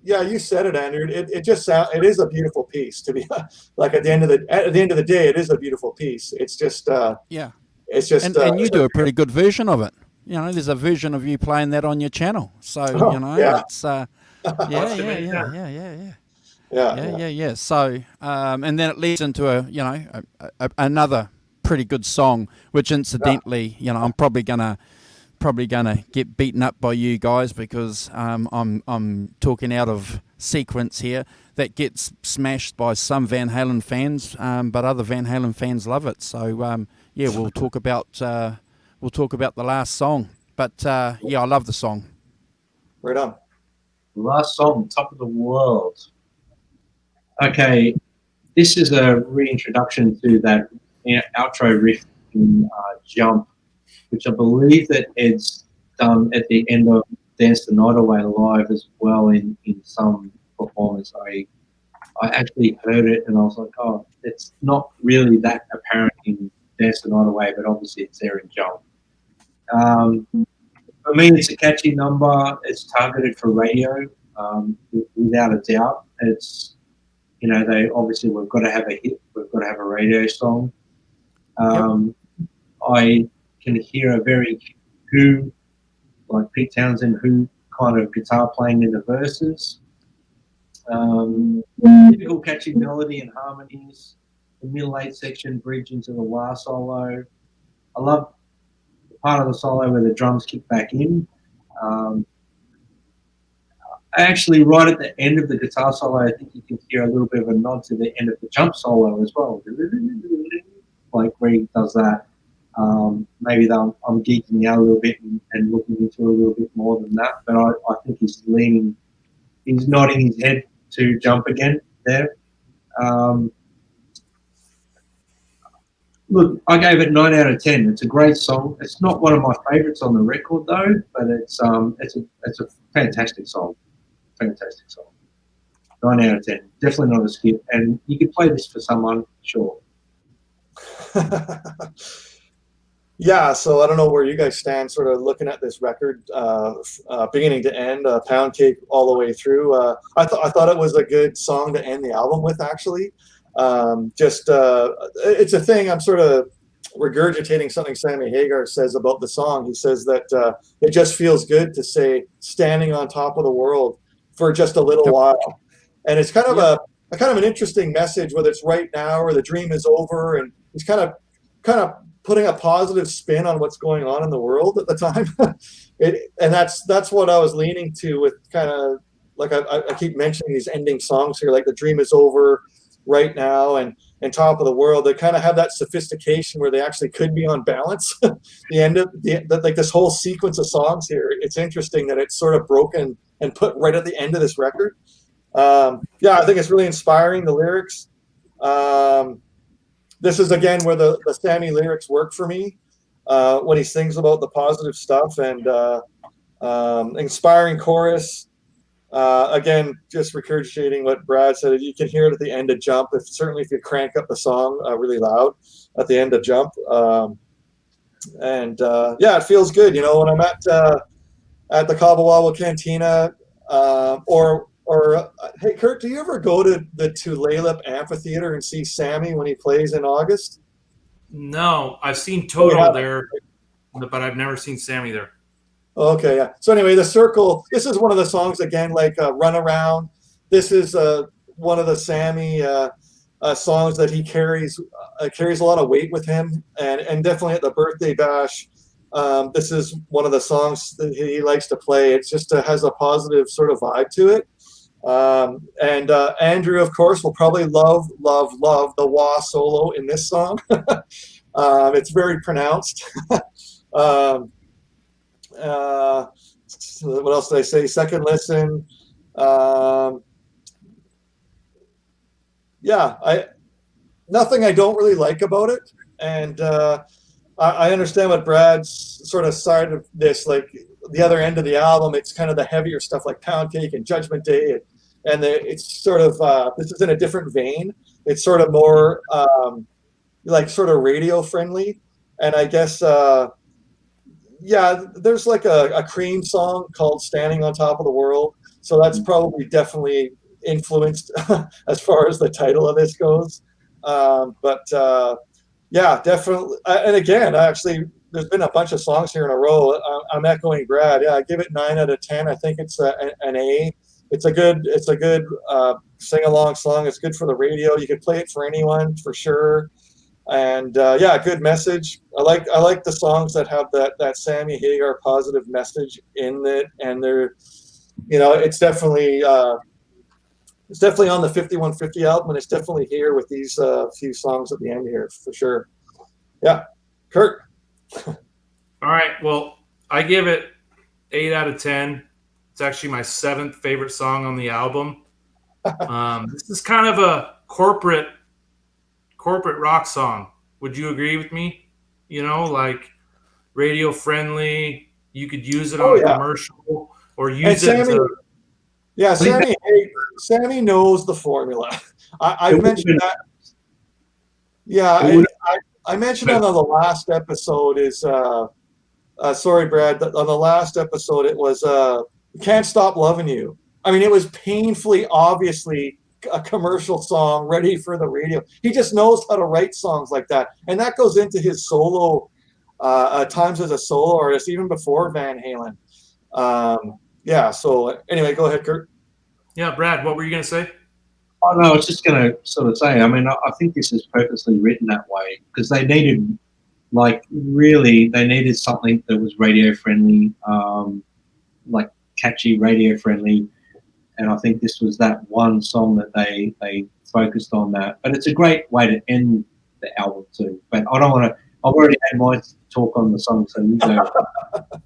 Yeah, you said it, Andrew. It just it is a beautiful piece to be like at the end of the day, it is a beautiful piece. It's just it's just and you do a pretty good version of it. There's a version of you playing that on your channel. So it's Yeah. So, and then it leads into another pretty good song, which incidentally, I'm probably gonna get beaten up by you guys because I'm talking out of sequence here. That gets smashed by some Van Halen fans, but other Van Halen fans love it. So, we'll talk about the last song. But I love the song. Right on. Last song, Top of the World. Okay, this is a reintroduction to that outro riff in Jump, which I believe that Ed's done at the end of Dance the Night Away live as well in some performance. I actually heard it and I was like, oh, it's not really that apparent in Dance the Night Away, but obviously it's there in Jump. For me, it's a catchy number. It's targeted for radio, without a doubt. It's we've got to have a hit. We've got to have a radio song. I can hear a very Who, like Pete Townsend, Who kind of guitar playing in the verses. Typical catchy melody and harmonies. The middle 8 section bridge into the last solo. I love the part of the solo where the drums kick back in. Actually, right at the end of the guitar solo, I think you can hear a little bit of a nod to the end of the jump solo as well. Like where he does that. Maybe I'm geeking out a little bit and looking into a little bit more than that, but I think he's nodding his head to jump again there. Look, I gave it 9 out of 10. It's a great song. It's not one of my favourites on the record though, but it's a fantastic song. Fantastic song. 9 out of 10. Definitely not a skip. And you could play this for someone, sure. Yeah, so I don't know where you guys stand sort of looking at this record beginning to end, Pound Cake all the way through. I thought it was a good song to end the album with, actually. It's a thing, I'm sort of regurgitating something Sammy Hagar says about the song. He says that it just feels good to say standing on top of the world for just a little while. And it's kind of an interesting message, whether it's right now or the dream is over, and he's kind of putting a positive spin on what's going on in the world at the time. And that's what I was leaning to with kind of like I keep mentioning these ending songs here, like the dream is over, right now, and top of the world. They kind of have that sophistication where they actually could be on balance. The end of like this whole sequence of songs here. It's interesting that it's sort of broken and put right at the end of this record. I think it's really inspiring, the lyrics. This is again where the Sammy lyrics work for me, when he sings about the positive stuff, and inspiring chorus. Again, just regurgitating what Brad said. You can hear it at the end of Jump. Certainly if you crank up the song really loud at the end of Jump. It feels good. You know, when I'm at the Cabo Wabo Cantina, hey, Kurt, do you ever go to the Tulalip Amphitheater and see Sammy when he plays in August? No, I've seen Toto there, but I've never seen Sammy there. Okay, yeah. So anyway, The Circle, this is one of the songs, again, like Run Around. This is one of the Sammy songs that he carries a lot of weight with him, and definitely at the birthday bash. This is one of the songs that he likes to play. It just has a positive sort of vibe to it. Andrew, of course, will probably love the wah solo in this song. It's very pronounced. What else did I say? Second listen. Nothing I don't really like about it. And I understand what Brad's sort of side of this, like the other end of the album, it's kind of the heavier stuff like Pound Cake and Judgment Day. It's sort of, this is in a different vein. It's sort of more like sort of radio friendly. And I guess, there's like a Cream song called Standing on Top of the World. So that's probably definitely influenced as far as the title of this goes. Definitely. And again, there's been a bunch of songs here in a row. I'm echoing Brad. Yeah, I give it 9 out of 10. I think it's an A. It's a good sing-along song. It's good for the radio. You could play it for anyone for sure. And good message. I like the songs that have that Sammy Hagar positive message in it, and they're, it's definitely on the 5150 album, and it's definitely here with these few songs at the end here for sure. Yeah, Kurt. All right. Well, I give it 8 out of 10. It's actually my 7th favorite song on the album. This is kind of a corporate rock song. Would you agree with me? Like radio friendly. You could use it on a commercial or use it. Sammy knows the formula. I mentioned that. Yeah, I mentioned on the last episode is sorry, Brad. On the last episode, it was "Can't Stop Loving You." I mean, it was painfully, obviously, a commercial song ready for the radio. He just knows how to write songs like that, and that goes into his solo times as a solo artist, even before Van Halen. So anyway, go ahead, Kurt. Yeah, Brad, what were you going to say? Oh, no, I was just going to sort of say, I mean, I think this is purposely written that way because they needed, something that was radio friendly, like catchy radio friendly. And I think this was that one song that they focused on that. But it's a great way to end the album too. But I don't want to. I've already had my talk on the song, so you go.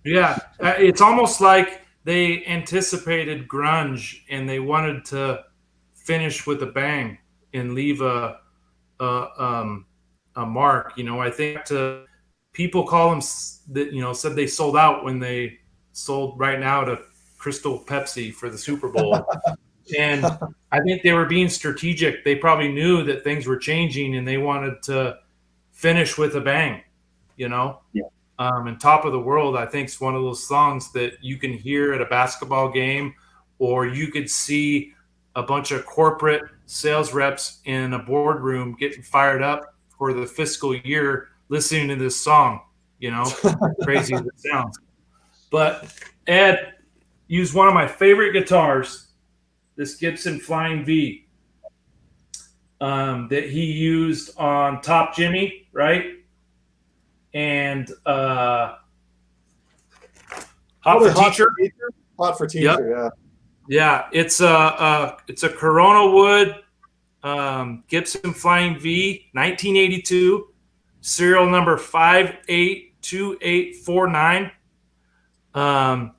Yeah, it's almost like they anticipated grunge and they wanted to finish with a bang and leave a mark. You know, I think people call them that. You know, said they sold out when they sold right now to Crystal Pepsi for the Super Bowl. And I think they were being strategic. They probably knew that things were changing and they wanted to finish with a bang, you know? Yeah. And Top of the World, I think, is one of those songs that you can hear at a basketball game, or you could see a bunch of corporate sales reps in a boardroom getting fired up for the fiscal year listening to this song, you know, crazy as it sounds. But Ed used one of my favorite guitars, this Gibson Flying V, that he used on Top Jimmy, right? And Hot for Teacher. Hot for Teacher, yep. Yeah, it's a Corona Wood Gibson Flying V, 1982, serial number 582849.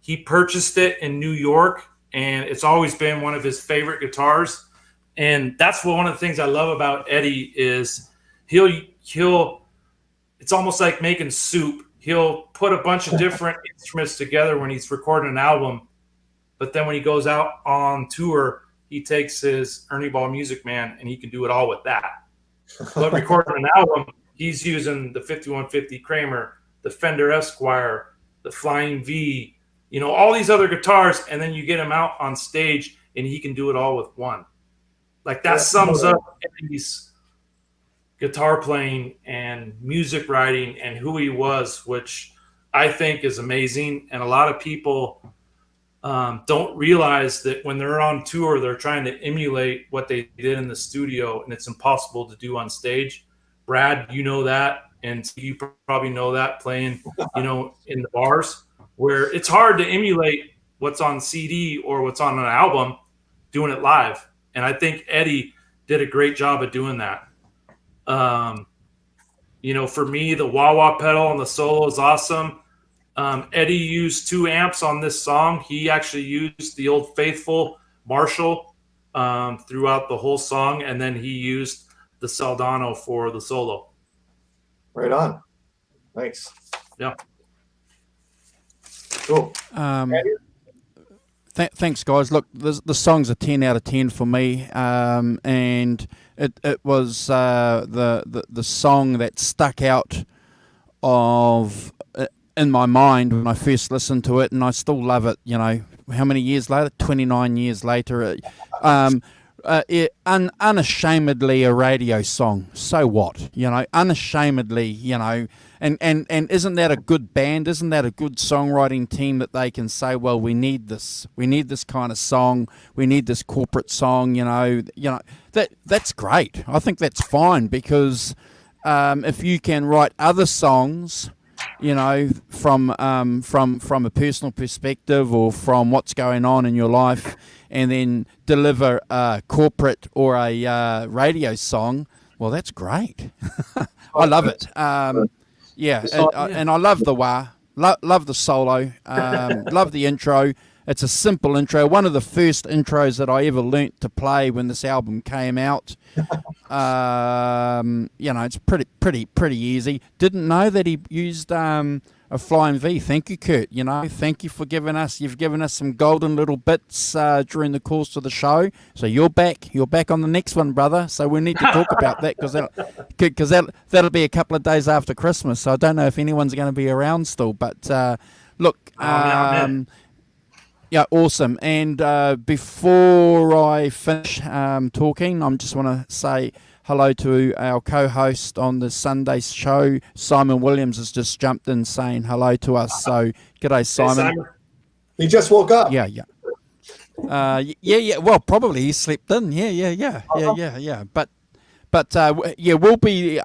He purchased it in New York, and it's always been one of his favorite guitars. And that's one of the things I love about Eddie is he'll it's almost like making soup. He'll put a bunch of different instruments together when he's recording an album, but then when he goes out on tour, he takes his Ernie Ball Music Man and he can do it all with that. But recording an album, he's using the 5150 Kramer, the Fender Esquire, the Flying V, you know, all these other guitars, and then you get him out on stage and he can do it all with one. Like that sums up Eddie's guitar playing and music writing and who he was, which I think is amazing. And a lot of people don't realize that when they're on tour, they're trying to emulate what they did in the studio, and it's impossible to do on stage. Brad, you know that, and you probably know that playing, you know, in the bars, where it's hard to emulate what's on CD or what's on an album, doing it live. And I think Eddie did a great job of doing that. You know, for me, the wah-wah pedal on the solo is awesome. Eddie used 2 amps on this song. He actually used the Old Faithful Marshall throughout the whole song, and then he used the Saldano for the solo. Right on. Thanks. Yeah. Cool. Thanks, guys. Look, the song's a 10 out of 10 for me, and it was the song that stuck out in my mind when I first listened to it, and I still love it. You know, how many years later? 29 years later. Unashamedly a radio song. So what? You know, unashamedly. You know, and isn't that a good band? Isn't that a good songwriting team that they can say, well, we need this kind of song. We need this corporate song. You know that's great. I think that's fine, because if you can write other songs, you know, from a personal perspective or from what's going on in your life, and then deliver a corporate or a radio song, well, that's great. I love it. And I love the wah, love the solo, love the intro. It's a simple intro. One of the first intros that I ever learnt to play when this album came out. You know, it's pretty easy. Didn't know that he used a Flying V. Thank you, Kurt. You know, thank you for you've given us some golden little bits during the course of the show. So you're back on the next one, brother. So we need to talk about that, because that'll be a couple of days after Christmas. So I don't know if anyone's going to be around still. But look. Yeah, awesome. And before I finish talking, I just want to say hello to our co-host on the Sunday show. Simon Williams has just jumped in saying hello to us. So, g'day, Simon. Hey, Simon. He just woke up. Yeah. Well, probably he slept in. Yeah. But we'll be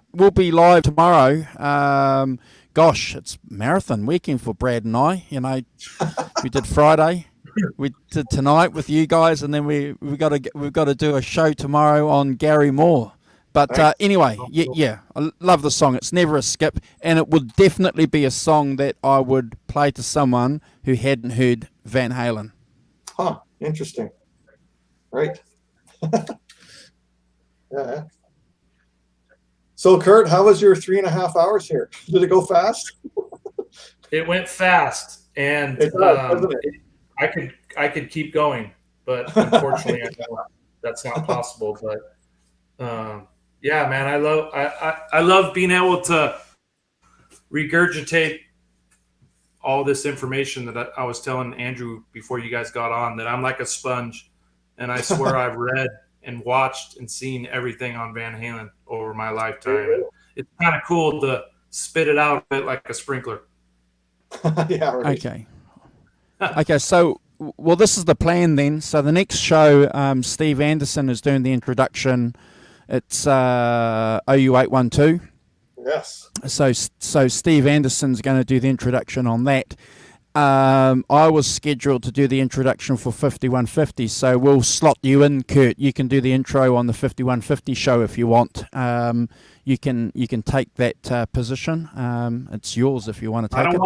live tomorrow. Gosh, it's marathon weekend for Brad and I. You know, we did Friday. did tonight with you guys, and then we've got to do a show tomorrow on Gary Moore. But anyway, yeah, I love the song. It's never a skip, and it would definitely be a song that I would play to someone who hadn't heard Van Halen. Huh, interesting. Right. Yeah. So, Kurt, how was your 3.5 hours here? Did it go fast? It went fast, and It does, doesn't it? I could keep going, but unfortunately, I know that's not possible. But yeah, man, I love being able to regurgitate all this information that I was telling Andrew before you guys got on, that I'm like a sponge, and I swear I've read and watched and seen everything on Van Halen over my lifetime. And it's kind of cool to spit it out a bit like a sprinkler. Yeah, right. Okay, so, well, this is the plan then. So the next show, Steve Anderson is doing the introduction. It's OU812. Yes. So Steve Anderson's going to do the introduction on that. I was scheduled to do the introduction for 5150, so we'll slot you in, Kurt. You can do the intro on the 5150 show if you want. You can take that position. It's yours if you want to take it.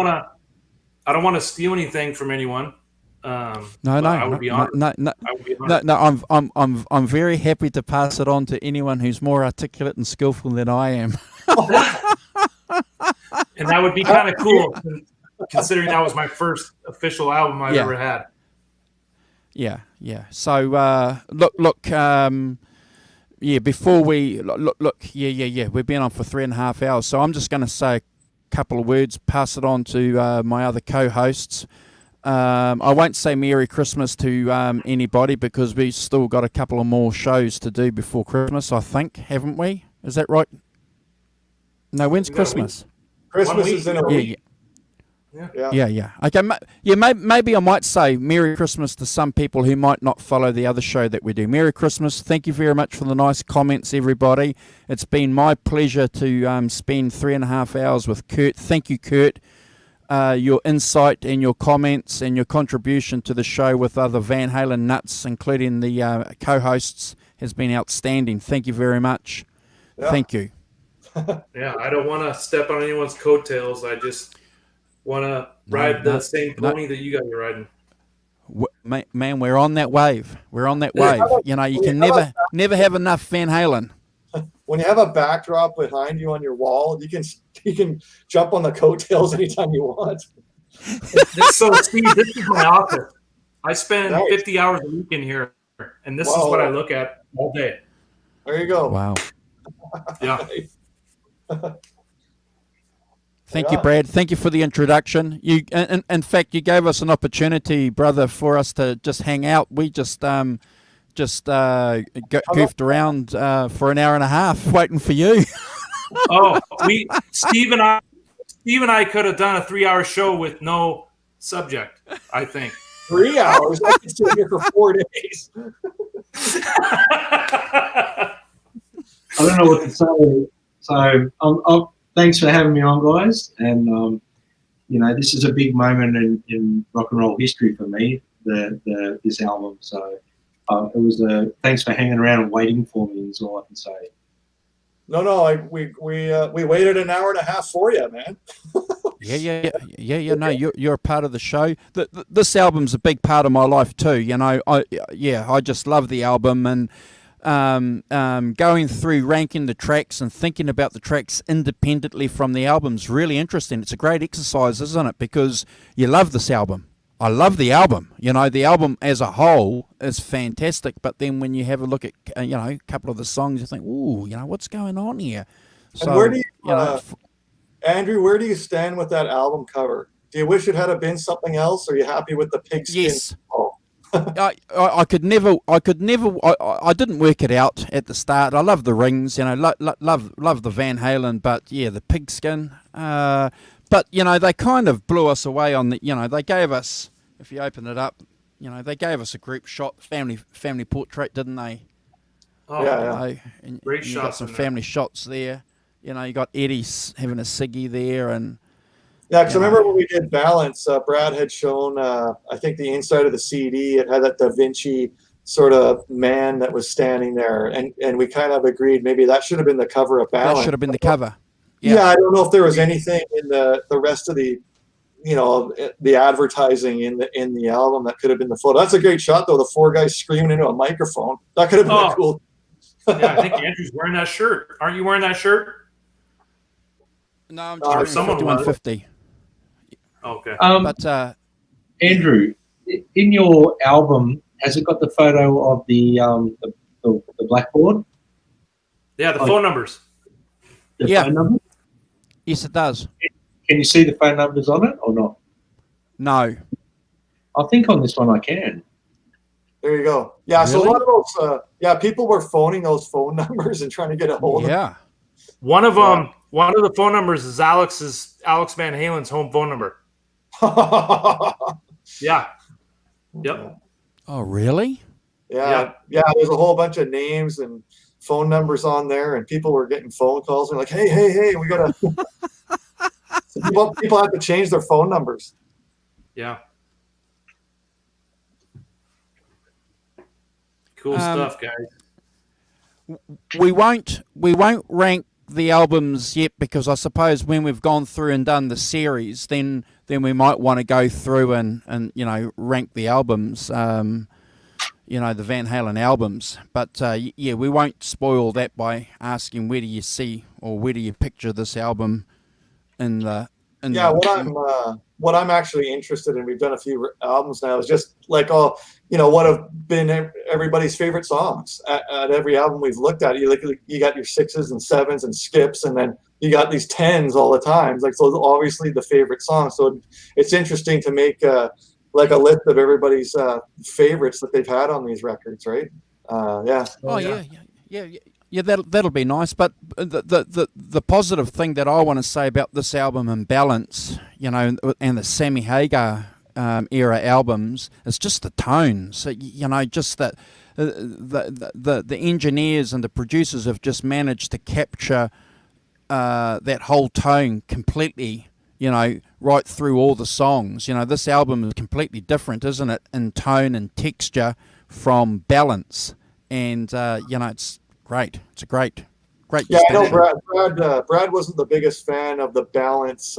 I don't want to steal anything from anyone. No. I'm very happy to pass it on to anyone who's more articulate and skillful than I am. And that would be kind of cool, considering that was my first official album I've ever had. Yeah. So before we look, we've been on for 3.5 hours. So I'm just going to say a couple of words, pass it on to my other co-hosts. I won't say Merry Christmas to anybody because we've still got a couple of more shows to do before Christmas, I think, haven't we? Is that right? No, when's Christmas? Christmas is in a week. Yeah. Okay, maybe I might say Merry Christmas to some people who might not follow the other show that we do. Merry Christmas. Thank you very much for the nice comments, everybody. It's been my pleasure to spend 3.5 hours with Kurt. Thank you, Kurt. Your insight and your comments and your contribution to the show with other Van Halen nuts, including the co-hosts, has been outstanding. Thank you very much. Yeah. Thank you. Yeah, I don't want to step on anyone's coattails. I just want to ride the same pony that you guys are riding. Man, we're on that wave. We're on that wave. You know, you can never have enough Van Halen. When you have a backdrop behind you on your wall, you can jump on the coattails anytime you want. So, Steve, this is my office. I spend 50 hours a week in here, and this is what I look at all day. There you go. Wow. Yeah. Thank you, Brad. Thank you for the introduction. In fact, you gave us an opportunity, brother, for us to just hang out. We just goofed around for an hour and a half waiting for you. Steve and I could have done a 3-hour show with no subject, I think. 3 hours? I could sit here for 4 days. I don't know what to say. So thanks for having me on, guys. And, this is a big moment in rock and roll history for me, this album. So it was thanks for hanging around and waiting for me is all I can say. No, we waited an hour and a half for you, man. Yeah. No, you're a part of the show. This album's a big part of my life too. You know, I just love the album, and going through ranking the tracks and thinking about the tracks independently from the album's really interesting. It's a great exercise, isn't it? Because you love this album. I love the album. You know, the album as a whole is fantastic, but then when you have a look at, a couple of the songs, you think, ooh, what's going on here? So, and where do you Andrew, where do you stand with that album cover? Do you wish it had been something else? Or are you happy with the pigskin? Yes. I could never. I didn't work it out at the start. I love the rings, love the Van Halen, but the pigskin. But they kind of blew us away on the. They gave us, if you open it up, they gave us a group shot, family portrait, didn't they? Oh, yeah. And great you shots. Got some family shots there. You got Eddie having a ciggy there, and Yeah, because I remember when we did Balance, Brad had shown, I think, the inside of the CD. It had that Da Vinci sort of man that was standing there, and we kind of agreed maybe that should have been the cover of Balance. That should have been the cover. Yeah, I don't know if there was anything in the rest of the, the advertising in the album that could have been the photo. That's a great shot, though. The 4 guys screaming into a microphone. That could have been a cool. Yeah, I think Andrew's wearing that shirt. Aren't you wearing that shirt? No, I'm just wearing 5150. Okay. But Andrew, in your album, has it got the photo of the blackboard? Yeah, the phone numbers. The phone number? Yes, it does. Can you see the phone numbers on it or not? No. I think on this one I can. There you go. Yeah, Really? so a lot of those, people were phoning those phone numbers and trying to get a hold of them. Yeah. One of the phone numbers is Alex Van Halen's home phone number. Yeah. Yep. Oh, really? Yeah. There's a whole bunch of names and phone numbers on there, and people were getting phone calls. And like, hey, we gotta. So people have to change their phone numbers. Yeah. Cool stuff, guys. We won't rank the albums yet, because I suppose when we've gone through and done the series, then we might want to go through and rank the albums, the Van Halen albums. But we won't spoil that by asking where do you see or where do you picture this album in the. What I'm actually interested in, we've done a few albums now, is just like what have been everybody's favorite songs at every album we've looked at. You got your 6s and 7s and skips, and then you got these 10s all the time. Like, so obviously the favorite songs. So it's interesting to make a list of everybody's favorites that they've had on these records, right? Yeah, that'll be nice. But the positive thing that I want to say about this album and Balance, and the Sammy Hagar era albums, is just the tone. So just that the engineers and the producers have just managed to capture that whole tone completely. Right through all the songs. This album is completely different, isn't it, in tone and texture from Balance, and it's great. It's a great. Yeah, I know Brad wasn't the biggest fan of the Balance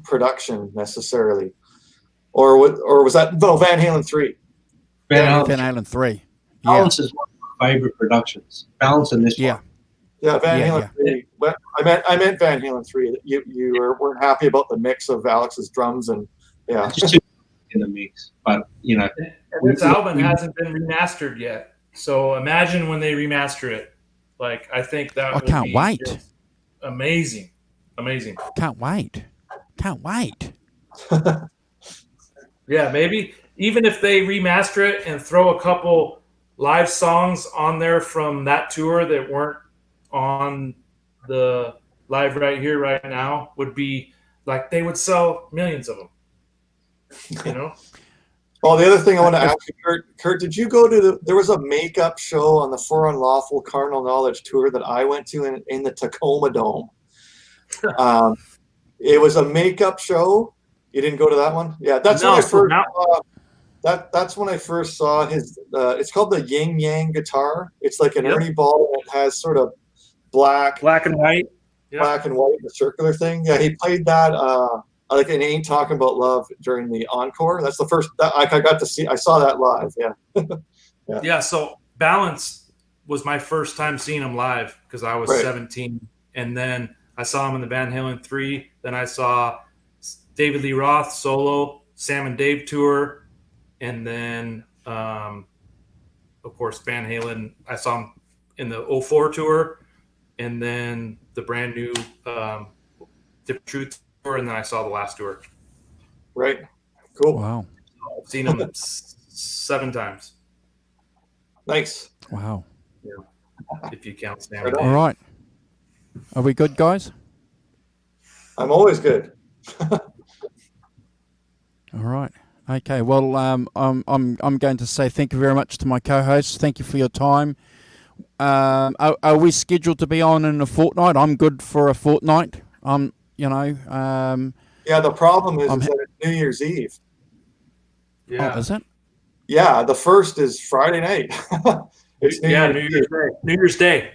production necessarily, or was that Van Halen 3? Van Halen 3. Balance is one of my favorite productions. Balance in this one. Yeah, Van Halen 3. But I meant Van Halen 3. You weren't happy about the mix of Alex's drums and just too in the mix. But and this album hasn't been remastered yet. So imagine when they remaster it. Like, I think that I can't wait. Amazing. Can't wait. Yeah, maybe even if they remaster it and throw a couple live songs on there from that tour that weren't on the Live Right Here Right Now, would be like they would sell millions of them. Oh, the other thing I want to ask you, Kurt, did you go to there was a makeup show on the For Unlawful Carnal Knowledge tour that I went to in the Tacoma Dome. It was a makeup show. You didn't go to that one? Yeah, that's when I first that's when I first saw his it's called the Yin Yang guitar. It's like an Ernie ball that has sort of black and white. Black and white, the circular thing. Yeah, he played that like in Ain't Talking About Love during the encore. That's the first I got to see. I saw that live. Yeah. Yeah. So Balance was my first time seeing him live because I was 17, and then I saw him in the Van Halen 3. Then I saw David Lee Roth solo, Sam and Dave tour, and then of course Van Halen. I saw him in the 04 tour, and then the brand new Different Truth tour, and then I saw the last tour. Right. Cool. Wow. I've seen him 7 times. Nice. Wow. Yeah. If you count Sam. All right. Are we good, guys? I'm always good. All right. Okay. Well, I'm going to say thank you very much to my co-hosts. Thank you for your time. Are we scheduled to be on in a fortnight? I'm good for a fortnight. Yeah, the problem is I'm that it's New Year's Eve. Yeah. Oh, is it? Yeah, the 1st is Friday night. It's New Year's Eve. New Year's Day.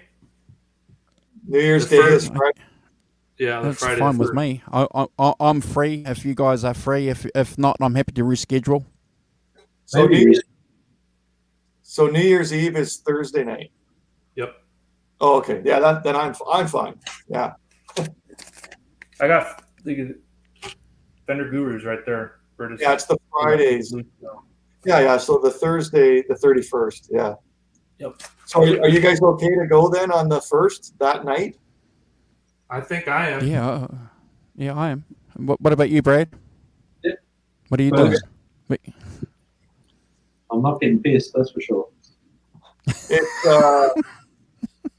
New Year's The Day first- is Friday. Yeah, the That's Friday. fine the with 1st. me. I'm free if you guys are free. If not, I'm happy to reschedule. So Maybe New Year's Eve is Thursday night. Yep. Oh, okay. Yeah, then I'm fine. Yeah. I got the Vendor Gurus right there. Yeah, it's the Fridays. Yeah. So the Thursday, the 31st. Yeah. Yep. So are you guys okay to go then on the 1st that night? I think I am. Yeah, I am. What about you, Brad? Yeah. What are you Well, doing? I'm not getting pissed, that's for sure. It's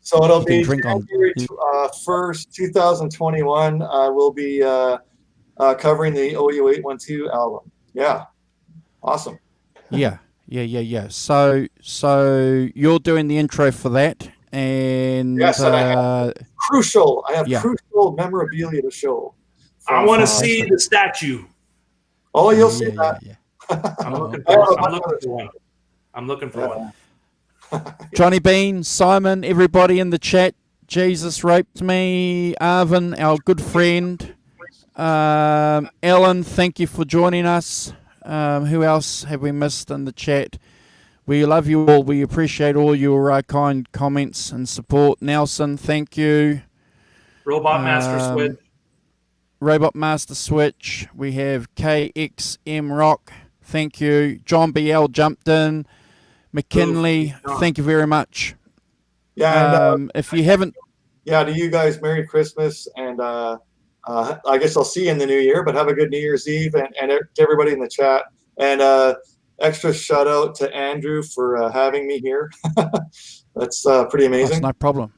so it'll You can be drink on- January 1st, 2021. We'll be covering the OU 812 album. Yeah, awesome. Yeah. So you're doing the intro for that, and Yes, and I have crucial. I have yeah. crucial memorabilia to show. I want to Oh, see the statue. Oh, you'll see that. Yeah. I'm looking I have a for bunch of- one. I'm looking for one. Johnny Bean, Simon, everybody in the chat. Jesus raped me. Arvin, our good friend. Ellen, thank you for joining us. Who else have we missed in the chat? We love you all. We appreciate all your kind comments and support. Nelson, thank you. Robot Master Switch. Robot Master Switch. We have KXM Rock. Thank you. John BL jumped in. McKinley, thank you very much. Yeah, and if you haven't, yeah, to you guys, Merry Christmas, and I guess I'll see you in the new year. But have a good New Year's Eve, and to everybody in the chat. And extra shout out to Andrew for having me here. That's pretty amazing. that's no problem.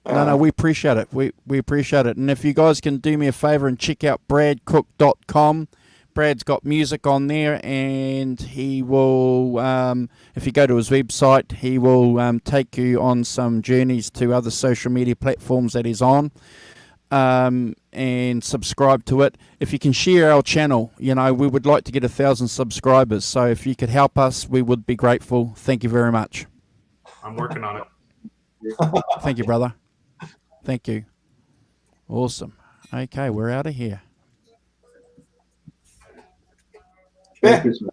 No, we appreciate it. We appreciate it. And if you guys can do me a favor and check out bradcook.com. Brad's got music on there, and he will, if you go to his website, he will take you on some journeys to other social media platforms that he's on, and subscribe to it. If you can share our channel, we would like to get 1,000 subscribers. So if you could help us, we would be grateful. Thank you very much. I'm working on it. Thank you, brother. Thank you. Awesome. Okay, we're out of here. Merry Christmas.